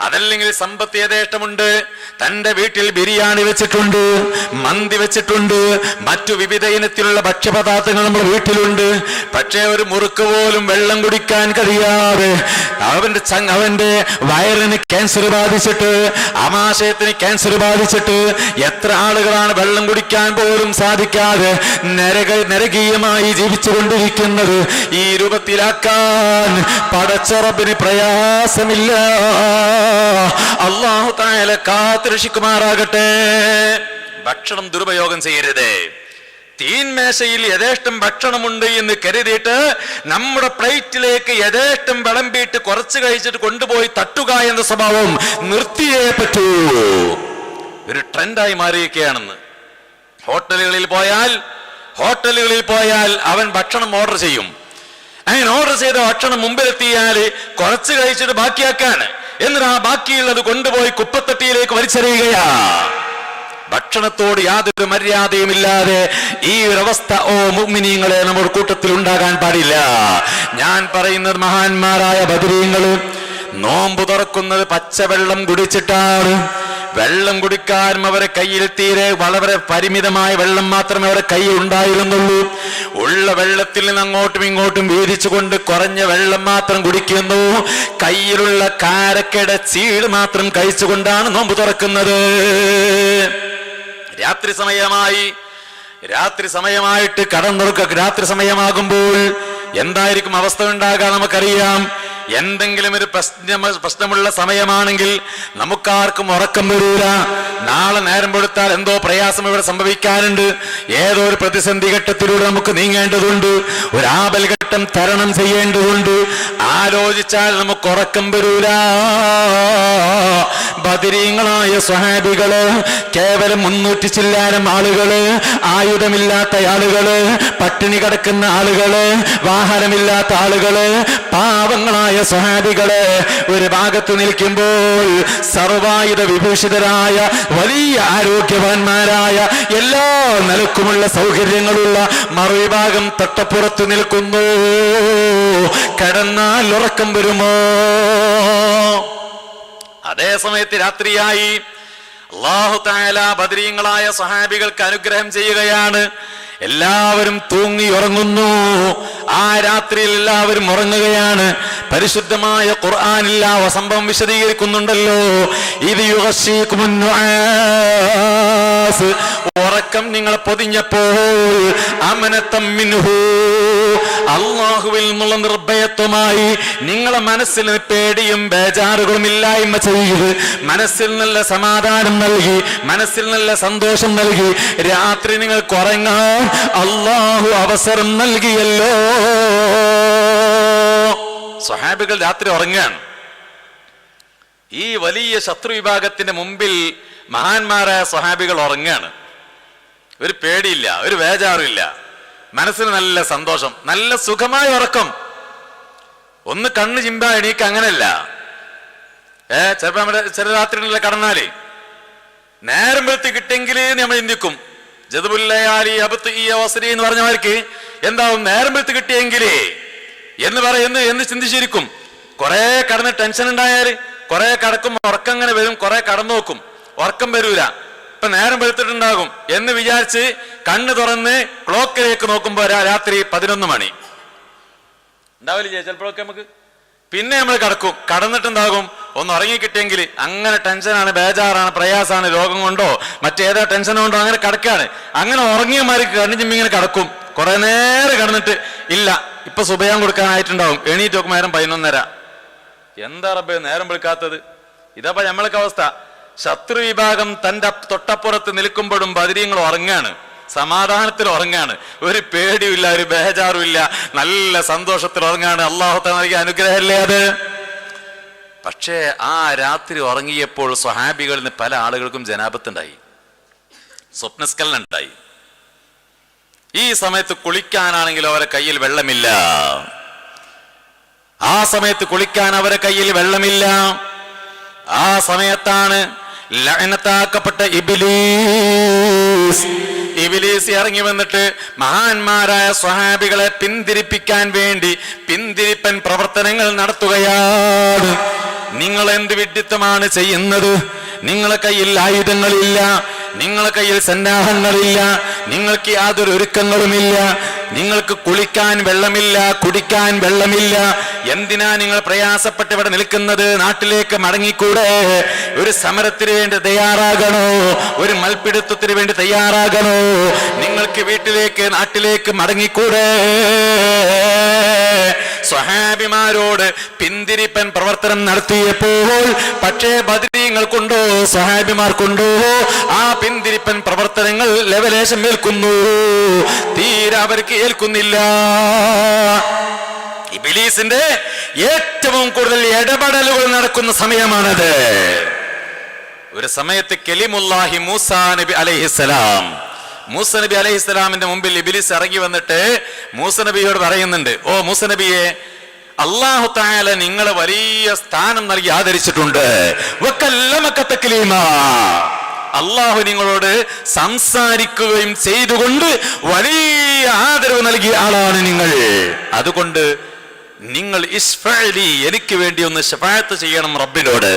A: അതല്ലെങ്കിൽ സമ്പത്ത് യഥേഷ്ടമുണ്ട്, തന്റെ വീട്ടിൽ ബിരിയാണി വെച്ചിട്ടുണ്ട്, മന്തി വെച്ചിട്ടുണ്ട്, മറ്റു വിവിധ ഇനത്തിലുള്ള ഭക്ഷ്യപദാർത്ഥങ്ങൾ നമ്മുടെ വീട്ടിലുണ്ട്. പക്ഷേ ഒരു മുറുക്ക് പോലും വെള്ളം കുടിക്കാൻ കഴിയാതെ അവന്റെ വയറിന് ക്യാൻസർ ബാധിച്ചിട്ട്, ആമാശയത്തിന് ക്യാൻസർ ബാധിച്ചിട്ട് എത്ര ആളുകളാണ് വെള്ളം കുടിക്കാൻ പോലും സാധിക്കാതെ നരകീയമായി ജീവിച്ചു കൊണ്ടിരിക്കുന്നത്. ഈ രൂപത്തിലാക്കാൻ പടച്ച റബ്ബിന് പ്രയാസമില്ല. അല്ലാഹു തആല കാത്തുരക്ഷിക്കുമാറാകട്ടെ. ഭക്ഷണം ദുരുപയോഗം ചെയ്യരുത്. തീൻമേശയിൽ യഥേഷ്ടം ഭക്ഷണമുണ്ട് എന്ന് കരുതിയിട്ട് നമ്മുടെ പ്ലേറ്റിലേക്ക് യഥേഷ്ടം വിളമ്പിയിട്ട് കുറച്ച് കഴിച്ചിട്ട് കൊണ്ടുപോയി തട്ടുക എന്ന സ്വഭാവം നിർത്തിയേ പറ്റൂ. ഒരു ട്രെൻഡായി മാറിയിരിക്കുകയാണെന്ന്. ഹോട്ടലുകളിൽ പോയാൽ അവൻ ഭക്ഷണം ഓർഡർ ചെയ്യും. അങ്ങനെ ഓർഡർ ചെയ്ത ഭക്ഷണം മുമ്പിലെത്തിയാൽ കുറച്ച് കഴിച്ചിട്ട് ബാക്കിയാക്കാണ്. എന്നിട്ട് ആ ബാക്കിയുള്ളത് കൊണ്ടുപോയി കുപ്പത്തൊട്ടിയിലേക്ക് വലിച്ചെറിയുകയാ. ഭക്ഷണത്തോട് യാതൊരു മര്യാദയുമില്ലാതെ ഈ ഒരവസ്ഥ മുഅ്മിനീങ്ങളെ നമ്മുടെ കൂട്ടത്തിൽ ഉണ്ടാകാൻ പാടില്ല. ഞാൻ പറയുന്നത് മഹാന്മാരായ ബദരീങ്ങള് നോമ്പ് തുറക്കുന്നത് പച്ചവെള്ളം കുടിച്ചിട്ടാണ്. വെള്ളം കുടിക്കാനും അവരെ കയ്യിൽ തീരെ വളരെ പരിമിതമായ വെള്ളം മാത്രമേ അവരെ കയ്യിൽ ഉണ്ടായിരുന്നുള്ളൂ. ഉള്ള വെള്ളത്തിൽ നിന്ന് അങ്ങോട്ടും ഇങ്ങോട്ടും വീതിച്ചുകൊണ്ട് കുറഞ്ഞ വെള്ളം മാത്രം കുടിക്കുന്നു. കയ്യിലുള്ള കാരക്കയുടെ ചീട് മാത്രം കഴിച്ചുകൊണ്ടാണ് നോമ്പ് തുറക്കുന്നത്. രാത്രി സമയമായിട്ട് രാത്രി സമയമാകുമ്പോൾ എന്തായിരിക്കും അവസ്ഥ ഉണ്ടാകുക നമുക്കറിയാം. എന്തെങ്കിലും ഒരു പ്രശ്നമുള്ള സമയമാണെങ്കിൽ നമുക്കാർക്കും ഉറക്കം വരൂല. നാളെ നേരം കൊടുത്താൽ എന്തോ പ്രയാസം ഇവിടെ സംഭവിക്കാനുണ്ട്. ഏതോ ഒരു പ്രതിസന്ധി ഘട്ടത്തിലൂടെ നമുക്ക് നീങ്ങേണ്ടതുണ്ട്. ഒരു ആപൽഘട്ടം തരണം ചെയ്യേണ്ടതുണ്ട്. ആലോചിച്ചാൽ നമുക്ക് ഉറക്കം വരൂല. ബദരീങ്ങളായ സ്വഹാബികള് കേവലം 300 ചില്ലാനം ആളുകള്, ആയുധമില്ലാത്ത ആളുകള്, പട്ടിണി കിടക്കുന്ന ആളുകള്, വാഹനമില്ലാത്ത ആളുകള്, പാവങ്ങളായ സ്വഹാബികള് ഒരു ഭാഗത്ത് നിൽക്കുമ്പോൾ സർവായുധ വിഭൂഷിതരായ വലിയ ആരോഗ്യവാന്മാരായ എല്ലാ നിലക്കുമുള്ള സൗകര്യങ്ങളുള്ള മറുവിഭാഗം തൊട്ടപ്പുറത്ത് നിൽക്കുന്നു. കിടന്നാൽ ഉറക്കം വരുമോ? അതേ സമയത്ത് രാത്രിയായി. അല്ലാഹു തആല ബദരീങ്ങളായ സ്വഹാബികൾക്ക് അനുഗ്രഹം ചെയ്യുകയാണ്. എല്ലാവരും തൂങ്ങി ഉറങ്ങുന്നു. ആ രാത്രിയിൽ എല്ലാവരും ഉറങ്ങുകയാണ്. പരിശുദ്ധമായ ഖുർആനിൽ ആ സംഭവം വിശദീകരിക്കുന്നുണ്ടല്ലോ. ഇത് യുഗശീകുമുൻ നുആസ്, ഉറക്കം നിങ്ങളെ പൊതിഞ്ഞപ്പോൾ അമനതം മിൻഹു, അല്ലാഹുവിൽ നിന്നുള്ള നിർഭയത്വമായി നിങ്ങളെ മനസ്സിൽ പേടിയും ബേജാറുകളും ഇല്ലായ്മ ചെയ്ത് മനസ്സിൽ നല്ല സമാധാനം നൽകി, മനസ്സിൽ നല്ല സന്തോഷം നൽകി രാത്രി നിങ്ങൾക്ക് ഉറങ്ങാൻ അല്ലാഹു അവസരം നൽകിയല്ലോ. സ്വഹാബികൾ രാത്രി ഉറങ്ങാണ്. ഈ വലിയ ശത്രു വിഭാഗത്തിന്റെ മുമ്പിൽ മഹാന്മാരായ സ്വഹാബികൾ ഉറങ്ങാണ്. ഒരു പേടിയില്ല, ഒരു ബേജാറില്ല, മനസ്സിന് നല്ല സന്തോഷം, നല്ല സുഖമായ ഉറക്കം. ഒന്ന് കണ്ണ് ചിമ്പാ എണീക്ക, അങ്ങനെയല്ല. ചിലപ്പോ നമ്മുടെ ചില രാത്രികളിൽ കടന്നാലേ നേരം വെളുത്ത് കിട്ടിയെങ്കിൽ നമ്മൾ ചിന്തിക്കും. ജദബുല്ലയാലി അബത്ത് ഈ അവസരി എന്ന് പറഞ്ഞവർക്ക് എന്താവും നേരം വെളുത്ത് കിട്ടിയെങ്കിലേ എന്ന് ചിന്തിച്ചിരിക്കും. കുറെ കടന്ന് ടെൻഷൻ ഉണ്ടായാല് കുറെ കടക്കും, ഉറക്കം അങ്ങനെ വരും. കുറെ കടന്നു നോക്കും, ഉറക്കം വരൂല. ഇപ്പൊ നേരം വെളുത്തിട്ടുണ്ടാകും എന്ന് വിചാരിച്ച് കണ്ണ് തുറന്ന് ക്ലോക്കിലേക്ക് നോക്കുമ്പോ രാത്രി 11 മണി ഉണ്ടാവില്ലേ ചിലപ്പോഴൊക്കെ നമുക്ക്. പിന്നെ നമ്മൾ കടക്കും, കടന്നിട്ടുണ്ടാകും ഒന്ന് ഉറങ്ങിക്കിട്ടിയെങ്കിൽ. അങ്ങനെ ടെൻഷനാണ്, ബേജാറാണ്, പ്രയാസാണ്, രോഗം കൊണ്ടോ മറ്റേതോ ടെൻഷൻ കൊണ്ടോ അങ്ങനെ കടക്കാണ്. അങ്ങനെ ഉറങ്ങിയമാർക്ക് കണ്ണു ചിമ്മി ഇങ്ങനെ കടക്കും. കുറെ നേരം കടന്നിട്ട് ഇല്ല ഇപ്പൊ സുബയാൻ കൊടുക്കാനായിട്ടുണ്ടാവും. എണീറ്റ് നോക്കുമ്പോൾ നേരം 11:30. എന്താ റബ്ബേ നേരം വെളുക്കാത്തത്? ഇതപ്പോ നമ്മളൊക്കെ അവസ്ഥ. ശത്രു വിഭാഗം തന്റെ തൊട്ടപ്പുറത്ത് നിൽക്കുമ്പോഴും ബദരീങ്ങൾ ഉറങ്ങാണ്, സമാധാനത്തിൽ ഉറങ്ങാണ്, ഒരു പേടിയില്ല, ഒരു ബേജാറും ഇല്ല, നല്ല സന്തോഷത്തിൽ ഉറങ്ങാണ്. അള്ളാഹു തആല നൽകിയ അനുഗ്രഹമല്ലേ അത്. പക്ഷേ ആ രാത്രി ഉറങ്ങിയപ്പോൾ സ്വഹാബികളിൽ നിന്ന് പല ആളുകൾക്കും ജനാബത്തുണ്ടായി, സ്വപ്നസ്ഖലനം. ഈ സമയത്ത് കുളിക്കാനാണെങ്കിൽ അവരെ കയ്യിൽ വെള്ളമില്ല. ആ സമയത്ത് കുളിക്കാൻ അവരെ കയ്യിൽ വെള്ളമില്ല. ആ സമയത്താണ് ലഅനത്താക്കപ്പെട്ട ഇബ്ലീസ് ഇറങ്ങി വന്നിട്ട് മഹാന്മാരായ സ്വഹാബികളെ പിന്തിരിപ്പിക്കാൻ വേണ്ടി പിന്തിരിപ്പൻ പ്രവർത്തനങ്ങൾ നടത്തുകയാണ്. നിങ്ങൾ എന്ത് വിഡ്ഢിത്തമാണ് ചെയ്യുന്നത്? നിങ്ങളെ കയ്യിൽ ആയുധങ്ങളില്ല, നിങ്ങളെ കയ്യിൽ സന്നാഹങ്ങളില്ല, നിങ്ങൾക്ക് യാതൊരു ഒരുക്കങ്ങളുമില്ല, നിങ്ങൾക്ക് കുളിക്കാൻ വെള്ളമില്ല, കുടിക്കാൻ വെള്ളമില്ല. എന്തിനാ നിങ്ങൾ പ്രയാസപ്പെട്ട് ഇവിടെ നിൽക്കുന്നത്? നാട്ടിലേക്ക് മടങ്ങിക്കൂടെ? ഒരു സമരത്തിന് വേണ്ടി തയ്യാറാകണോ? ഒരു മൽപ്പിടുത്തത്തിന് വേണ്ടി തയ്യാറാകണോ? നിങ്ങൾക്ക് വീട്ടിലേക്ക് നാട്ടിലേക്ക് മടങ്ങിക്കൂടെ? സ്വഹാബിമാരോട് പിന്തിരിപ്പൻ പ്രവർത്തനം നടത്തിയപ്പോൾ പക്ഷേ ബദരീങ്ങൾക്കുണ്ടോ, സ്വഹാബിമാർക്കുണ്ടോ ആ പിന്തിരിപ്പൻ പ്രവർത്തനങ്ങൾ ലെവലേശം ഏൽക്കുന്നു? തീരെ അവർക്ക് ഏൽക്കുന്നില്ല. ഇബ്ലീസിന്റെ ഏറ്റവും കൂടുതൽ ഇടപെടലുകൾ നടക്കുന്ന സമയമാണത്. ഒരു സമയത്ത് കലിമുല്ലാഹി മൂസാ നബി അലൈഹിസ്സലാം, മൂസ നബി അലൈഹിസ്സലാമിന്റെ മുമ്പിൽ ഇബ്ലീസ് ഇറങ്ങി വന്നിട്ട് മൂസ നബിയോട് പറയുന്നുണ്ട്, ഓ മൂസ നബിയെ, അല്ലാഹു തആല നിങ്ങളെ വലിയ സ്ഥാനം നൽകി ആദരിച്ചിട്ടുണ്ട്. വകല്ലമക തക്ലീമാ, അള്ളാഹു നിങ്ങളോട് സംസാരിക്കുകയും ചെയ്തുകൊണ്ട് വലിയ ആദരവ് നൽകിയ ആളാണ് നിങ്ങൾ. അതുകൊണ്ട് നിങ്ങൾ ഇശ്ഫഅലി, എനിക്ക് വേണ്ടി ഒന്ന് ശഫാഅത്ത് ചെയ്യണം റബ്ബിനോട്.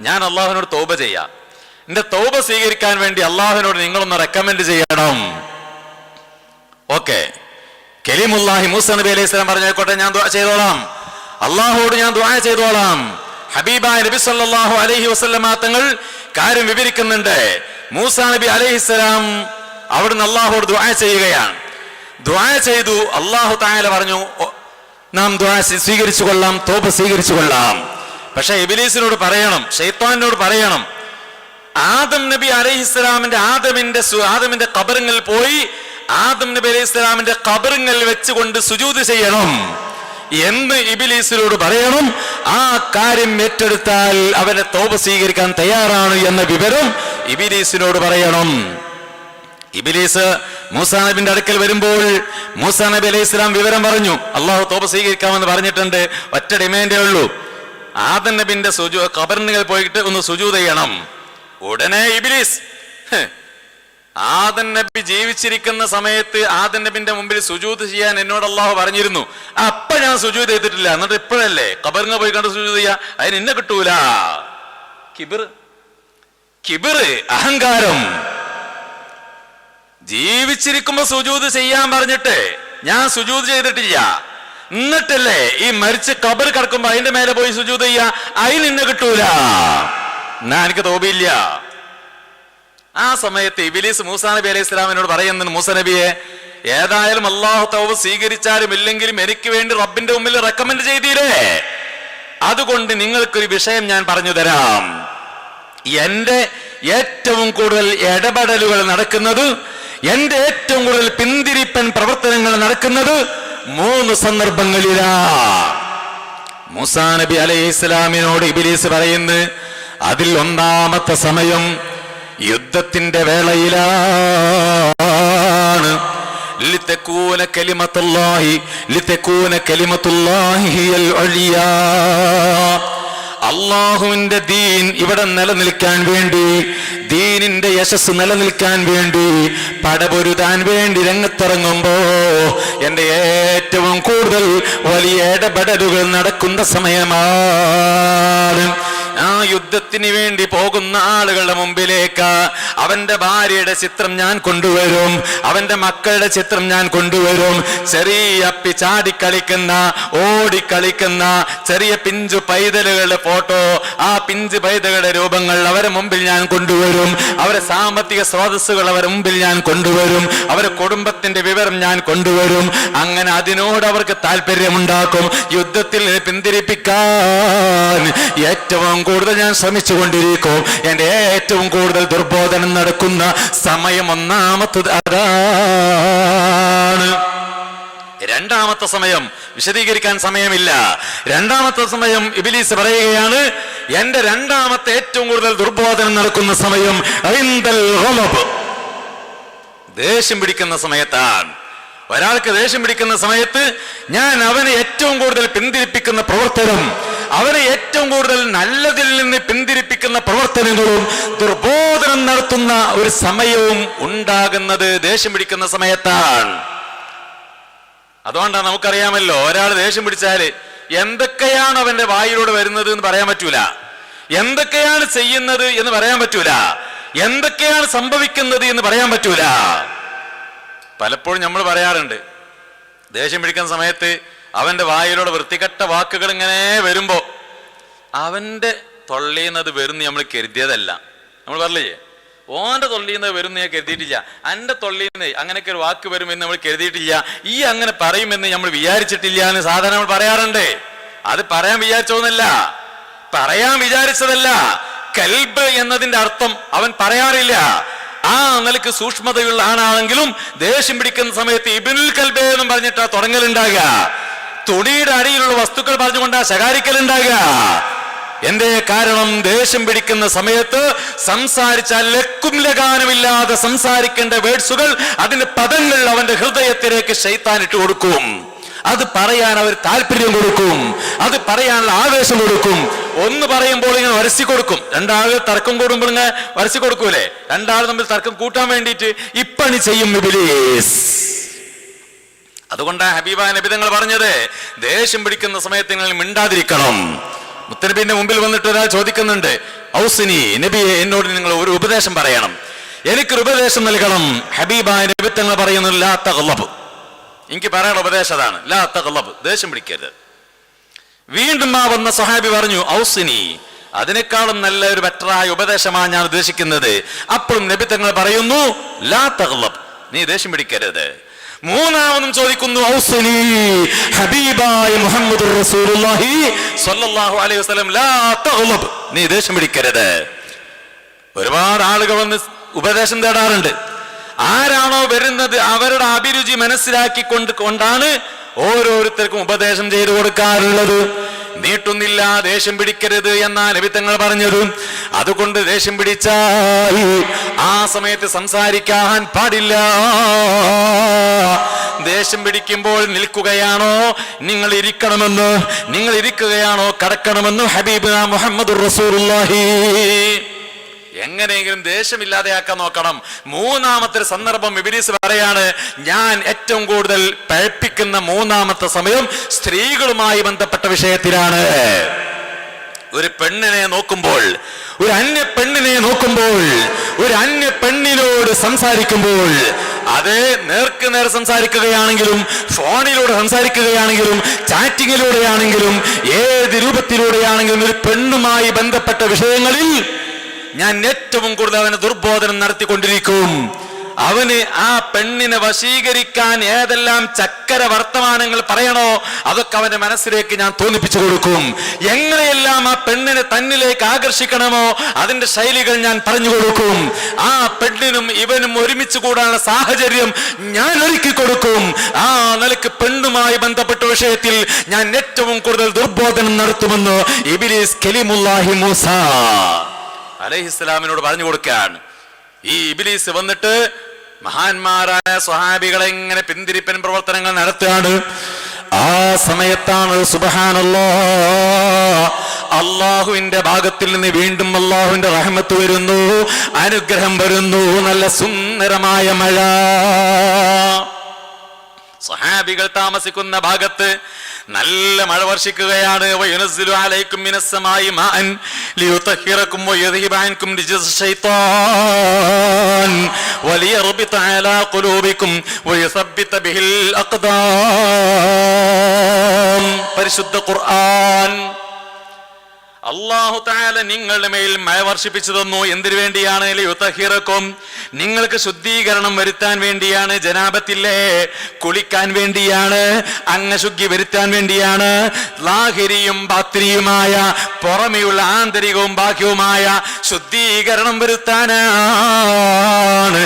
A: ഞാൻ അള്ളാഹുവിനോട് തൗബ ചെയ്യാം, എന്റെ തൗബ സ്വീകരിക്കാൻ വേണ്ടി അള്ളാഹുവിനോട് നിങ്ങളൊന്ന് റെക്കമെൻഡ് ചെയ്യണം. ഓക്കെ, കലീമുല്ലാഹി മൂസ നബി അലൈഹി സ്വലാം പറഞ്ഞായിക്കോട്ടെ, ഞാൻ ദുആ ചെയ്തോളാം, അള്ളാഹുവോട് ഞാൻ ദുആ ചെയ്തോളാം. ഹബീബായ നബി സല്ലല്ലാഹു അലൈഹി വസല്ലമ തങ്ങൾ കാര്യം വിവരിക്കുന്നുണ്ട്. മൂസാ നബി അലൈഹിസ്സലാം അവിടുന്ന് അള്ളാഹുവോട് ദുആ ചെയ്യുകയാണ്. ദുആ ചെയ്തു. അള്ളാഹു തആല പറഞ്ഞു, നാം ദുആ സ്വീകരിച്ചു കൊള്ളാം, തൗബ സ്വീകരിച്ചു കൊള്ളാം. പക്ഷെ ഇബ്ലീസിനോട് പറയണം, ശൈത്താനോട് പറയണം, ആദം നബി അലൈഹിസ്സലാമിന്റെ ആദമിന്റെ ഖബറിൽ പോയി ആദം നബി അലൈഹിസ്സലാമിന്റെ ഖബറിൽ വെച്ചുകൊണ്ട് സുജൂദ് ചെയ്യണം എന്ന് ഇബ്ലീസിനോട് പറയണം. ആ കാര്യം ഏറ്റെടുത്താൽ അവനെ തൗബ സ്വീകരിക്കാൻ തയ്യാറാണ് എന്ന വിവരം ഇബ്ലീസിനോട് പറയണം. ഇബ്ലീസ് മൂസാ നബിന്റെ അടുക്കൽ വരുമ്പോൾ മൂസാ നബി അലൈഹി സ്വലാം വിവരം പറഞ്ഞു, അള്ളാഹു തൗബ സ്വീകരിക്കാമെന്ന് പറഞ്ഞിട്ടുണ്ട്, ഒറ്റ ഡിമാൻഡേ ഉള്ളൂ, ആദം നബിന്റെ ഖബറിൽ പോയിട്ട് ഒന്ന് സുജൂദ് ചെയ്യണം. ഉടനെ ഇബ്ലീസ്, ആദം നബി ജീവിച്ചിരിക്കുന്ന സമയത്ത് ആദം നബിന്റെ മുമ്പിൽ സുജൂദ് ചെയ്യാൻ എന്നോട് അള്ളാഹു പറഞ്ഞിരുന്നു, അപ്പൊ ഞാൻ സുജൂദ് ചെയ്തിട്ടില്ല, എന്നിട്ട് ഇപ്പോഴല്ലേ ഖബറിന് പോയി കണ്ട് സുജൂദ് ചെയ്യാ, അതിന് എന്നെ കിട്ടൂല. കിബിർ, അഹങ്കാരം. ജീവിച്ചിരിക്കുമ്പോ സുജൂദ് ചെയ്യാൻ പറഞ്ഞിട്ട് ഞാൻ സുജൂദ് ചെയ്തിട്ടില്ല, എന്നിട്ടല്ലേ ഈ മരിച്ച് ഖബർ കിടക്കുമ്പോ അതിന്റെ മേലെ പോയി സുജൂദ് ചെയ്യാ, അതിന് എന്നെ കിട്ടൂല, എന്നാ എനിക്ക് തോപിയില്ല. ആ സമയത്ത് ഇബ്ലീസ് മൂസാ നബി അലൈഹി സ്വലാമിനോട് പറയുന്നുണ്ട്, മൂസ നബിയെ, ഏതായാലും അള്ളാഹു തൗബ സ്വീകരിച്ചാലും ഇല്ലെങ്കിലും എനിക്ക് വേണ്ടി റബ്ബിന്റെ മുമ്പിൽ റെക്കമെൻഡ് ചെയ്തീരേ, അതുകൊണ്ട് നിങ്ങൾക്കൊരു വിഷയം ഞാൻ പറഞ്ഞു തരാം. എന്റെ ഏറ്റവും കൂടുതൽ ഇടപെടലുകൾ നടക്കുന്നത്, എന്റെ ഏറ്റവും കൂടുതൽ പിന്തിരിപ്പൻ പ്രവർത്തനങ്ങൾ നടക്കുന്നത് 3 സന്ദർഭങ്ങളിലാ. മൂസാ നബി അലൈഹി സ്വലാമിനോട് ഇബ്ലീസ് പറയുന്നു, അതിൽ ഒന്നാമത്തെ സമയം യുദ്ധത്തിന്റെ വേളയിലാണ്. ലിതകൂന കലിമത്തുല്ലാഹി ഹിയൽ ഉലിയാ, അള്ളാഹുവിന്റെ ദീൻ ഇവിടെ നിലനിൽക്കാൻ വേണ്ടി, ദീനിന്റെ യശസ് നിലനിൽക്കാൻ വേണ്ടി, പടപൊരുതാൻ വേണ്ടി രംഗത്തിറങ്ങുമ്പോ എന്റെ ഏറ്റവും കൂടുതൽ വലിയ ഇടപെടലുകൾ നടക്കുന്ന സമയമാണ്. ആ യുദ്ധത്തിന് വേണ്ടി പോകുന്ന ആളുകളുടെ മുമ്പിലേക്ക് അവന്റെ ഭാര്യയുടെ ചിത്രം ഞാൻ കൊണ്ടുവരും, അവന്റെ മക്കളുടെ ചിത്രം ഞാൻ കൊണ്ടുവരും. ചെറിയ ചാടിക്കളിക്കുന്ന, ഓടിക്കളിക്കുന്ന ചെറിയ പിഞ്ചു പൈതലുകളുടെ ഫോട്ടോ, ആ പിഞ്ചു പൈതകളുടെ രൂപങ്ങൾ അവരെ മുമ്പിൽ ഞാൻ കൊണ്ടുവരും. അവരെ സാമ്പത്തിക സ്രോതസ്സുകൾ അവരെ മുമ്പിൽ ഞാൻ കൊണ്ടുവരും. അവരെ കുടുംബത്തിന്റെ വിവരം ഞാൻ കൊണ്ടുവരും. അങ്ങനെ അതിനോട് അവർക്ക് താല്പര്യമുണ്ടാക്കും. യുദ്ധത്തിൽ പിന്തിരിപ്പിക്കാൻ ഏറ്റവും കൂടുതൽ ഞാൻ ശ്രമിച്ചുകൊണ്ടിരിക്കും. എന്റെ ഏറ്റവും കൂടുതൽ ദുർബോധനം നടക്കുന്ന സമയം ഒന്നാമത്തത് അതാണ്. രണ്ടാമത്തെ സമയം വിശദീകരിക്കാൻ സമയമില്ല. രണ്ടാമത്തെ സമയം ഇബ്ലീസ് പറയുകയാണ്, എന്റെ രണ്ടാമത്തെ ഏറ്റവും കൂടുതൽ ദുർബോധനം നടക്കുന്ന സമയം ദേഷ്യം പിടിക്കുന്ന സമയത്താണ്. ഒരാൾക്ക് ദേഷ്യം പിടിക്കുന്ന സമയത്ത് ഞാൻ അവനെ ഏറ്റവും കൂടുതൽ പിന്തിരിപ്പിക്കുന്ന പ്രവർത്തനം, അവനെ ഏറ്റവും കൂടുതൽ നല്ലതിൽ നിന്ന് പിന്തിരിപ്പിക്കുന്ന പ്രവർത്തനങ്ങളും ദുർബോധനം നടത്തുന്ന ഒരു സമയവും ഉണ്ടാകുന്നത് ദേഷ്യം പിടിക്കുന്ന സമയത്താണ്. അതുകൊണ്ടാണ് നമുക്കറിയാമല്ലോ, ഒരാൾ ദേഷ്യം പിടിച്ചാല് എന്തൊക്കെയാണ് അവന്റെ വായിലൂടെ വരുന്നത് എന്ന് പറയാൻ പറ്റൂല, എന്തൊക്കെയാണ് ചെയ്യുന്നത് എന്ന് പറയാൻ പറ്റൂല, എന്തൊക്കെയാണ് സംഭവിക്കുന്നത് എന്ന് പറയാൻ പറ്റൂല. പലപ്പോഴും നമ്മൾ പറയാറുണ്ട്, ദേഷ്യം പിടിക്കുന്ന സമയത്ത് അവന്റെ വായിലൂടെ വൃത്തികെട്ട വാക്കുകൾ ഇങ്ങനെ വരുമ്പോ അവന്റെ തൊള്ളിയുന്നത് വരുന്ന നമ്മൾ കരുതിയതല്ല. നമ്മൾ പറഞ്ഞില്ലേ, ഓന്റെ തൊള്ളിന്ന് വരുന്ന ഞാൻ കരുതിയിട്ടില്ല, എന്റെ തൊള്ളിന്ന് അങ്ങനെയൊക്കെ ഒരു വാക്ക് വരുമെന്ന് നമ്മൾ കരുതിയിട്ടില്ല, ഈ അങ്ങനെ പറയുമെന്ന് നമ്മൾ വിചാരിച്ചിട്ടില്ല എന്ന് സാധാരണ നമ്മൾ പറയാറുണ്ട്. അത് പറയാൻ വിചാരിച്ചോന്നല്ല, പറയാൻ വിചാരിച്ചതല്ല. കൽബ് എന്നതിന്റെ അർത്ഥം അവൻ പറയാറില്ല. ആ നിലക്ക് സൂക്ഷ്മതയുള്ള ആണാണെങ്കിലും ദേഷ്യം പിടിക്കുന്ന സമയത്ത് ഇബ്നുൽ കൽബേ എന്നും പറഞ്ഞിട്ടാ തുടങ്ങലുണ്ടാകുക, തുണിയുടെ അടിയിലുള്ള വസ്തുക്കൾ പറഞ്ഞുകൊണ്ടാ ശകാരിക്കലുണ്ടാകുക. എന്റെ കാരണം ദേഷ്യം പിടിക്കുന്ന സമയത്ത് സംസാരിച്ചാൽ ലക്കും ലഗാനമില്ലാതെ സംസാരിക്കേണ്ട വേർഡ്സുകൾ, അതിന്റെ പദങ്ങൾ അവന്റെ ഹൃദയത്തിലേക്ക് ശൈത്താൻ ഇട്ട് കൊടുക്കും. അത് പറയാൻ അവർ താല്പര്യം കൊടുക്കും, അത് പറയാനുള്ള ആവേശം കൊടുക്കും. ഒന്ന് പറയുമ്പോൾ ഇങ്ങനെ വരസി കൊടുക്കും, രണ്ടാളുകൾ തർക്കം കൂടുമ്പോൾ ഇങ്ങനെ വരസി കൊടുക്കൂലേ, രണ്ടാൾ തമ്മിൽ തർക്കം കൂട്ടാൻ വേണ്ടിയിട്ട് ഇപ്പണി ചെയ്യും ഇബ്ലീസ്. അതുകൊണ്ടാണ് ഹബീബായ നബി തങ്ങൾ പറഞ്ഞത്, ദേഷ്യം പിടിക്കുന്ന സമയത്ത് നിങ്ങൾ മിണ്ടാതിരിക്കണം. മുത്തനബിന്റെ മുമ്പിൽ വന്നിട്ട് ഒരാൾ ചോദിക്കുന്നുണ്ട്, ഔസിനി നബിയെ, എന്നോട് നിങ്ങൾ ഒരു ഉപദേശം പറയണം, എനിക്കൊരു ഉപദേശം നൽകണം. ഹബീബായ നബി തങ്ങൾ പറയുന്നു, ലാ തഗ്ളബ്, എനിക്ക് പറയാനുള്ള ഉപദേശം അതാണ്, ലാ തഗ്ളബ്, ദേഷ്യം പിടിക്കരുത്. വീണ്ടും ആ വന്ന സഹാബി പറഞ്ഞു, ഔസിനി, അതിനേക്കാളും നല്ല ഒരു ബെറ്ററായ ഉപദേശമാണ് ഞാൻ ഉദ്ദേശിക്കുന്നത്. അപ്പോഴും നബി തങ്ങൾ പറയുന്നു, ലാ തഗ്ളബ്, നീ ദേഷ്യം പിടിക്കരുത്. മൂന്നാമതും ചോദിക്കുന്നു, ഔസിനി, ഹബീബായ മുഹമ്മദുർ റസൂലുള്ളാഹി സ്വല്ലല്ലാഹു അലൈഹി വസല്ലം, ലാ തഗ്ളബ്, നീ ദേഷ്യം പിടിക്കരുത്. ഒരുപാട് ആളുകൾ വന്ന് ഉപദേശം തേടാറുണ്ട്. ആരാണോ വരുന്നത് അവരുടെ അഭിരുചി മനസ്സിലാക്കിക്കൊണ്ടാണ് ഓരോരുത്തർക്കും ഉപദേശം ചെയ്തു കൊടുക്കാറുള്ളത്. നീട്ടുന്നില്ല, ദേഷ്യം പിടിക്കരുത് എന്നാ നബി തങ്ങൾ പറഞ്ഞത്. അതുകൊണ്ട് ദേഷ്യം പിടിച്ചാൽ ആ സമയത്ത് സംസാരിക്കാൻ പാടില്ല. ദേഷ്യം പിടിക്കുമ്പോൾ നിൽക്കുകയാണോ നിങ്ങൾ ഇരിക്കണമെന്ന്, നിങ്ങൾ ഇരിക്കുകയാണോ കടക്കണമെന്ന് ഹബീബുനാ മുഹമ്മദുർ റസൂലുള്ളാഹി. എങ്ങനെയെങ്കിലും ദേഷ്യമില്ലാതെയാക്കാൻ നോക്കണം. മൂന്നാമത്തെ സന്ദർഭം ഇബ്ലീസ് പറയാണ്, ഞാൻ ഏറ്റവും കൂടുതൽ പഴപ്പിക്കുന്ന മൂന്നാമത്തെ സമയം സ്ത്രീകളുമായി ബന്ധപ്പെട്ട വിഷയത്തിലാണ്. ഒരു പെണ്ണിനെ നോക്കുമ്പോൾ, ഒരു അന്യ പെണ്ണിനെ നോക്കുമ്പോൾ, ഒരു അന്യ പെണ്ണിനോട് സംസാരിക്കുമ്പോൾ, അത് നേർക്ക് നേർ സംസാരിക്കുകയാണെങ്കിലും ഫോണിലൂടെ സംസാരിക്കുകയാണെങ്കിലും ചാറ്റിങ്ങിലൂടെയാണെങ്കിലും ഏത് രൂപത്തിലൂടെയാണെങ്കിലും ഒരു പെണ്ണുമായി ബന്ധപ്പെട്ട വിഷയങ്ങളിൽ ഞാൻ ഏറ്റവും കൂടുതൽ അവന് ദുർബോധനം നടത്തിക്കൊണ്ടിരിക്കും. അവന് ആ പെണ്ണിനെ വശീകരിക്കാൻ ഏതെല്ലാം ചക്കര വർത്തമാനങ്ങൾ പറയണോ അതൊക്കെ അവന്റെ മനസ്സിലേക്ക് ഞാൻ തോന്നിപ്പിച്ചു കൊടുക്കും. എങ്ങനെയെല്ലാം ആ പെണ്ണിനെ തന്നിലേക്ക് ആകർഷിക്കണമോ അതിന്റെ ശൈലികൾ ഞാൻ പറഞ്ഞു കൊടുക്കും. ആ പെണ്ണിനും ഇവനും ഒരുമിച്ച് കൂടാനുള്ള സാഹചര്യം ഞാൻ ഒരുക്കി കൊടുക്കും. ആ നിലക്ക് പെണ്ണുമായി ബന്ധപ്പെട്ട വിഷയത്തിൽ ഞാൻ ഏറ്റവും കൂടുതൽ ദുർബോധനം നടത്തുമെന്ന് ഇബ്ലീസ് കലിമുല്ലാഹി മൂസ അലൈഹിസ്സലാമിനോട് പറഞ്ഞു കൊടുക്കുകയാണ്. ഈ ഇബ്ലീസ് വന്നിട്ട് മഹാന്മാരായ സ്വഹാബികളെ ഇങ്ങനെ പിന്തിരിപ്പൻ പ്രവർത്തനങ്ങൾ നടത്തുകയാണ്. ആ സമയത്താണ് സുബ്ഹാനല്ലാഹ് അള്ളാഹുവിന്റെ ഭാഗത്തിൽ നിന്ന് വീണ്ടും അള്ളാഹുവിന്റെ റഹ്മത്ത് വരുന്നു, അനുഗ്രഹം വരുന്നു, നല്ല സുന്ദരമായ മഴ. സ്വഹാബികൾ താമസിക്കുന്ന ഭാഗത്ത് നല്ല മഴ വർഷിക്കുകയാണ്. വയുനസ്സിലു അലൈക്കും മിനസ്സമായി മാഅൻ ലിയുതഹിറകും വയദ്ഹിബ അൻകും റിജ്സ ശൈത്താൻ വലിയർബിത അലാ ഖുലൂബികും വയസബ്ബിത ബിഹിൽ അഖ്ദാം. പരിശുദ്ധ ഖുർആൻ. അല്ലാഹു തആല നിങ്ങളുടെ മേൽ മഴ വർഷിപ്പിച്ചു തന്നു. എന്തിനു വേണ്ടിയാണ്? ലിയുതഹിറകും, നിങ്ങൾക്ക് ശുദ്ധീകരണം വരുത്താൻ വേണ്ടിയാണ്. ജനാബത്തില്ലേ, കുളിക്കാൻ വേണ്ടിയാണ്, അംഗശുദ്ധി വരുത്താൻ വേണ്ടിയാണ്. ലാഹിരിയും ആന്തരികമായ പുറമെയുള്ള ആന്തരികവും ബാഹ്യവുമായ ശുദ്ധീകരണം വരുത്താനാണ്.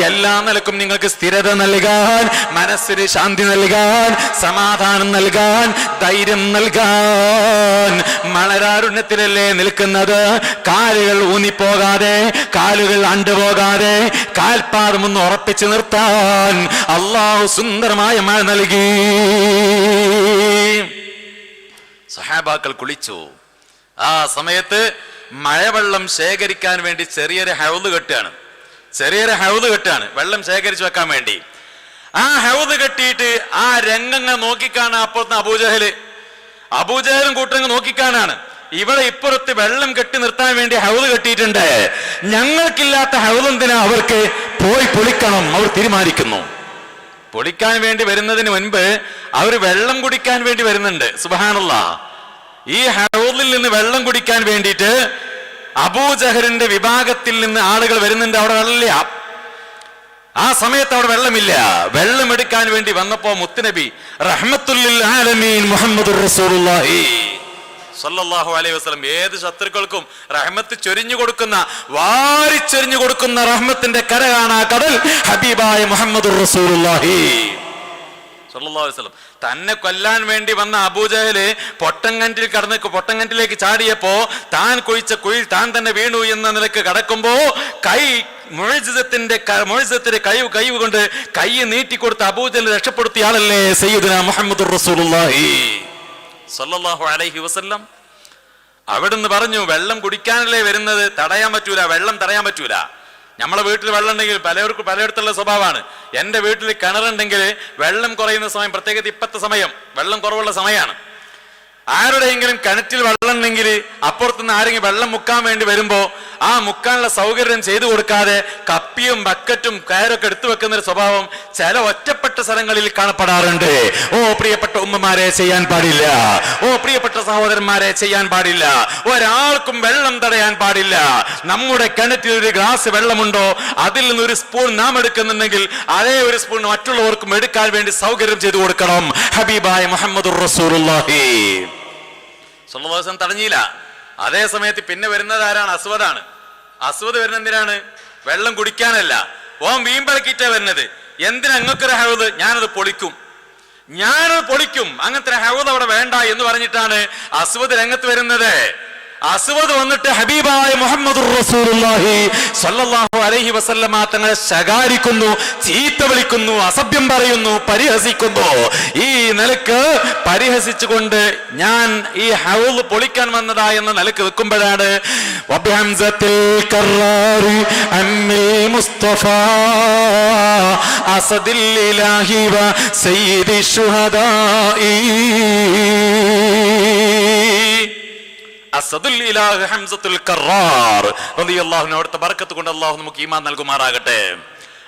A: എല്ലാ നിലക്കും നിങ്ങൾക്ക് സ്ഥിരത നൽകാൻ, മനസ്സിന് ശാന്തി നൽകാൻ, സമാധാനം നൽകാൻ, ധൈര്യം നൽകാൻ. മണരാരുണ്യത്തിലല്ലേ നിൽക്കുന്നത്? കാലുകൾ ഊന്നിപ്പോകാതെ, കാലുകൾ അണ്ടുപോകാതെ, കാൽപാദം ഒന്ന് ഉറപ്പിച്ചു നിർത്താൻ അള്ളാഹു സുന്ദരമായ മഴ നൽകി. സഹാബാക്കൾ കുളിച്ചു. ആ സമയത്ത് മഴവെള്ളം ശേഖരിക്കാൻ വേണ്ടി ചെറിയൊരു ഹൗദ് കെട്ടാണ്, വെള്ളം ശേഖരിച്ചു വെക്കാൻ വേണ്ടി. ആ ഹൗദ് കെട്ടിയിട്ട് ആ രംഗങ്ങൾ നോക്കിക്കാണാൻ അപ്പുറത്ത് അബൂജഹലും കൂട്ടങ്ങൾ നോക്കിക്കാണാണ്. ഇവിടെ ഇപ്പുറത്ത് വെള്ളം കെട്ടി നിർത്താൻ വേണ്ടി ഹൗദ് കെട്ടിയിട്ടുണ്ട്. ഞങ്ങൾക്കില്ലാത്ത ഹൗദ് എന്തിനാ അവർക്ക്? പോയി പൊളിക്കണം അവർ തീരുമാനിക്കുന്നു. പൊളിക്കാൻ വേണ്ടി വരുന്നതിന് മുൻപ് അവർ വെള്ളം കുടിക്കാൻ വേണ്ടി വരുന്നുണ്ട്. സുബ്ഹാനല്ലാഹ്, ഈ ഹൗദിൽ നിന്ന് വെള്ളം കുടിക്കാൻ വേണ്ടിയിട്ട് അബൂജഹലിന്റെ വിഭാഗത്തിൽ നിന്ന് ആളുകൾ വരുന്നുണ്ട്. അവിടെ വെള്ളമില്ല. ആ സമയത്ത് അവിടെ വെള്ളമില്ല. വെള്ളം എടുക്കാൻ വേണ്ടി വന്നപ്പോ മുത്തുനബി റഹ്മത്തുൽ ലിൽ ആലമീൻ മുഹമ്മദുർ റസൂലുള്ളാഹി സല്ലല്ലാഹു അലൈഹി വസല്ലം ഏത് ശത്രുക്കൾക്കും റഹ്മത്ത് ചൊരിഞ്ഞു കൊടുക്കുന്ന, വാരിച്ചൊരിഞ്ഞു കൊടുക്കുന്ന റഹ്മത്തിന്റെ കര കാണാ കടൽ ഹബീബായ മുഹമ്മദുർ റസൂലുള്ളാഹി സല്ലല്ലാഹു അലൈഹി വസല്ലം. തന്നെ കൊല്ലാൻ വേണ്ടി വന്ന അബൂജഹല് പൊട്ടങ്കണ്ടിലേക്ക് ചാടിയപ്പോ താൻ കുഴിച്ച കുഴിൽ താൻ തന്നെ വീണു എന്ന നിലക്ക് കടക്കുമ്പോ മുഅ്ജിസത്തിന്റെ കഴിവ് കൊണ്ട് കൈ നീട്ടിക്കൊടുത്ത അബൂജഹൽ രക്ഷപ്പെടുത്തിയ ആളല്ലേ സയ്യിദുനാ മുഹമ്മദുർ റസൂലുള്ളാഹി സല്ലല്ലാഹു അലൈഹി വസല്ലം. അവിടുന്ന് പറഞ്ഞു, വെള്ളം കുടിക്കാനല്ലേ വരുന്നത്, തടയാൻ പറ്റൂല, വെള്ളം തടയാൻ പറ്റൂല. നമ്മളെ വീട്ടിൽ വെള്ളം ഉണ്ടെങ്കിൽ പലർക്കും പലയിടത്തുള്ള സ്വഭാവമാണ്. എൻ്റെ വീട്ടിൽ കിണറുണ്ടെങ്കിൽ വെള്ളം കുറയുന്ന സമയം, പ്രത്യേകിച്ച് ഇപ്പത്തെ സമയം വെള്ളം കുറവുള്ള സമയമാണ്, ആരുടെയെങ്കിലും കിണറ്റിൽ വെള്ളം ഉണ്ടെങ്കിൽ അപ്പുറത്തുനിന്ന് ആരെങ്കിലും വെള്ളം മുക്കാൻ വേണ്ടി വരുമ്പോ ആ മുക്കാനുള്ള സൗകര്യം ചെയ്തു കൊടുക്കാതെ കപ്പിയും ബക്കറ്റും കയറൊക്കെ എടുത്തു വെക്കുന്ന ഒരു സ്വഭാവം ചില ഒറ്റപ്പെട്ട സ്ഥലങ്ങളിൽ കാണപ്പെടാറുണ്ട്. ഓ പ്രിയപ്പെട്ട ഉമ്മമാരെ, ചെയ്യാൻ പാടില്ല. ഓ പ്രിയപ്പെട്ട സഹോദരന്മാരെ, ചെയ്യാൻ പാടില്ല. ഒരാൾക്കും വെള്ളം തടയാൻ പാടില്ല. നമ്മുടെ കിണറ്റിൽ ഒരു ഗ്ലാസ് വെള്ളമുണ്ടോ, അതിൽ നിന്ന് ഒരു സ്പൂൺ നാം എടുക്കുന്നുണ്ടെങ്കിൽ അതേ ഒരു സ്പൂൺ മറ്റുള്ളവർക്കും എടുക്കാൻ വേണ്ടി സൗകര്യം ചെയ്തു കൊടുക്കണം. ഹബീബായ മുഹമ്മദുർ റസൂലുള്ളാഹി സ്വല്ലല്ലാഹു അലൈഹി വസല്ലം തടഞ്ഞില്ല. അതേ സമയത്ത് പിന്നെ വരുന്നത് ആരാണ്? അസ്വദാണ്. അസ്വദ് വരുന്ന എന്തിനാണ്? വെള്ളം കുടിക്കാനല്ല, ഓൻ വീമ്പളക്കിട്ടാ വരുന്നത്. എന്തിനാ അങ്ങക്കൊരു ഹൗദ്? ഞാനത് പൊളിക്കും. അങ്ങനത്തെ ഹൗദ് അവിടെ വേണ്ട എന്ന് പറഞ്ഞിട്ടാണ് അസ്വദ് രംഗത്ത് വരുന്നത്. അസ്വദ് വന്നിട്ട് ഹബീബായ മുഹമ്മദുർ റസൂലുള്ളാഹി സ്വല്ലല്ലാഹു അലൈഹി വസല്ലമ തങ്ങളെ ശകാരിക്കുന്നു, ചീത്ത വിളിക്കുന്നു, അസഭ്യം പറയുന്നു, പരിഹസിക്കുന്നു. ഈ നിലക്ക് പരിഹസിച്ചുകൊണ്ട് ഞാൻ ഈ ഹൗദ് പൊളിക്കാൻ വന്നതാ എന്ന നിലക്ക് വെക്കുമ്പോഴാണ് വബിഹംസത്തിൽ കറാരി അമ്മിൽ മുസ്തഫ അസദിൽ ഇലാഹി വ സയ്യിദി ശുഹദാഇ അസദുൽ ഇലാഹ് ഹംസത്തുൽ കറാർ റളിയല്ലാഹു അൻഹു. അവിടുത്തെ ബർക്കത്ത് കൊണ്ട് അല്ലാഹു നമുക്ക് ഈമാൻ നൽകുമാറാകട്ടെ.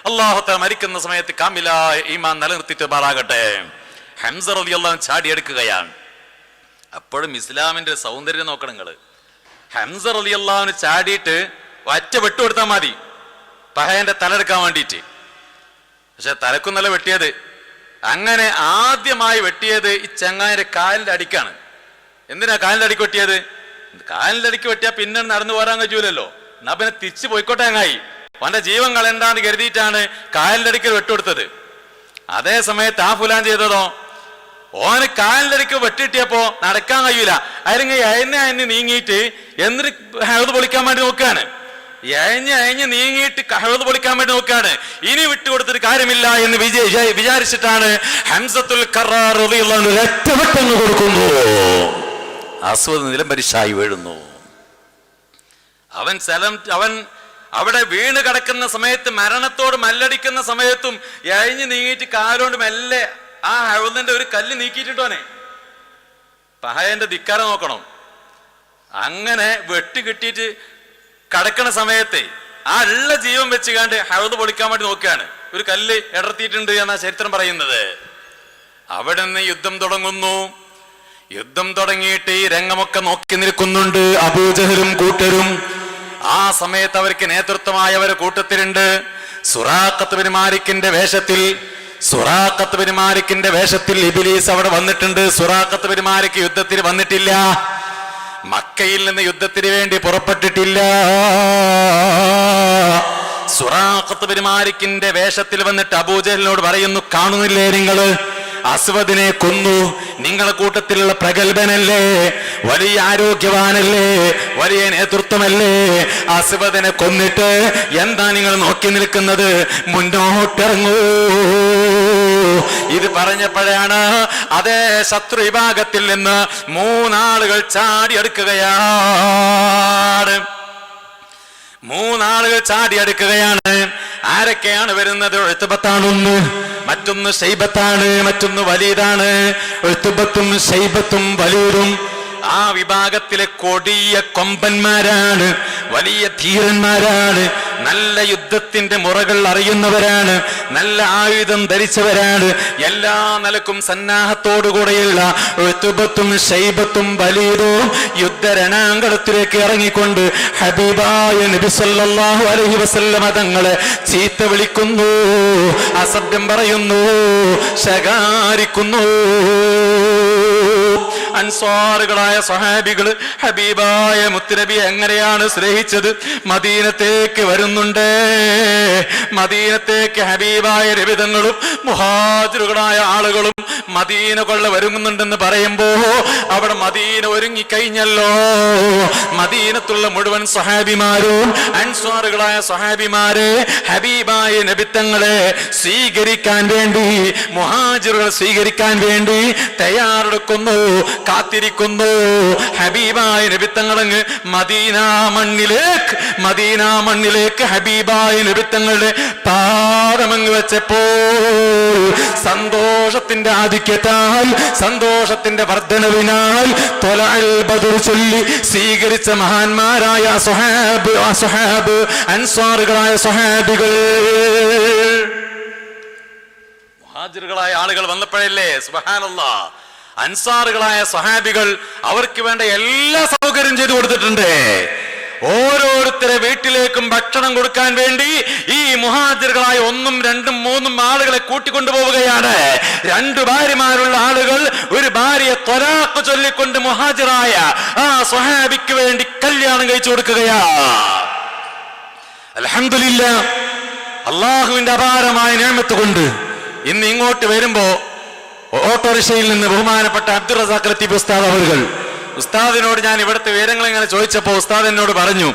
A: അല്ലാഹു തആല മരിക്കുന്ന സമയത്ത് കാമിലായ ഈമാൻ നിലനിർത്തിയിട്ട് മാറാകട്ടെ. ഹംസ റളിയല്ലാഹു അൻഹു ചാടിയെടുക്കുകയാണ്. അപ്പോഴും ഇസ്ലാമിന്റെ സൗന്ദര്യം നോക്കണം നിങ്ങൾ. ഹംസ റളിയല്ലാഹു അൻഹു ചാടിയിട്ട് ഒറ്റ വെട്ടുകൊടുത്താൽ മതി പഹയന്റെ തലെടുക്കാൻ വേണ്ടിയിട്ട്. പക്ഷെ തലക്കുന്നല്ല വെട്ടിയത്. അങ്ങനെ ആദ്യമായി വെട്ടിയത് ഈ ചങ്ങായിന്റെ കാലിന്റെ അടിക്കാണ്. എന്തിനാ കാലിന്റെ അടിക്ക് വെട്ടിയത്? കാലിന്റെ അടിക്ക് വെട്ടിയാൽ പിന്നെ നടന്നു പോരാൻ കഴിയൂലല്ലോ. എന്നാ പിന്നെ തിരിച്ചു പോയിക്കോട്ടെ അങ്ങായി. അവന്റെ ജീവൻ കളയണ്ടാന്ന് കരുതിയിട്ടാണ് കാലിന്റെ അടിക്കൽ വെട്ടുകൊടുത്തത്. അതേ സമയത്ത് ആ ഫുലാൻ ചെയ്തതോ, ഓന് കാലിന്റെ അടിക്ക് വെട്ടിട്ടിയപ്പോ നടക്കാൻ കഴിയൂല. അല്ലെങ്കിൽ അയഞ്ഞ് നീങ്ങിയിട്ട് എന്നിട്ട് ഹൗദ് പൊളിക്കാൻ വേണ്ടി നോക്കുകയാണ്. അയഞ്ഞ് നീങ്ങിയിട്ട് ഹൗദ് പൊളിക്കാൻ വേണ്ടി നോക്കുകയാണ്. ഇനി വിട്ടുകൊടുത്തിട്ട് കാര്യമില്ല എന്ന് വിചാരിച്ചിട്ടാണ് ഹംസത്തുൽ കറാർ റളിയല്ലാഹു അൻഹു ഒറ്റവെട്ടങ്ങ് കൊടുക്കുന്നു. അസ്വദ് നിലംപരിശായി വീഴുന്നു. അവൻ അവിടെ വീണ് കിടക്കുന്ന സമയത്ത്, മരണത്തോട് മല്ലടിക്കുന്ന സമയത്തും അയഞ്ഞ് നീങ്ങിയിട്ട് കാലുകൊണ്ട് മെല്ലെ ആ ഹൗദിന്റെ ഒരു കല്ല് നീക്കിയിട്ടുണ്ടോനെ. പഹയന്റെ ധിക്കാരം നോക്കണം. അങ്ങനെ വെട്ടി കിട്ടിയിട്ട് കടക്കണ സമയത്ത് ആ ഉള്ള ജീവൻ വെച്ചുകാണ്ട് ഹൗദ് പൊളിക്കാൻ വേണ്ടി നോക്കുകയാണ്. ഒരു കല്ല് ഇടർത്തിയിട്ടുണ്ട് എന്നാ ചരിത്രം പറയുന്നത്. അവിടെ നിന്ന് യുദ്ധം തുടങ്ങുന്നു. യുദ്ധം തുടങ്ങിയിട്ട് ഈ രംഗമൊക്കെ നോക്കി നിൽക്കുന്നുണ്ട് അബൂജഹലും കൂട്ടരും. ആ സമയത്ത് അവർക്ക് നേതൃത്വമായവർ കൂട്ടത്തിലുണ്ട്. സുറാഖത്ത് ബിൻ മാലിക്കിന്റെ വേഷത്തിൽ ഇബ്ലീസ് അവിടെ വന്നിട്ടുണ്ട്. സുറാഖത്ത് ബിൻ മാലിക് യുദ്ധത്തിന് വന്നിട്ടില്ല, മക്കയിൽ നിന്ന് യുദ്ധത്തിന് വേണ്ടി പുറപ്പെട്ടിട്ടില്ല. സുറാഖത്ത് ബിൻ മാലിക്കിന്റെ വേഷത്തിൽ വന്നിട്ട് അബൂജഹലിനോട് പറയുന്നു, കാണുന്നില്ലേ നിങ്ങള് അസ്വദിനെ കൊന്നു, നിങ്ങളെ കൂട്ടത്തിലുള്ള പ്രഗത്ഭനല്ലേ, വലിയ ആരോഗ്യവാനല്ലേ, വലിയ നേതൃത്വമല്ലേ, അസ്വദിനെ കൊന്നിട്ട് എന്താ നിങ്ങൾ നോക്കി നിൽക്കുന്നത്, മുന്നോട്ടിറങ്ങൂ. ഇത് പറഞ്ഞപ്പോഴാണ് അതേ ശത്രു വിഭാഗത്തിൽ നിന്ന് 3 ആളുകൾ ചാടിയെടുക്കുകയാണ്. 3 ആളുകൾ ചാടിയെടുക്കുകയാണ്. ആരൊക്കെയാണ് വരുന്നത്? ഉത്ബത്താണ്, മറ്റൊന്ന് ശൈബത്താണ്, മറ്റൊന്ന് വലീദാണ്. ഉത്ബത്തും ശൈബത്തും വലീദും ആ വിഭാഗത്തിലെ കൊടിയ കൊമ്പന്മാരാണ്, വലിയ ധീരന്മാരാണ്, നല്ല യുദ്ധത്തിന്റെ മുറകൾ അറിയുന്നവരാണ്, നല്ല ആയുധം ധരിച്ചവരാണ്, എല്ലാ നിലക്കും സന്നാഹത്തോടുകൂടെയുള്ള ഉത്ബത്തും ശൈബത്തും വലീദും യുദ്ധരണാങ്കണത്തിലേക്ക് ഇറങ്ങിക്കൊണ്ട് ഹബീബായ നബി സല്ലല്ലാഹു അലൈഹി വസല്ലമ തങ്ങളെ ചീത്ത വിളിക്കുന്നു, അസഭ്യം പറയുന്നു, ശകാരിക്കുന്നു. അൻസ്വാറുകളായ സ്വഹാബികൾ ഹബീബായ മുത്തുനബി എങ്ങനെയാണ് സ്നേഹിച്ചത്? മദീനത്തേക്ക് വരുന്നുണ്ട്. മദീനത്തേക്ക് ഹബീബായ നബിതങ്ങളും മുഹാജിറുകളായ ആളുകളും മദീന കൊള്ള വരുന്നുണ്ടെന്ന് പറയുമ്പോ അവിടെ മദീന ഒരുങ്ങിക്കഴിഞ്ഞല്ലോ. മദീനത്തുള്ള മുഴുവൻ സ്വഹാബിമാരും അൻസ്വാറുകളായ സ്വഹാബിമാരെ ഹബീബായ നബിത്തങ്ങളെ സ്വീകരിക്കാൻ വേണ്ടി, മുഹാജിറുകളെ സ്വീകരിക്കാൻ വേണ്ടി തയ്യാറെടുക്കുന്നു, കാത്തിരിക്കുന്നു. ഹബീബായ നബിത്തങ്ങളങ്ങ് മദീന മണ്ണിലേക്ക് ഹബീബായ നബിത്തങ്ങളുടെ പാദമങ്ങ് വെച്ചപ്പോൾ സന്തോഷത്തിന്റെ ആധിക്യത്താൽ, സന്തോഷത്തിന്റെ വർധനവിനാൽ ത്വലഅൽ ബദ്ർ ചൊല്ലി സ്വീകരിച്ച മഹാന്മാരായ സ്വഹാബ് അൻസ്വാറുകളായ സ്വഹാബികൾ, മുഹാജിറുകളായ ആളുകൾ വന്നപ്പോഴല്ലേ സുബ്ഹാനല്ലാഹ് അൻസാറുകളായ സ്വഹാബികൾ അവർക്ക് വേണ്ട എല്ലാ സൗകര്യം ചെയ്തു കൊടുത്തിട്ടുണ്ട്. ഓരോരുത്തരെ വീട്ടിലേക്കും ഭക്ഷണം കൊടുക്കാൻ വേണ്ടി ഈ മുഹാജിറുകളായ 1, 2, 3 ആളുകളെ കൂട്ടിക്കൊണ്ടുപോവുകയാണ്. 2 ഭാര്യമാരുള്ള ആളുകൾ ഒരു ഭാര്യയെ ത്വലാഖ് ചൊല്ലിക്കൊണ്ട് മുഹാജിറായ ആ സ്വഹാബിക്ക് വേണ്ടി കല്യാണം കഴിച്ചു കൊടുക്കുകയാ. അൽഹംദുലില്ലാഹ്, അള്ളാഹുവിന്റെ അപാരമായ നിഅമത്ത് കൊണ്ട് ഇന്ന് ഇങ്ങോട്ട് വരുമ്പോ ഓട്ടോറിക്ഷയിൽ നിന്ന് ബഹുമാനപ്പെട്ട അബ്ദുൾ റസാഖ് ലത്തീഫ് ഉസ്താദ് അവர்கள், ഉസ്താദിനോട് ഞാൻ ഇവിടുത്തെ വിവരങ്ങൾ ഇങ്ങനെ ചോദിച്ചപ്പോ ഉസ്താദ് എന്നോട് പറഞ്ഞു,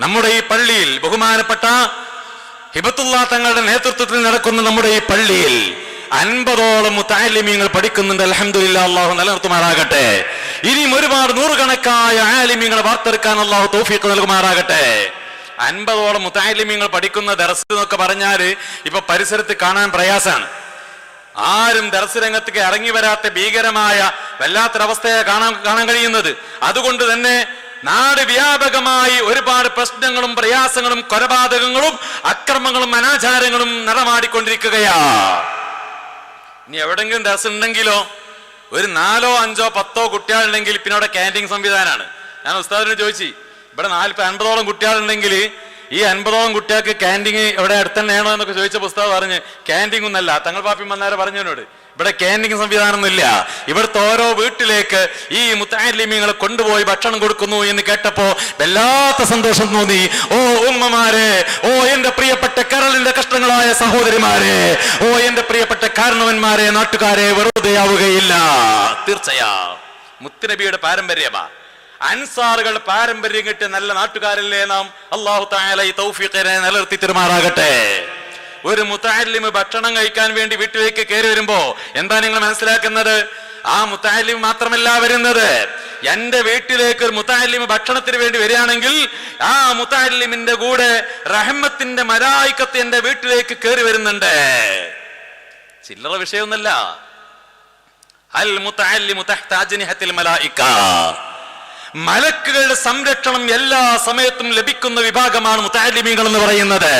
A: നമ്മുടെ ഈ പള്ളിയിൽ ബഹുമാനപ്പെട്ട ഹിബത്തുല്ലാ തങ്ങളുടെ നേതൃത്വത്തിൽ നടക്കുന്ന നമ്മുടെ ഈ പള്ളിയിൽ 50ഓളം മുതഅല്ലിമീങ്ങൾ പഠിക്കുന്നുണ്ട്. അൽഹംദുലില്ലാഹ്, അല്ലാഹു നിലനിർത്തുമാറാകട്ടെ. ഇനിയും ഒരുപാട് നൂറുകണക്കായ ആലിമീങ്ങളെ വാർത്തെടുക്കാൻ അല്ലാഹു തൗഫീഖ് നൽകുമാറാകട്ടെ. 50ഓളം മുതഅല്ലിമീങ്ങൾ പഠിക്കുന്ന ദർസ് എന്നൊക്കെ പറഞ്ഞാല് ഇപ്പൊ പരിസരത്ത് കാണാൻ പ്രയാസാണ്. ആരും ദർസ് രംഗത്തേക്ക് ഇറങ്ങി വരാത്ത ഭീകരമായ വല്ലാത്തൊരവസ്ഥയെ കാണാൻ കഴിയുന്നത്. അതുകൊണ്ട് തന്നെ നാട് വ്യാപകമായി ഒരുപാട് പ്രശ്നങ്ങളും പ്രയാസങ്ങളും കൊലപാതകങ്ങളും അക്രമങ്ങളും അനാചാരങ്ങളും നടമാടിക്കൊണ്ടിരിക്കുകയാ. ഇനി എവിടെങ്കിലും ദർസ് ഉണ്ടെങ്കിലോ ഒരു 4, 5, 10 കുട്ടികളുണ്ടെങ്കിൽ പിന്നെ അവിടെ ക്യാൻറ്റീൻ സംവിധാനമാണ്. ഞാൻ ഉസ്താദിനോട് ചോദിച്ചു, ഇവിടെ 40-50ഓളം കുട്ടികളുണ്ടെങ്കിൽ ഈ 50ഓളം കുട്ടികൾക്ക് ക്യാൻറ്റീൻ ഇവിടെ അടുത്തന്നെയാണോ എന്നൊക്കെ ചോദിച്ച പുസ്തകം പറഞ്ഞ് ക്യാൻറ്റീൻ ഒന്നല്ല. തങ്ങൾ പാപ്പി വന്നാരെ പറഞ്ഞതിനോട് ഇവിടെ ക്യാൻറ്റീൻ സംവിധാനമൊന്നുമില്ല. ഇവിടുത്തെ ഓരോ വീട്ടിലേക്ക് ഈ മുതഅല്ലിമീങ്ങളെ കൊണ്ടുപോയി ഭക്ഷണം കൊടുക്കുന്നു എന്ന് കേട്ടപ്പോ വല്ലാത്ത സന്തോഷം തോന്നി. ഓ ഉമ്മമാരെ, ഓ എന്റെ പ്രിയപ്പെട്ട കരളിന്റെ കഷ്ണങ്ങളായ സഹോദരിമാരെ, ഓ എന്റെ പ്രിയപ്പെട്ട കാരണവന്മാരെ, നാട്ടുകാരെ, വെറുതെയാവുകയില്ല. തീർച്ചയാ മുത്തുനബിയുടെ പാരമ്പര്യമാ, അൻസാറുകളുടെ പാരമ്പര്യം കിട്ടിയ നല്ല നാട്ടുകാരല്ലേ നാം. അല്ലാഹു തആല ഈ തൗഫീഖിനെ നിലനിർത്തി തരുമാറാകട്ടെ. ഒരു മുതഅല്ലിം ഭക്ഷണം കഴിക്കാൻ വേണ്ടി വീട്ടിലേക്ക് കയറി വരുമ്പോ എന്താ നിങ്ങൾ മനസ്സിലാക്കുന്നത്? ആ മുതഅല്ലിം മാത്രമല്ല വരുന്നത്. എന്റെ വീട്ടിലേക്ക് ഒരു മുതഅല്ലിം ഭക്ഷണത്തിന് വേണ്ടി വരികയാണെങ്കിൽ ആ മുതഅല്ലിമിന്റെ കൂടെ റഹ്മത്തിന്റെ മലായികത്ത് എന്റെ വീട്ടിലേക്ക് കയറി വരുന്നുണ്ട്. ചില്ലറ വിഷയമൊന്നല്ല. അൽ മുതഅല്ലിമു തഹ്ത അജ്നിഹത്തിൽ മലായിക, മലക്കുകളുടെ സംരക്ഷണം എല്ലാ സമയത്തും ലഭിക്കുന്ന വിഭാഗമാണ് മുതഅല്ലിമീങ്ങൾ എന്ന് പറയുന്നത്.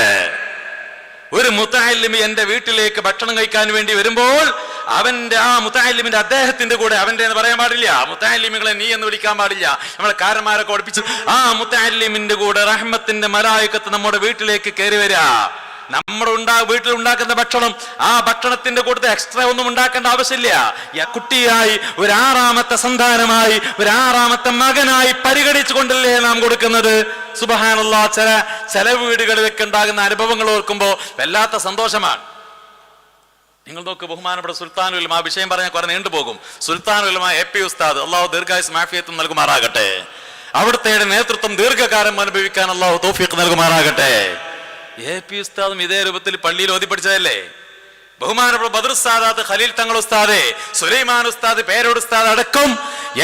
A: ഒരു മുതഅല്ലിമി എന്റെ വീട്ടിലേക്ക് ഭക്ഷണം കഴിക്കാൻ വേണ്ടി വരുമ്പോൾ അവന്റെ ആ മുതഅല്ലിമിന്റെ അദ്ദേഹത്തിന്റെ കൂടെ, അവന്റെ എന്ന് പറയാൻ പാടില്ല, മുതഅല്ലിമികളെ നീ എന്ന് വിളിക്കാൻ പാടില്ല, നമ്മളെ കാരന്മാരൊക്കെ പഠിപ്പിച്ചു. ആ മുതഅല്ലിമിന്റെ കൂടെ റഹ്മത്തിന്റെ മലായികത്ത് നമ്മുടെ വീട്ടിലേക്ക് കയറി വരിക. നമ്മുടെ വീട്ടിൽ ഉണ്ടാക്കുന്ന ഭക്ഷണം, ആ ഭക്ഷണത്തിന്റെ കൂട്ടത്തിൽ എക്സ്ട്രാ ഒന്നും ഉണ്ടാക്കേണ്ട ആവശ്യമില്ല. കുട്ടിയായി, ഒരു 6ാമത്തെ സന്താനമായി, ഒരു 6ാമത്തെ മകനായി പരിഗണിച്ചു കൊണ്ടല്ലേ നാം കൊടുക്കുന്നത്. സുബ്ഹാനല്ലാഹ്, ചില വീടുകളിലൊക്കെ ഉണ്ടാകുന്ന അനുഭവങ്ങൾ ഓർക്കുമ്പോൾ വല്ലാത്ത സന്തോഷമാണ്. നിങ്ങൾ നോക്ക്, ബഹുമാനപ്പെട്ട സുൽത്താനുൽ ഉലമ, ആ വിഷയം പറഞ്ഞാൽ കുറെ നീണ്ടുപോകും. സുൽത്താനുൽ ഉലമ AP ഉസ്താദ്, അള്ളാഹു ദീർഘായുസ്സും ആഫിയത്തും നൽകുമാറാകട്ടെ. അവിടുത്തെ നേതൃത്വം ദീർഘകാലം അനുഭവിക്കാൻ അള്ളാഹു തൗഫീഖ് നൽകുമാറാകട്ടെ. AP ഉസ്താദും ഇതേ രൂപത്തിൽ പള്ളിയിൽ ഓതി പഠിച്ചതല്ലേ. ബഹുമാനപ്പെട്ട ബദർ സാദാത്ത്, ഖലീൽ തങ്ങൾ ഉസ്താദ്, സുലൈമാൻ ഉസ്താദ്, പേരോട് ഉസ്താദ് അടക്കം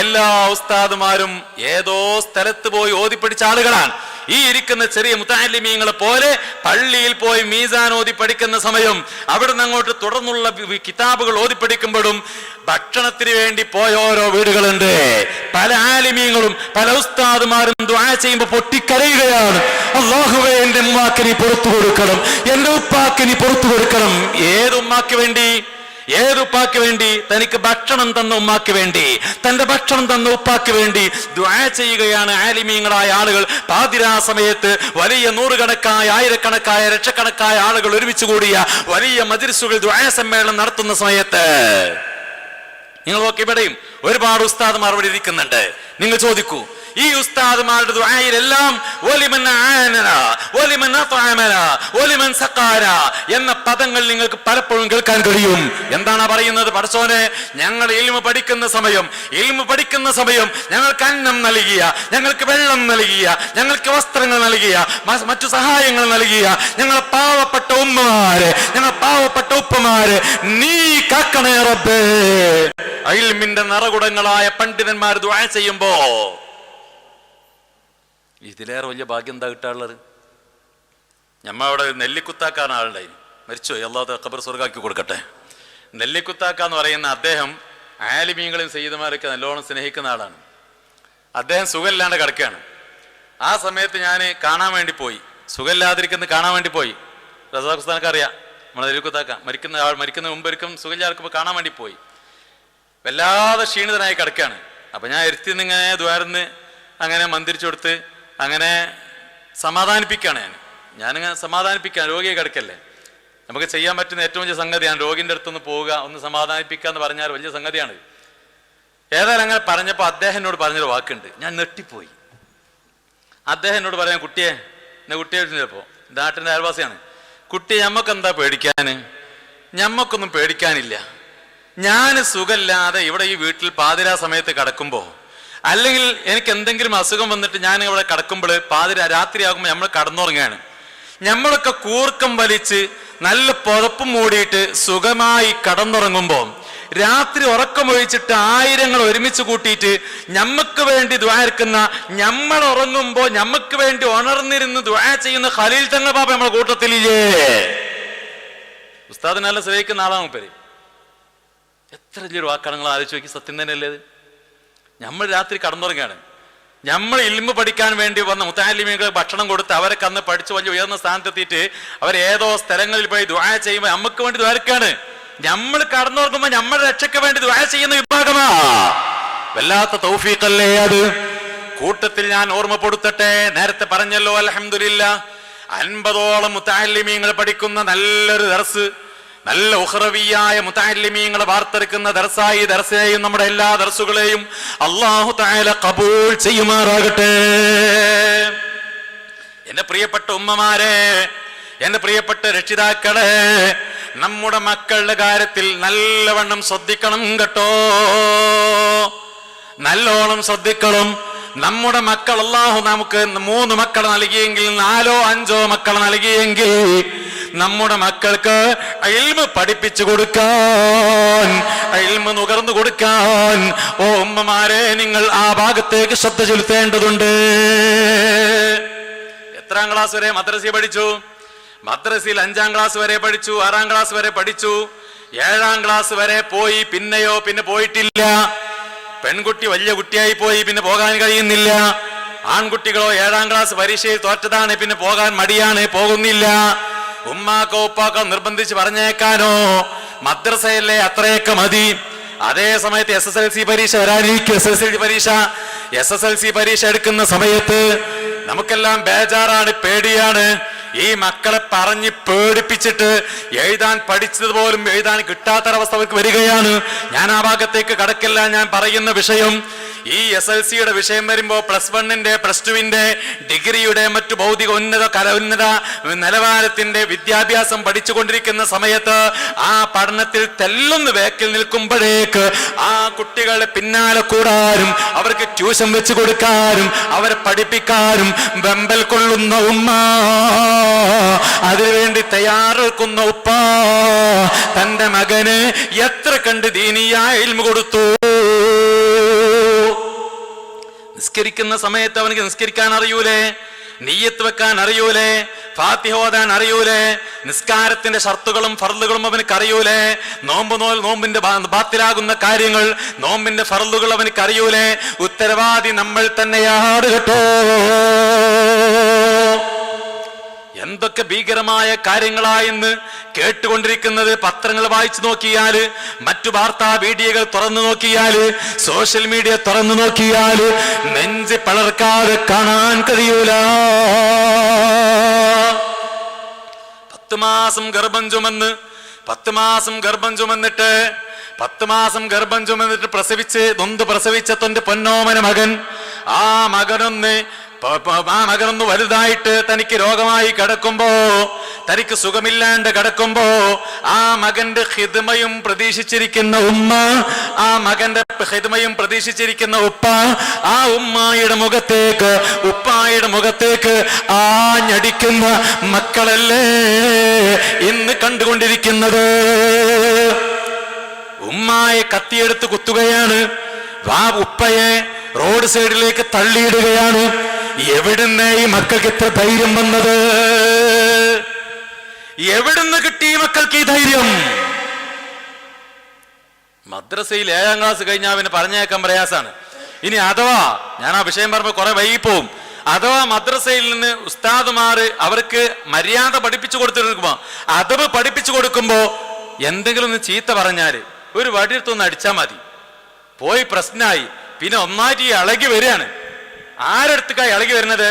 A: എല്ലാ ഉസ്താദുമാരും ഏതോ സ്ഥലത്ത് പോയി ഓതി പഠിച്ച ആളുകളാണ്. ഈ ഇരിക്കുന്ന ചെറിയ മുതഅല്ലിമീങ്ങളെ പോലെ പള്ളിയിൽ പോയി മീസാൻ ഓതി പഠിക്കുന്ന സമയം, അവിടുന്ന് അങ്ങോട്ട് തുടർന്നുള്ള കിതാബുകൾ ഓതി പഠിക്കുമ്പോഴും ഭക്ഷണത്തിന് വേണ്ടി പോയ ഓരോ വീടുകളുണ്ട്. പല ആലിമീങ്ങളും പല ഉസ്താദുമാരും ദുആ ചെയ്യുമ്പോൾ പൊട്ടിക്കരയുകയാണ്, അല്ലാഹുവേ എന്റെ ഉമ്മാക്ക് നീ പുറത്തു കൊടുക്കണം, എന്റെ ഉപ്പാക്ക് നീ പുറത്തു കൊടുക്കണം. ഏത് ഉമ്മാക്ക് വേണ്ടി? ഏതുപ്പാക്ക് വേണ്ടി? തനിക്ക് ഭക്ഷണം തന്ന ഉമ്മാക്ക് വേണ്ടി, തന്റെ ഭക്ഷണം തന്ന ഉപ്പാക്ക് വേണ്ടി ദുആ ചെയ്യുകയാണ് ആലിമീങ്ങളായ ആളുകൾ. പാതിരാ സമയത്ത് വലിയ നൂറുകണക്കായ, ആയിരക്കണക്കായ, ലക്ഷക്കണക്കായ ആളുകൾ ഒരുമിച്ച് കൂടിയ വലിയ മജ്‌ലിസുകൾ, ദുആ സമ്മേളനം നടത്തുന്ന സമയത്ത് നിങ്ങൾ നോക്കി, ഇവിടെയും ഒരുപാട് ഉസ്താദുമാർ ഇവിടെ ഇരിക്കുന്നുണ്ട്. നിങ്ങൾ ചോദിക്കൂ, ഈ ഉസ്താദുമാരുടെ ദുആയിലെല്ലാം വലിമൻ ആനന, വലിമൻ അത്അമന, വലിമൻ സഖാന എന്ന പദങ്ങൾ നിങ്ങൾക്ക് പലപ്പോഴും കേൾക്കാൻ കഴിയും. എന്താണ് പറയുന്നത്? പടച്ചോനെ, ഞങ്ങൾ ഇൽമു പഠിക്കുന്ന സമയം ഞങ്ങൾക്ക് അന്നം നൽകിയ, ഞങ്ങൾക്ക് വെള്ളം നൽകിയ, ഞങ്ങൾക്ക് വസ്ത്രങ്ങൾ നൽകിയ, മറ്റു സഹായങ്ങൾ നൽകിയ ഞങ്ങളെ പാവപ്പെട്ട ഉമ്മമാരെ, ഞങ്ങളെ പാവപ്പെട്ട ഉപ്പമാരെ നീ കാക്കണേ റബ്ബേ. ഇൽമിന്റെ നിറകുടങ്ങളായ പണ്ഡിതന്മാർ ദുആ ചെയ്യുമ്പോ ഇതിലേറെ വലിയ ഭാഗ്യം എന്താ കിട്ടാനുള്ളത്? ഞമ്മവിടെ നെല്ലിക്കുത്താക്കാൻ ആളുണ്ടായി, മരിച്ചുപോയി, അല്ലാഹു ഖബർ സ്വർഗ്ഗാക്കി കൊടുക്കട്ടെ. നെല്ലിക്കുത്താക്ക എന്ന് പറയുന്ന അദ്ദേഹം ആലിമീങ്ങളും സയ്യിദുമാരൊക്കെ നല്ലോണം സ്നേഹിക്കുന്ന ആളാണ്. അദ്ദേഹം സുഖമില്ലാണ്ട് കിടക്കുകയാണ്. ആ സമയത്ത് ഞാൻ കാണാൻ വേണ്ടി പോയി, സുഖമില്ലാതിരിക്കുന്നത് കാണാൻ വേണ്ടി പോയി. റസാഖ് ഉസ്താനൊക്കെ അറിയാം, നമ്മളെ നെല്ലിക്കുത്താക്ക മരിക്കുന്ന മുമ്പ് ഒരിക്കലും സുഖമില്ലാതിരിക്കുമ്പോൾ കാണാൻ വേണ്ടി പോയി. വല്ലാതെ ക്ഷീണിതനായി കിടക്കുകയാണ്. അപ്പം ഞാൻ ഇരുത്തിന്നിങ്ങനെ ദ്വാരന്ന് അങ്ങനെ മന്ത്രിച്ചു കൊടുത്ത് അങ്ങനെ സമാധാനിപ്പിക്കുകയാണ്. ഞാനിങ്ങനെ സമാധാനിപ്പിക്കാൻ, രോഗിയെ കിടക്കല്ലേ, നമുക്ക് ചെയ്യാൻ പറ്റുന്ന ഏറ്റവും വലിയ സംഗതിയാണ് രോഗിൻ്റെ അടുത്തൊന്ന് പോവുക, ഒന്ന് സമാധാനിപ്പിക്കുക എന്ന് പറഞ്ഞാൽ വലിയ സംഗതിയാണ്. ഏതായാലും അങ്ങനെ പറഞ്ഞപ്പോൾ അദ്ദേഹം എന്നോട് പറഞ്ഞൊരു വാക്കുണ്ട്, ഞാൻ നെട്ടിപ്പോയി. അദ്ദേഹം എന്നോട് പറയാൻ, കുട്ടിയെ ചിലപ്പോൾ നാട്ടിൻ്റെ അയൽവാസിയാണ്, കുട്ടിയെ ഞമ്മക്കെന്താ പേടിക്കാൻ? ഞമ്മക്കൊന്നും പേടിക്കാനില്ല. ഞാൻ സുഖമില്ലാതെ ഇവിടെ ഈ വീട്ടിൽ പാതിരാ സമയത്ത് കിടക്കുമ്പോൾ, അല്ലെങ്കിൽ എനിക്ക് എന്തെങ്കിലും അസുഖം വന്നിട്ട് ഞാൻ ഇവിടെ കിടക്കുമ്പോൾ രാത്രിയാകുമ്പോൾ നമ്മൾ കടന്നുറങ്ങുകയാണ്. നമ്മളൊക്കെ കൂർക്കം വലിച്ച് നല്ല പുതപ്പും മൂടിയിട്ട് സുഖമായി കടന്നുറങ്ങുമ്പോൾ രാത്രി ഉറക്കമൊഴിച്ചിട്ട് ആയിരങ്ങൾ ഒരുമിച്ച് കൂട്ടിയിട്ട് ഞമ്മക്ക് വേണ്ടി ദ്വാരക്കുന്ന, നമ്മൾ ഉറങ്ങുമ്പോൾ ഞമ്മക്ക് വേണ്ടി ഉണർന്നിരുന്ന് ദ്വാ ചെയ്യുന്ന ഖലീൽ തങ്ങൾ ബാബ നമ്മളെ കൂട്ടത്തിലില്ലേ? ഉസ്താദ് നല്ല സ്നേഹിക്കുന്ന ആളാണ് പേര്. എത്ര വലിയൊരു വാക്കാണ്, നിങ്ങൾ ആലോചിച്ച് നോക്കി. സത്യം തന്നെയല്ലേ ഇത്? നമ്മൾ രാത്രി കടന്നുറങ്ങുകയാണ്. നമ്മൾ ഇൽമു പഠിക്കാൻ വേണ്ടി വന്ന മുതഅല്ലിമീങ്ങൾ ഭക്ഷണം കൊടുത്ത് അവരൊക്കെ അന്ന് പഠിച്ച് വലിയ ഉയർന്ന സ്ഥാനത്തെത്തിയിട്ട് അവരേതോ സ്ഥലങ്ങളിൽ പോയി ദുആ ചെയ്യുമ്പോൾ നമുക്ക് വേണ്ടി ദ്വാരക്കാണ്. നമ്മൾ കടന്നുറങ്ങുമ്പോൾ നമ്മുടെ രക്ഷയ്ക്ക് വേണ്ടി ദുആ ചെയ്യുന്ന വിഭാഗമാ. വല്ലാത്ത തൗഫീഖല്ലേ അത്. കൂട്ടത്തിൽ ഞാൻ ഓർമ്മപ്പെടുത്തട്ടെ, നേരത്തെ പറഞ്ഞല്ലോ, അൽഹംദുലില്ലാഹ് 50ഓളം മുതഅല്ലിമീങ്ങൾ പഠിക്കുന്ന നല്ലൊരു ദർസ്, നല്ല ഉഖ്റവിയായ മുതഅല്ലിമീങ്ങളെ വാർത്തെടുക്കുന്ന ദർസായി ദർസയെയും നമ്മുടെ എല്ലാ ദർസുകളെയും അല്ലാഹു തആല ഖബൂൽ ചെയ്യുമാറാകട്ടെ. എന്റെ പ്രിയപ്പെട്ട ഉമ്മമാരെ, എന്റെ പ്രിയപ്പെട്ട രക്ഷിതാക്കളെ, നമ്മുടെ മക്കളുടെ കാര്യത്തിൽ നല്ലവണ്ണം ശ്രദ്ധിക്കണം കേട്ടോ, നല്ലോണം ശ്രദ്ധിക്കണം. നമ്മുടെ മക്കൾ, അല്ലാഹു നമുക്ക് 3 മക്കൾ നൽകിയെങ്കിൽ 4ഓ 5ഓ മക്കൾ നൽകിയെങ്കിൽ നമ്മുടെ മക്കൾക്ക് ഇൽമ് പഠിപ്പിച്ചു കൊടുക്കാൻ, ഇൽമ് നുകർന്നു കൊടുക്കാൻ ഓ ഉമ്മമാരെ നിങ്ങൾ ആ ഭാഗത്തേക്ക് ശ്രദ്ധ ചെലുത്തേണ്ടതുണ്ട്. എത്രാം ക്ലാസ് വരെ മദ്രസയിൽ പഠിച്ചു? മദ്രസയിൽ 5ാം ക്ലാസ് വരെ പഠിച്ചു, 6ാം ക്ലാസ് വരെ പഠിച്ചു, 7ാം ക്ലാസ് വരെ പോയി. പിന്നെ പോയിട്ടില്ല. പെൺകുട്ടി വലിയ കുട്ടിയായി പോയി, പിന്നെ പോകാൻ കഴിയുന്നില്ല. ആൺകുട്ടികളോ 7ാം ക്ലാസ് പരീക്ഷയിൽ തോറ്റതാണ്, പിന്നെ പോകാൻ മടിയാണ്, പോകുന്നില്ല. ഉമ്മാക്കോ ഉപ്പാക്കോ നിർബന്ധിച്ച് പറഞ്ഞേക്കാനോ മദ്രസയിലെ അത്രയൊക്കെ മതി. അതേ സമയത്ത് SSLC പരീക്ഷ വരാനിരിക്കും. SSLC പരീക്ഷ എടുക്കുന്ന സമയത്ത് നമുക്കെല്ലാം ബേജാറാണ്, പേടിയാണ്. ഈ മക്കളെ പറഞ്ഞ് പേടിപ്പിച്ചിട്ട് എഴുതാൻ പഠിച്ചതുപോലും എഴുതാൻ കിട്ടാത്തൊരവസ്ഥ അവർക്ക് വരികയാണ്. ഞാൻ ആ ഭാഗത്തേക്ക് കടക്കില്ല. ഞാൻ പറയുന്ന വിഷയം ഈ SLCയുടെ വിഷയം വരുമ്പോ +1-ന്റെ +2-ന്റെ ഡിഗ്രിയുടെ മറ്റു ഭൗതിക ഉന്നത നിലവാരത്തിന്റെ വിദ്യാഭ്യാസം പഠിച്ചുകൊണ്ടിരിക്കുന്ന സമയത്ത് ആ പഠനത്തിൽ തെല്ലൊന്ന് വേക്കിൽ നിൽക്കുമ്പോഴേക്ക് ആ കുട്ടികളെ പിന്നാലെ കൂടാനും അവർക്ക് ട്യൂഷൻ വെച്ച് കൊടുക്കാനും അവരെ പഠിപ്പിക്കാനും വെമ്പൽ കൊള്ളുന്ന ഉമ്മ, അതിനുവേണ്ടി തയ്യാറെടുക്കുന്ന ഉപ്പ തന്റെ മകന് എത്ര കണ്ട് ദീനിയായ ഇൽമു കൊടുത്തു. നിസ്കരിക്കുന്ന സമയത്ത് അവനക്ക് നിസ്കരിക്കാൻ അറിയൂലേ, നിയ്യത്ത് വെക്കാൻ അറിയൂലേ, ഫാത്തിഹ ഓതാൻ അറിയൂലേ, നിസ്കാരത്തിന്റെ ഷർത്തുകളും ഫർളുകളും അവനക്ക് അറിയൂലേ, നോമ്പിന്റെ ബാത്തിലാകുന്ന കാര്യങ്ങൾ, നോമ്പിന്റെ ഫർളുകൾ അവനക്ക് അറിയൂലേ. ഉത്തരവാദി നമ്മൾ തന്നെയാണ് കേട്ടോ. എന്തൊക്കെ ഭീകരമായ കാര്യങ്ങളായെന്ന് കേട്ടുകൊണ്ടിരിക്കുന്നത്. പത്രങ്ങൾ വായിച്ചു നോക്കിയാല്, മറ്റു വാർത്താ മീഡിയകൾ തുറന്നു നോക്കിയാല്, സോഷ്യൽ മീഡിയ തുറന്നു നോക്കിയാല് നെഞ്ച് പിളർക്കാതെ കാണാൻ കഴിയൂല. 10 മാസം ഗർഭം ചുമന്ന് 10 മാസം ഗർഭം ചുമന്നിട്ട് പ്രസവിച്ച തൊന്റെ പൊന്നോമന മകൻ, ആ മകനൊന്ന് വലുതായിട്ട് തനിക്ക് രോഗമായി കിടക്കുമ്പോ, തനിക്ക് സുഖമില്ലാണ്ട് കിടക്കുമ്പോ ആ മകന്റെ ഖിദ്മയും പ്രതീക്ഷിച്ചിരിക്കുന്ന ഉമ്മ, ആ മകന്റെ ഖിദ്മയും പ്രതീക്ഷിച്ചിരിക്കുന്ന ഉപ്പ, ആ ഉപ്പായുടെ മുഖത്തേക്ക് ആഞ്ഞടിക്കുന്ന മക്കളല്ലേ ഇന്ന് കണ്ടുകൊണ്ടിരിക്കുന്നത്. ഉമ്മായെ കത്തിയെടുത്ത് കുത്തുകയാണ്, ഉപ്പയെ റോഡ് സൈഡിലേക്ക് തള്ളിയിടുകയാണ്. എവിടുന്ന് ഈ മക്കൾക്ക് ഇത്ര ധൈര്യം വന്നത്? എവിടുന്ന് കിട്ടി ഈ മക്കൾക്ക് ഈ ധൈര്യം? മദ്രസയിൽ 7ാം ക്ലാസ് കഴിഞ്ഞാൽ അവന് പറഞ്ഞേക്കാൻ പ്രയാസാണ്. ഇനി അഥവാ ഞാൻ ആ വിഷയം പറയുമ്പോൾ കുറെ വൈകിപ്പോവും. അഥവാ മദ്രസയിൽ നിന്ന് ഉസ്താദുമാര് അവർക്ക് മര്യാദ പഠിപ്പിച്ചു കൊടുത്തിരിക്കുമ്പോ, അഥവാ പഠിപ്പിച്ചു കൊടുക്കുമ്പോ എന്തെങ്കിലും ഒന്ന് ചീത്ത പറഞ്ഞാല് ഒരു വടിയെടുത്തൊന്ന് അടിച്ചാൽ മതി, പോയി പ്രശ്നമായി. പിന്നെ ഒന്നായിട്ട് ഈ ഇളകി വരികയാണ്. ആരെടുത്തേക്കായി ഇളകി വരുന്നത്?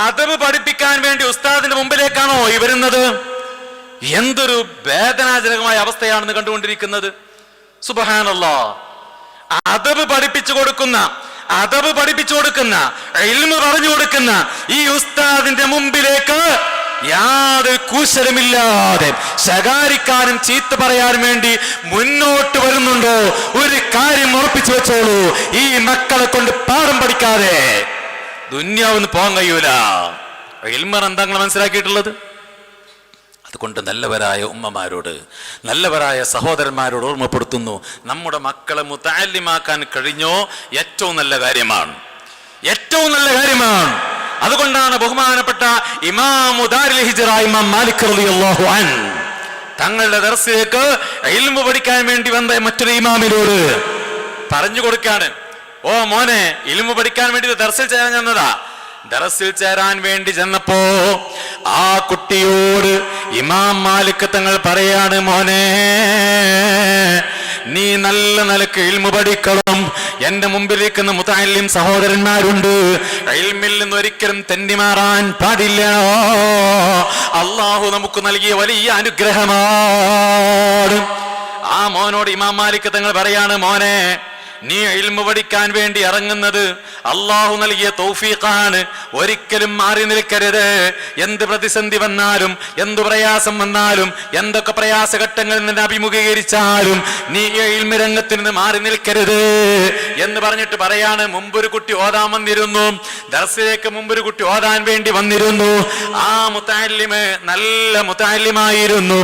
A: അദബ് പഠിപ്പിക്കാൻ വേണ്ടി ഉസ്താദിന്റെ മുമ്പിലേക്കാണോ ഈ വരുന്നത്? എന്തൊരു വേദനാജനകമായ അവസ്ഥയാണെന്ന് കണ്ടുകൊണ്ടിരിക്കുന്നത്. സുബ്ഹാനല്ലാഹ്. അദബ് പഠിപ്പിച്ചു കൊടുക്കുന്ന ഇൽമു പറഞ്ഞു കൊടുക്കുന്ന ഈ ഉസ്താദിന്റെ മുമ്പിലേക്ക് യാതൊരു കൂശലമില്ലാതെ ശകാരിക്കാനും ചീത്ത പറയാനും വേണ്ടി മുന്നോട്ട് വരുന്നുണ്ടോ? ഒരു കാര്യം ഉറപ്പിച്ചു വെച്ചോളൂ, ഈ മക്കളെ കൊണ്ട് പാഠം പഠിക്കാതെ ദുന്യാവൊന്നും പോകാൻ കഴിയൂല. ഇൽമാണ് എന്താ നിങ്ങൾ മനസ്സിലാക്കിയിട്ടുള്ളത്? അതുകൊണ്ട് നല്ലവരായ ഉമ്മമാരോട്, നല്ലവരായ സഹോദരന്മാരോട് ഓർമ്മപ്പെടുത്തുന്നു, നമ്മുടെ മക്കളെ മുതഅല്ലിമാക്കാൻ കഴിഞ്ഞോ ഏറ്റവും നല്ല കാര്യമാണ്. അതുകൊണ്ടാണ് ബഹുമാനപ്പെട്ട ഇമാമു ദാരിൽ ഹിജ്റ ഇമാം മാലിക് റളിയല്ലാഹു അൻഹു തങ്ങളുടെ ദർസിലേക്ക് ഇൽമു പഠിക്കാൻ വേണ്ടി വന്ന മറ്റൊരു ഇമാമിനോട് പറഞ്ഞു കൊടുക്കാണ്, ഓ മോനെ, ഇൽമു പഠിക്കാൻ വേണ്ടി ദർസിൽ ചേരാൻ ചെന്നതാ. ദർസിൽ ചേരാൻ വേണ്ടി ചെന്നപ്പോ ആ കുട്ടിയോട് ഇമാം മാലിക് തങ്ങൾ പറയാണ്, മോനെ, നീ നല്ല നിലക്ക് ഇൽമു പഠിക്കണം. എന്റെ മുമ്പിലിരിക്കുന്ന മുതഅല്ലിം സഹോദരന്മാരുണ്ട്, ഇൽമിൽ നിന്ന് ഒരിക്കലും തെന്നിമാറാൻ പാടില്ല. അള്ളാഹു നമുക്ക് നൽകിയ വലിയ അനുഗ്രഹമാണ്. ആ മോനോട് ഇമാം മാലിക് തങ്ങൾ പറയാണ്, മോനെ, നീ ഇൽമു പഠിക്കാൻ വേണ്ടി ഇറങ്ങുന്നത് അള്ളാഹു നൽകിയ തൗഫീഖാണ്. ഒരിക്കലും മാറി നിൽക്കരുത്. എന്ത് പ്രതിസന്ധി വന്നാലും, എന്തു പ്രയാസം വന്നാലും, എന്തൊക്കെ പ്രയാസഘട്ടങ്ങളിൽ നിന്ന് അഭിമുഖീകരിച്ചാലും നീ ഇൽമു രംഗത്തിൽ നിന്ന് മാറി നിൽക്കരുത് എന്ന് പറഞ്ഞിട്ട് പറയാണ്. മുമ്പൊരു കുട്ടി ഓതാൻ വന്നിരുന്നു, ദർസിലേക്ക് മുമ്പൊരു കുട്ടി ഓതാൻ വേണ്ടി വന്നിരുന്നു. ആ മുതഅല്ലിമ് നല്ല മുതഅല്ലിമായിരുന്നു.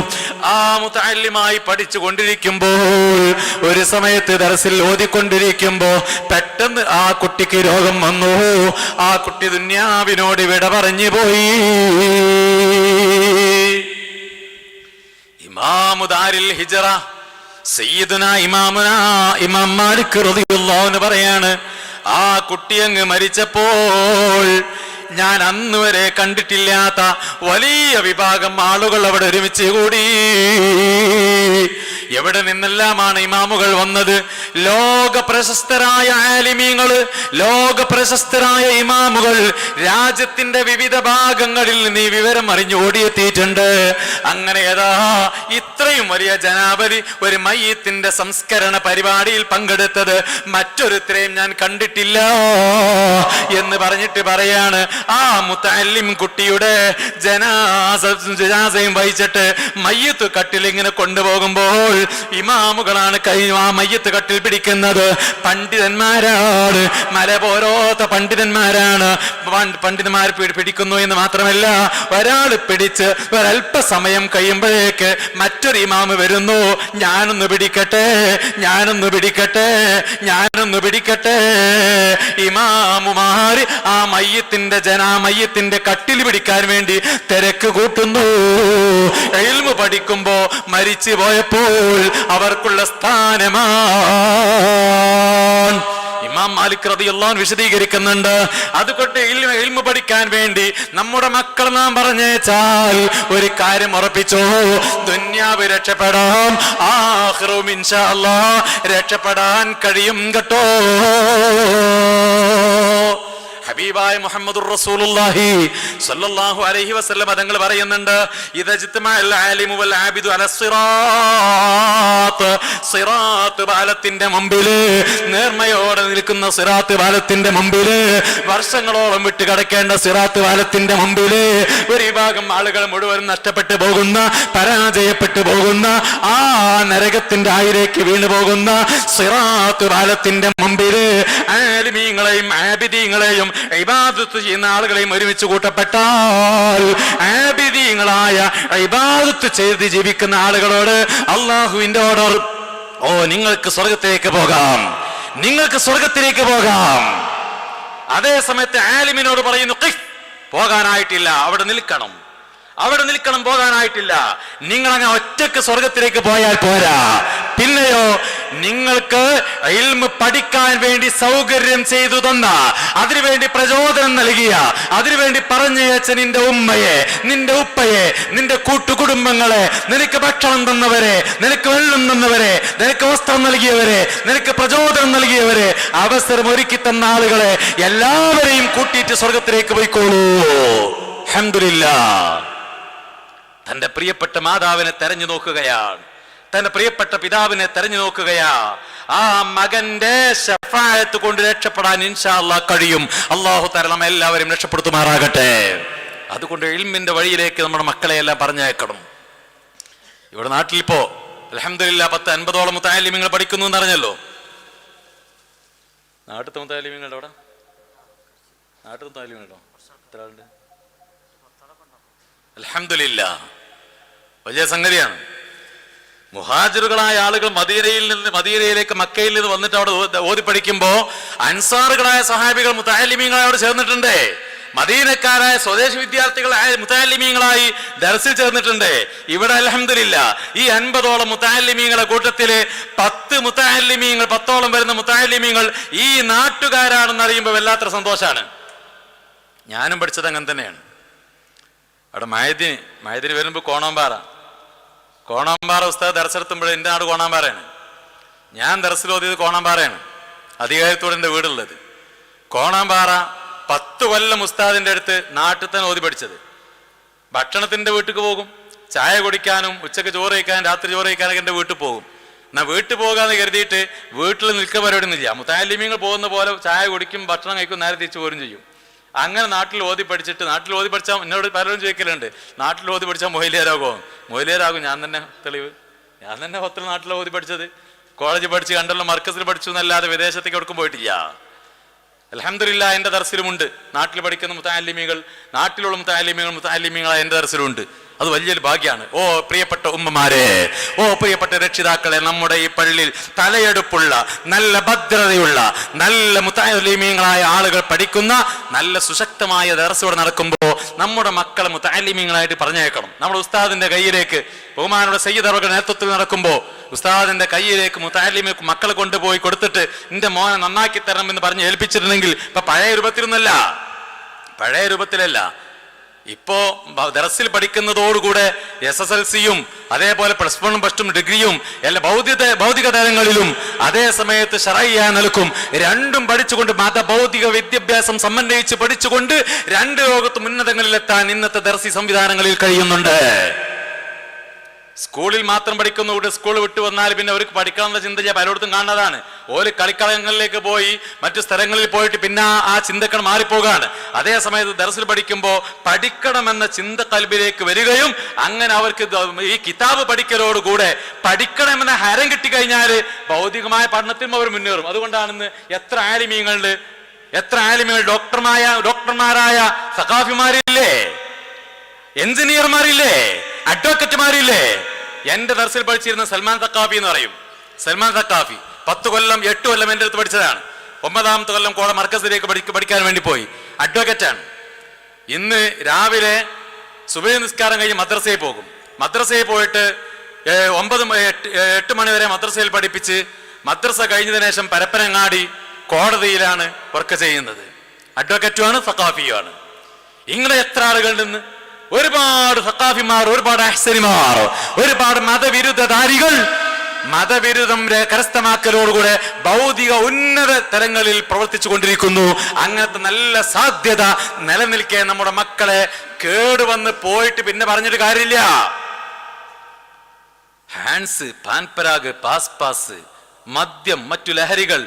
A: ആ മുതഅല്ലിമായി പഠിച്ചു കൊണ്ടിരിക്കുമ്പോൾ ഒരു സമയത്ത് ദർസിൽ ഓതിക്കൊണ്ടിരിക്കുമ്പോ പെട്ടെന്ന് ആ കുട്ടിക്ക് രോഗം വന്നു. ആ കുട്ടി ദുന്യാവിനോട് വിട പറഞ്ഞു പോയി. ഇമാമു ദാരിൽ ഹിജ്റ സയ്യിദുനാ ഇമാം മാലിക് റളിയല്ലാഹു അൻഹു പറയാണ്, ആ കുട്ടി അങ്ങ് മരിച്ചപ്പോൾ ഞാൻ അന്ന് വരെ കണ്ടിട്ടില്ലാത്ത വലിയ വിഭാഗം ആളുകൾ അവിടെ ഒരുമിച്ച് കൂടി. എവിടെ നിന്നെല്ലാമാണ് ഇമാമുകൾ വന്നത്? ലോക പ്രശസ്തരായ ആലിമീങ്ങള്, ലോക പ്രശസ്തരായ ഇമാമുകൾ രാജ്യത്തിന്റെ വിവിധ ഭാഗങ്ങളിൽ നിന്ന് ഈ വിവരം അറിഞ്ഞു ഓടിയെത്തിയിട്ടുണ്ട്. അങ്ങനെ ഏതാ ഇത്രയും വലിയ ജനാവലി ഒരു മയ്യിത്തിന്റെ സംസ്കരണ പരിപാടിയിൽ പങ്കെടുത്തത് മറ്റൊരുത്തരെയും ഞാൻ കണ്ടിട്ടില്ല എന്ന് പറഞ്ഞിട്ട് പറയാണ്. ആ മുത്തഅല്ലിം കുട്ടിയുടെ ജനാസയും വഹിച്ചിട്ട് മയ്യിത്ത് കട്ടിൽ ഇങ്ങനെ കൊണ്ടുപോകുമ്പോൾ ഇമാമുകളാണ് ആ മയ്യിത്ത് കട്ടിൽ പിടിക്കുന്നത്. പണ്ഡിതന്മാരാണ്, മല പോരോത്ത പണ്ഡിതന്മാരാണ്. പണ്ഡിതന്മാർ പിടിക്കുന്നു എന്ന് മാത്രമല്ല, ഒരാൾ പിടിച്ച് ഒരല്പസമയം കഴിയുമ്പോഴേക്ക് മറ്റൊരു ഇമാമ് വരുന്നു. ഞാനൊന്ന് പിടിക്കട്ടെ, ഞാനൊന്ന് പിടിക്കട്ടെ, ഞാനൊന്ന് പിടിക്കട്ടെ. ഇമാമുമാര് ആ മയ്യത്തിന്റെ കട്ടിൽ പിടിക്കാൻ വേണ്ടി തിരക്ക് കൂട്ടുന്നു. ഇൽമു പഠിക്കുമ്പോ മരിച്ചു പോയപ്പോൾ അവർക്കുള്ള സ്ഥാനമാണ്. ഇമാം മാലിക് റളിയല്ലാഹു അൻഹു വിശദീകരിക്കുന്നുണ്ട്. അതുകൊണ്ട് ഇൽമു പഠിക്കാൻ വേണ്ടി നമ്മുടെ മക്കൾ നാം പറഞ്ഞേച്ചാൽ ഒരു കാര്യം ഉറപ്പിച്ചോ, ദുനിയാവ് രക്ഷപ്പെടാം, ആഖിറവും ഇൻഷാ അല്ലാഹ് രക്ഷപ്പെടാൻ കഴിയും കേട്ടോ. ഹബീബായ മുഹമ്മദുർ റസൂലുള്ളാഹി സ്വല്ലല്ലാഹു അലൈഹി വസല്ലം തങ്ങൾ പറയുന്നുണ്ട്, ഇദജ്തമഅൽ ആലിമു വൽ ആബിദു അല സിറാത്ത്. സിറാത്ത് പാലത്തിന്റെ മുമ്പിൽ, നേർമയോടെ നിൽക്കുന്ന സിറാത്ത് പാലത്തിന്റെ മുമ്പിൽ, വർഷങ്ങളോളം വിട്ട് കിടക്കേണ്ട സിറാത്ത് പാലത്തിന്റെ മുമ്പിൽ ഒരു വിഭാഗം ആളുകൾ മുഴുവൻ നഷ്ടപ്പെട്ടു പോകുന്ന, പരാജയപ്പെട്ടു പോകുന്ന, ആ നരകത്തിന്റെ ആയിലേക്ക് വീണു പോകുന്ന സിറാത്ത് പാലത്തിന്റെ മുമ്പിൽ ആലിമീങ്ങളെയും ആബിദീങ്ങളെയും ഇബാദത്ത് ചെയ്യുന്ന ആളുകളെയും ഒരുമിച്ച് കൂട്ടപ്പെട്ടാൽ, ആബിദീങ്ങളായ ഇബാദത്ത് ചെയ്ത് ജീവിക്കുന്ന ആളുകളോട് അള്ളാഹുവിന്റെ ഓർഡർ, ഓ നിങ്ങൾക്ക് സ്വർഗത്തിലേക്ക് പോകാം, നിങ്ങൾക്ക് സ്വർഗത്തിലേക്ക് പോകാം. അതേ സമയത്ത് ആലിമിനോട് പറയുന്നു, പോകാനായിട്ടില്ല, അവിടെ നിൽക്കണം, അവിടെ നിൽക്കണം, പോകാനായിട്ടില്ല. നിങ്ങൾ അങ്ങനെ ഒറ്റക്ക് സ്വർഗത്തിലേക്ക് പോയാൽ പോരാ. പിന്നെയോ, നിങ്ങൾക്ക് ഇൽമു പഠിക്കാൻ വേണ്ടി സൗകര്യം ചെയ്തു തന്ന, അതിനുവേണ്ടി പ്രചോദനം നൽകിയ, അതിനുവേണ്ടി പറഞ്ഞയച്ച നിന്റെ ഉമ്മയെ, നിന്റെ ഉപ്പയെ, നിന്റെ കൂട്ടുകുടുംബങ്ങളെ, നിനക്ക് ഭക്ഷണം തന്നവരെ, നിനക്ക് വെള്ളം തന്നവരെ, നിനക്ക് വസ്ത്രം നൽകിയവരെ, നിനക്ക് പ്രചോദനം നൽകിയവരെ, അവസരം ഒരുക്കി തന്ന ആളുകളെ എല്ലാവരെയും കൂട്ടിയിട്ട് സ്വർഗത്തിലേക്ക് പോയിക്കോളൂ. അൽഹംദുലില്ലാഹ്. തന്റെ പ്രിയപ്പെട്ട മാതാവിനെ തെരഞ്ഞു നോക്കുകയാണ്, തന്റെ പ്രിയപ്പെട്ട പിതാവിനെ തെരഞ്ഞു നോക്കുകയാ. ആ മകന്റെ ശഫാഅത്ത് കൊണ്ട് രക്ഷപ്പെടാൻ ഇൻഷാ അല്ലാഹ് കഴിയും. അല്ലാഹു തആല നമ്മെ എല്ലാവരും രക്ഷപ്പെടുത്തുമാറാകട്ടെ. അതുകൊണ്ട് ഇൽമിന്റെ വഴിയിലേക്ക് നമ്മുടെ മക്കളെ എല്ലാം പറഞ്ഞയക്കണം. ഇവിടെ നാട്ടിലിപ്പോ അൽഹംദുലില്ലാഹ് 10-50ഓളം മുതഅല്ലിമീങ്ങൾ പഠിക്കുന്നു എന്ന് അറിഞ്ഞല്ലോ. നാട്ടിലത്തെ മുതഅല്ലിമീങ്ങളുടെ അവിടെ, നാട്ടിലത്തെ മുതഅല്ലിമീങ്ങളോ എത്ര ആളുണ്ട്? അൽഹംദുലില്ലാഹ്, വലിയ സംഗതിയാണ്. മുഹാജിറുകളായ ആളുകൾ മദീനയിലേക്ക് മക്കയിൽ നിന്ന് വന്നിട്ട് അവിടെ ഓതി പഠിക്കുമ്പോ അൻസാറുകളായ സഹാബികൾ മുതഅല്ലിമീങ്ങളായി അവിടെ ചേർന്നിട്ടുണ്ട്. മദീനക്കാരായ സ്വദേശി വിദ്യാർത്ഥികൾ മുതഅല്ലിമീങ്ങളായി ദർസിൽ ചേർന്നിട്ടുണ്ട്. ഇവിടെ അൽഹംദുലില്ലാഹ് ഈ 50ഓളം മുതഅല്ലിമീങ്ങളെ കൂട്ടത്തില് 10 മുതഅല്ലിമീങ്ങൾ, 10ഓളം വരുന്ന മുതഅല്ലിമീങ്ങൾ ഈ നാട്ടുകാരാണെന്ന് അറിയുമ്പോൾ വല്ലാത്ത സന്തോഷാണ്. ഞാനും പഠിച്ചത് അങ്ങനെ തന്നെയാണ്. അവിടെ മയദിന് വരുമ്പോൾ കോണാമ്പാറ ഉസ്താദ് ദർശനത്തുമ്പോൾ എൻ്റെ നാട് കോണാമ്പാറയാണ്. ഞാൻ ദർശനം ഓതിയത് കോണാമ്പാറയാണ്. അധികാരത്തോടെ എൻ്റെ വീടുള്ളത് കോണാമ്പാറ. 10 കൊല്ലം ഉസ്താദിന്റെ അടുത്ത് നാട്ടിൽ തന്നെ ഓതി പഠിച്ചത്. ഭക്ഷണത്തിന്റെ വീട്ടിലേക്ക് പോകും, ചായ കുടിക്കാനും ഉച്ചക്ക് ചോറ് കഴിക്കാനും രാത്രി ചോറ് കഴിക്കാനൊക്കെ എൻ്റെ വീട്ടിൽ പോകും. എന്നാൽ വീട്ടിൽ പോകാന്ന് കരുതിയിട്ട് വീട്ടിൽ നിൽക്കുക പരിപാടിയൊന്നുമില്ല. മുതഅല്ലിമീങ്ങൾ പോകുന്ന പോലെ ചായ കുടിക്കും, ഭക്ഷണം കഴിക്കും, നേരെ തിരിച്ചു പോരും ചെയ്യും. അങ്ങനെ നാട്ടിൽ ഓതി പഠിച്ചിട്ട്, നാട്ടിൽ ഓതി പഠിച്ചാൽ എന്നോട് പലരും ചോദിക്കലുണ്ട്, നാട്ടിൽ ഓതി പഠിച്ചാൽ മൊയ്ലിയാരാകുമോ? മൊയ്ലിയാരാകും. ഞാൻ തന്നെ തെളിവ്, ഞാൻ തന്നെ 10 നാട്ടിൽ ഓതി പഠിച്ചത്. കോളേജ് പഠിച്ച് കണ്ടല്ലോ, മർക്കസിൽ പഠിച്ചു എന്നല്ലാതെ വിദേശത്തേക്ക് എവിടേക്കും പോയിട്ടില്ല. അൽഹംദുലില്ലാഹ് എൻ്റെ ദർസിലുമുണ്ട് നാട്ടിൽ പഠിക്കുന്ന മുതഅല്ലിമീങ്ങൾ, നാട്ടിലുള്ള മുതഅല്ലിമീങ്ങളായ എൻ്റെ ദർസിലുണ്ട്. അത് വലിയൊരു ഭാഗ്യമാണ്. ഓ പ്രിയപ്പെട്ട ഉമ്മമാരെ, ഓ പ്രിയപ്പെട്ട രക്ഷിതാക്കളെ, നമ്മുടെ ഈ പള്ളിയിൽ തലയെടുപ്പുള്ള, നല്ല ഭദ്രതയുള്ള, നല്ല മുതഅല്ലിമീങ്ങളായ ആളുകൾ പഠിക്കുന്ന നല്ല സുശക്തമായ ദർസ് ഇവിടെ നടക്കുമ്പോൾ നമ്മുടെ മക്കളെ മുതഅല്ലിമീങ്ങളായിട്ട് പറഞ്ഞേക്കണം. നമ്മുടെ ഉസ്താദിന്റെ കയ്യിലേക്ക്, ബഹുമാനയുടെ സയ്യിദ് അവരുടെ നേതൃത്വത്തിൽ നടക്കുമ്പോൾ ഉസ്താദിന്റെ കയ്യിലേക്ക് മുതഅല്ലിമീങ്ങൾക്ക് മക്കളെ കൊണ്ടുപോയി കൊടുത്തിട്ട് എന്റെ മോനെ നന്നാക്കി തരണം എന്ന് പറഞ്ഞ് ഏൽപ്പിച്ചിട്ടുണ്ടെങ്കിൽ ഇപ്പൊ പഴയ രൂപത്തിലൊന്നല്ല. പഴയ രൂപത്തിലല്ല. ഇപ്പോ ദർസിൽ പഠിക്കുന്നതോടുകൂടെ SSLC-യും അതേപോലെ +1 +2 ഡിഗ്രിയും എല്ലാ ഭൗതിക തലങ്ങളിലും അതേ സമയത്ത് ശറഈയ നിലക്കും രണ്ടും പഠിച്ചുകൊണ്ട് ഭൗതിക വിദ്യാഭ്യാസം സമന്വയിച്ച് പഠിച്ചുകൊണ്ട് രണ്ട് ലോകത്തും ഉന്നതങ്ങളിലെത്താൻ ഇന്നത്തെ ദർസി സംവിധാനങ്ങളിൽ കഴിയുന്നുണ്ട്. സ്കൂളിൽ മാത്രം പഠിക്കുന്നതുകൊണ്ട് സ്കൂൾ വിട്ടു വന്നാൽ പിന്നെ അവർക്ക് പഠിക്കാനുള്ള ചിന്ത ഞാൻ പലയിടത്തും കാണുന്നതാണ്. ഓര് കളിക്കളങ്ങളിലേക്ക് പോയി മറ്റു സ്ഥലങ്ങളിൽ പോയിട്ട് പിന്നെ ആ ചിന്തകൾ മാറിപ്പോകാണ്. അതേ സമയത്ത് ദർസിൽ പഠിക്കുമ്പോൾ പഠിക്കണമെന്ന ചിന്ത കൽബിലേക്ക് വരികയും അങ്ങനെ അവർക്ക് ഈ കിതാബ് പഠിക്കലോടുകൂടെ പഠിക്കണമെന്ന ഹരം കിട്ടിക്കഴിഞ്ഞാൽ ഭൗതികമായ പഠനത്തിലും അവർ മുന്നേറും. അതുകൊണ്ടാണെന്ന് എത്ര ആലിമീങ്ങളുണ്ട്, എത്ര ആലിമീങ്ങൾ ഡോക്ടർമാരായ സഖാഫിമാരില്ലേ, എഞ്ചിനീയർമാരില്ലേ, അഡ്വക്കറ്റുമാരില്ലേ. എന്റെ ദർസിൽ പഠിച്ചിരുന്ന സൽമാൻ സഖാഫി എന്ന് പറയും. സൽമാൻ സഖാഫി 10 കൊല്ലം 8 കൊല്ലം എൻ്റെ അടുത്ത് പഠിച്ചതാണ്. 9ാമത്തെ കൊല്ലം കോട മർക്കസിലേക്ക് പഠിക്കാൻ വേണ്ടി പോയി. അഡ്വക്കറ്റാണ്. ഇന്ന് രാവിലെ സുബഹി നിസ്കാരം കഴിഞ്ഞ് മദ്രസയിൽ പോകും. മദ്രസയിൽ പോയിട്ട് 8 മണി വരെ മദ്രസയിൽ പഠിപ്പിച്ച് മദ്രസ കഴിഞ്ഞതിന് ശേഷം പരപ്പനങ്ങാടി കോടതിയിലാണ് വർക്ക് ചെയ്യുന്നത്. അഡ്വക്കറ്റുമാണ്, സഖാഫിയുമാണ്. ഇങ്ങനെ എത്ര ആളുകളുണ്ടെന്ന്. ഒരുപാട് സഖാഫിമാർ, ഒരുപാട് അഹ്സനിമാർ, ഒരുപാട് മതവിരുദ്ധധാരികൾ മതവിരുദ്ധം കരസ്ഥമാക്കലോടുകൂടെ ഭൗതിക ഉന്നത തലങ്ങളിൽ പ്രവർത്തിച്ചു കൊണ്ടിരിക്കുന്നു. അങ്ങനത്തെ നല്ല സാധ്യത നിലനിൽക്കെ നമ്മുടെ മക്കളെ കേടുവന്ന് പോയിട്ട് പിന്നെ പറഞ്ഞിട്ട് കാര്യമില്ല. ഹാൻസ്, പാൻപരാഗ്, പാസ്, മദ്യം, മറ്റു ലഹരികൾ,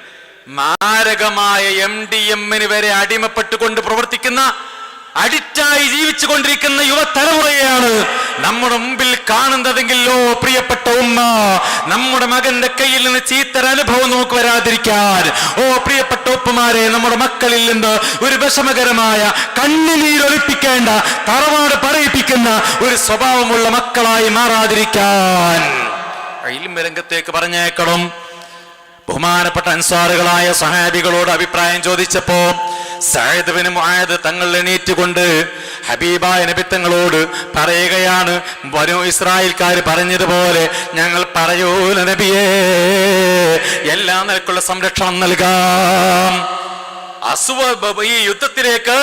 A: മാരകമായ MDMA വരെ അടിമപ്പെട്ടുകൊണ്ട് പ്രവർത്തിക്കുന്ന, അഡിക്റ്റായി ജീവിച്ചു കൊണ്ടിരിക്കുന്ന യുവതലമുറയെയാണ് നമ്മുടെ മുമ്പിൽ കാണുന്നതെങ്കിലോ പ്രിയപ്പെട്ട ഉമ്മ, നമ്മുടെ മകന്റെ കയ്യിൽ നിന്ന് ചീത്തരനുഭവം നമുക്ക് വരാതിരിക്കാൻ, ഓ പ്രിയപ്പെട്ട ഉപ്പമാരെ, നമ്മുടെ മക്കളിൽ നിന്ന് ഒരു വിഷമകരമായ കണ്ണുനീരൊലിപ്പിക്കേണ്ട, തറവാട് പറയിപ്പിക്കുന്ന ഒരു സ്വഭാവമുള്ള മക്കളായി മാറാതിരിക്കാൻ ഇൽമ രംഗത്തേക്ക് പറഞ്ഞേക്കണം. ബഹുമാനപ്പെട്ട അൻസാറുകളായ സഹാബികളോട് അഭിപ്രായം ചോദിച്ചപ്പോ സഅദ് ബിൻ മുആദ് തങ്ങൾ എണീറ്റുകൊണ്ട് ഹബീബായ നബി തങ്ങളോട് പറയുകയാണ്, ബനൂ ഇസ്രായേൽക്കാർ പറഞ്ഞതുപോലെ ഞങ്ങൾ പറയൂല നബിയേ, എല്ലാ നിലക്കുള്ള സംരക്ഷണം നൽകാം. ഈ യുദ്ധത്തിലേക്ക്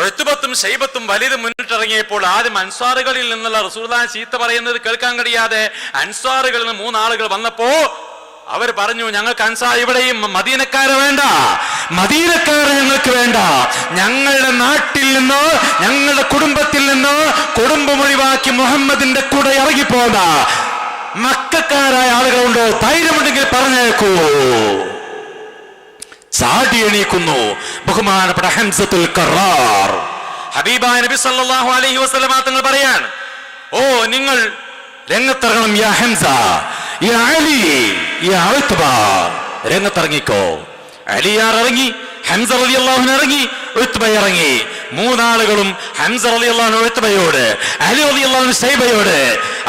A: ഉത്ബത്തും ശൈബത്തും വലീദും മുന്നിട്ടിറങ്ങിയപ്പോൾ ആദ്യം അൻസാറുകളിൽ നിന്നുള്ള റസൂലുള്ളാഹി ചീത്ത പറയുന്നത് കേൾക്കാൻ കഴിയാതെ അൻസാറുകളിൽ നിന്ന് 3 ആളുകൾ വന്നപ്പോ അവർ പറഞ്ഞു, ഞങ്ങൾക്ക് അൻസാർ ഇവിടെയും മദീനക്കാരെ വേണ്ട, മദീനക്കാരെ ഞങ്ങൾക്ക് വേണ്ട, ഞങ്ങളുടെ നാട്ടിൽ നിന്നോ ഞങ്ങളുടെ കുടുംബത്തിൽ നിന്നോ കുടുംബം ഒഴിവാക്കി മുഹമ്മദിന്റെ കൂടെ ഇറങ്ങിപ്പോന്ന മക്കക്കാരായ ആളുകളുണ്ടോ, ധൈര്യമുണ്ടെങ്കിൽ പറഞ്ഞേക്കൂ. ചാടി എണീക്കുന്നു ബഹുമാനപ്പെട്ട ഹംസത്തുൽ കറാർ. ഹബീബായ നബി സല്ലല്ലാഹു അലൈഹി വസല്ലമ തങ്ങൾ പറയാണ്, ഓ നിങ്ങൾ രംഗത്തിറങ്ങണം, യാ ഹംസ, യാ അലി, യാ ഉത്ബ, രംഗത്തിറങ്ങിക്കോ. അലിയാർ ഇറങ്ങി, ഹംസ റളിയല്ലാഹു അൻഹു ഇറങ്ങി, ഉത്ബ ഇറങ്ങി. 3 ആളുകളും ഹംസ റളിയല്ലാഹു അൻഹു ഉത്ബയോട്, അലി റളിയല്ലാഹു അൻഹു ശൈബയോട്,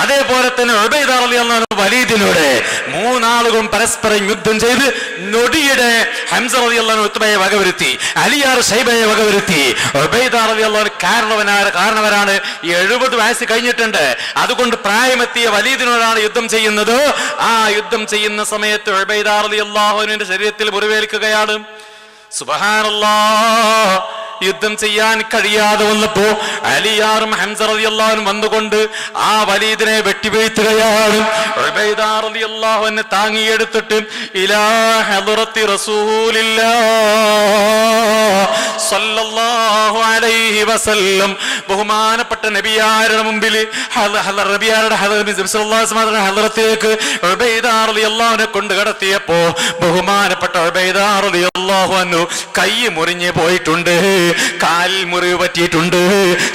A: അതേപോലെ തന്നെ ഉബൈദ റളിയല്ലാഹു അൻഹു വലീദിനോട് 3 ആളുകളും പരസ്പരം യുദ്ധം ചെയ്ത് നൊടിയുടെ ഹംസ റളിയല്ലാഹു അൻഹു ഉത്ബയെ വകവരുത്തി, അലിയാർ ശൈബയെ വകവരുത്തി. ഉബൈദ റളിയല്ലാഹു അൻഹു കാരണവരാണ്, 70 വയസ്സ് കഴിഞ്ഞിട്ടുണ്ട്. അതുകൊണ്ട് പ്രായമെത്തിയ വലീദിനോടാണ് യുദ്ധം ചെയ്യുന്നത്. ആ യുദ്ധം ചെയ്യുന്ന സമയത്ത് ഉബൈദ റളിയല്ലാഹു അൻഹുവിന്റെ ശരീരത്തിൽ മുറിവേൽക്കുകയാണ്. സുബ്ഹാനല്ലാഹ്. യുദ്ധം ചെയ്യാൻ കഴിയാതെ വന്നപ്പോ അലിയാറും ഹംസ റളിയല്ലാഹു അൻഹു വന്നുകൊണ്ട് ആ വലീദിനെ വെട്ടിവീഴ്ത്തുകയാണ്. ഉബൈദ റളിയല്ലാഹു അൻഹു താങ്ങിയെടുത്തിട്ട് ഇലാ ഹദ്റത്തി റസൂലില്ലാഹ് സല്ലല്ലാഹു അലൈഹി വസല്ലം, ബഹുമാനപ്പെട്ട നബിയാരുടെ മുമ്പിൽ നബിയാരുടെ ഹദ്റത്തിലേക്ക് ഉബൈദ റളിയല്ലാഹു അൻഹു കൊണ്ട് കടത്തിയപ്പോ ബഹുമാനപ്പെട്ട ഉബൈദ റളിയല്ലാഹു അൻഹു കൈ മുറിഞ്ഞു പോയിട്ടുണ്ട്, കാലിൽ മുറിവ് പറ്റിയിട്ടുണ്ട്,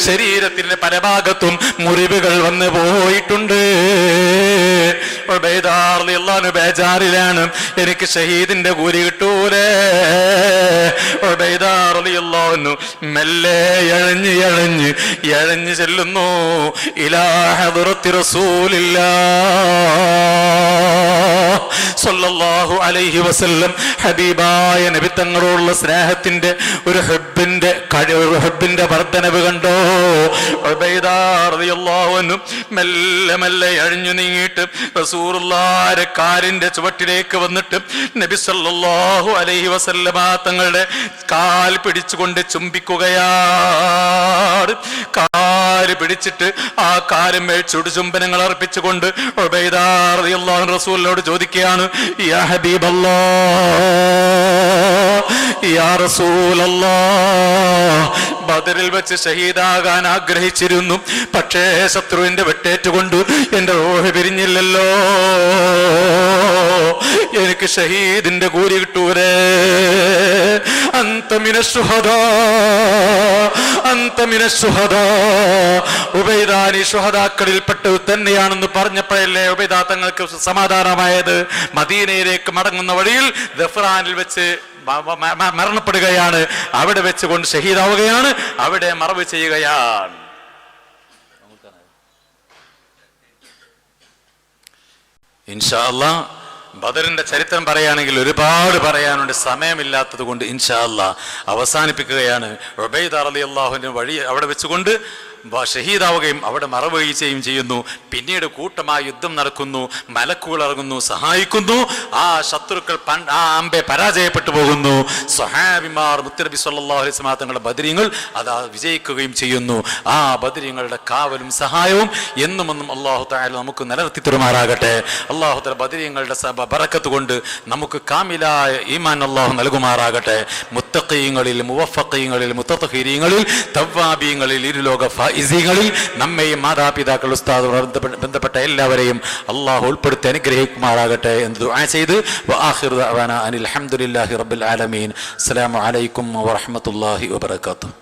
A: ശരീരത്തിന്റെ പല ഭാഗത്തും മുറിവുകൾ വന്നു പോയിട്ടുണ്ട്. ഉബൈദ റളിയല്ലാഹു അൻഹു ബേജാറിലാണ്, എനിക്ക് ഷഹീദിന്റെ കൂലി കിട്ടൂലേ. ഉബൈദ റളിയല്ലാഹു അൻഹു മെല്ലെ എഴഞ്ഞ് ചെല്ലുന്നു ഇലാ ഹദ്റത്തി റസൂലില്ലാഹ് സല്ലല്ലാഹു അലൈഹി വസല്ലം. ഹബീബായ നബി തങ്ങളോടുള്ള സ്നേഹത്തിന്റെ ഒരു ഹബ്ബിന്റെ വർദ്ധനവ് കണ്ടോ? ഉബൈദ റളിയല്ലാഹു അൻഹു മെല്ലെ മെല്ലെ അഴിഞ്ഞു നീങ്ങിയിട്ട് റസൂലുള്ളാഹിന്റെ കാലിന്റെ ചുവട്ടിലേക്ക് വന്നിട്ട് നബി സല്ലല്ലാഹു അലൈഹി വസല്ലമ തങ്ങളുടെ കാൽ പിടിച്ചുകൊണ്ട് ചുംബിക്കുകയാണ്. കാല് പിടിച്ചിട്ട് ആ കാലുമേൽ ചുടുചുംബനങ്ങൾ അർപ്പിച്ചുകൊണ്ട് ഉബൈദ റളിയല്ലാഹു അൻഹു റസൂലിനോട് ചോദിക്കുകയാണ്, യാ ഹബീബല്ലാഹ്, യാ റസൂലല്ലാഹ്, ബദറിൽ വെച്ച് ഷഹീദാകാൻ ആഗ്രഹിച്ചിരുന്നു, പക്ഷേ ശത്രുവിന്റെ വെട്ടേറ്റുകൊണ്ട് എന്റെ റൂഹ് പിരിഞ്ഞില്ലല്ലോ, എനിക്ക് ഷഹീദിന്റെ കൂലി കിട്ടൂലേ? അന്ത മിനശ് ശുഹദാ, അന്ത മിനശ് ശുഹദാ. ഉബൈദ നീ ശുഹദാക്കളിൽപ്പെട്ടത് തന്നെയാണെന്ന് പറഞ്ഞപ്പോഴല്ലേ ഉബൈദ തങ്ങൾക്ക് സമാധാനമായത്? മദീനയിലേക്ക് മടങ്ങുന്ന വഴിയിൽ ദഫ്റാനിൽ വെച്ച് മരണപ്പെടുകയാണ്, അവിടെ വെച്ചുകൊണ്ട് ഷഹീദാവുകയാണ്, അവിടെ മറവ് ചെയ്യുകയാണ്. ഇൻഷാ അല്ലാഹ് ബദറിന്റെ ചരിത്രം പറയുകയാണെങ്കിൽ ഒരുപാട് പറയാനുണ്ട്, സമയമില്ലാത്തത് കൊണ്ട് ഇൻഷാ അല്ലാഹ് അവസാനിപ്പിക്കുകയാണ്. ഉബൈദ റളിയല്ലാഹു അൻഹു വഴി അവിടെ വെച്ചുകൊണ്ട് ഷഹീദാവുകയും അവിടെ മറവുകയും ചെയ്യുന്നു. പിന്നീട് കൂട്ടമായി യുദ്ധം നടക്കുന്നു, മലക്കുകൾ ഇറങ്ങുന്നു, സഹായിക്കുന്നു. ആ ശത്രുക്കൾ ആ അമ്പെ പരാജയപ്പെട്ടു പോകുന്നു. സ്വഹാബിമാർ മുത്തനബി സല്ലല്ലാഹു അലൈഹി വസല്ലം തങ്ങളുടെ ബദരീങ്ങൾ അതാ വിജയിക്കുകയും ചെയ്യുന്നു. ആ ബദരീങ്ങളുടെ കാവലും സഹായവും എന്നും അല്ലാഹു തആല നമുക്ക് നിലനിർത്തി തരുമാറാകട്ടെ. അല്ലാഹു തആല ബദരീങ്ങളുടെ ബറക്കത്ത് കൊണ്ട് നമുക്ക് കാമിലായ ഈമാൻ അല്ലാഹു നൽകുമാറാകട്ടെ. മുത്തഖീങ്ങളിൽ, മുവഫഖീങ്ങളിൽ, മുത്തത്ഹിരീങ്ങളിൽ, തവ്വാബീങ്ങളിൽ, ഇരുലോക ഫായിസികളിൽ നമ്മെയും മാതാപിതാക്കൾ, ഉസ്താദ് ബന്ധപ്പെട്ട എല്ലാവരെയും അല്ലാഹു ഉൾപ്പെടുത്തി അനുഗ്രഹിക്കുമാറാകട്ടെ എന്ന് ദുആ ചെയ്ത് വആഖിറു ദഅവാനാ അനിൽ ഹംദുലില്ലാഹി റബ്ബിൽ ആലമീൻ. അസ്സലാമു അലൈക്കും വറഹ്മത്തുള്ളാഹി വബറകാതുഹു.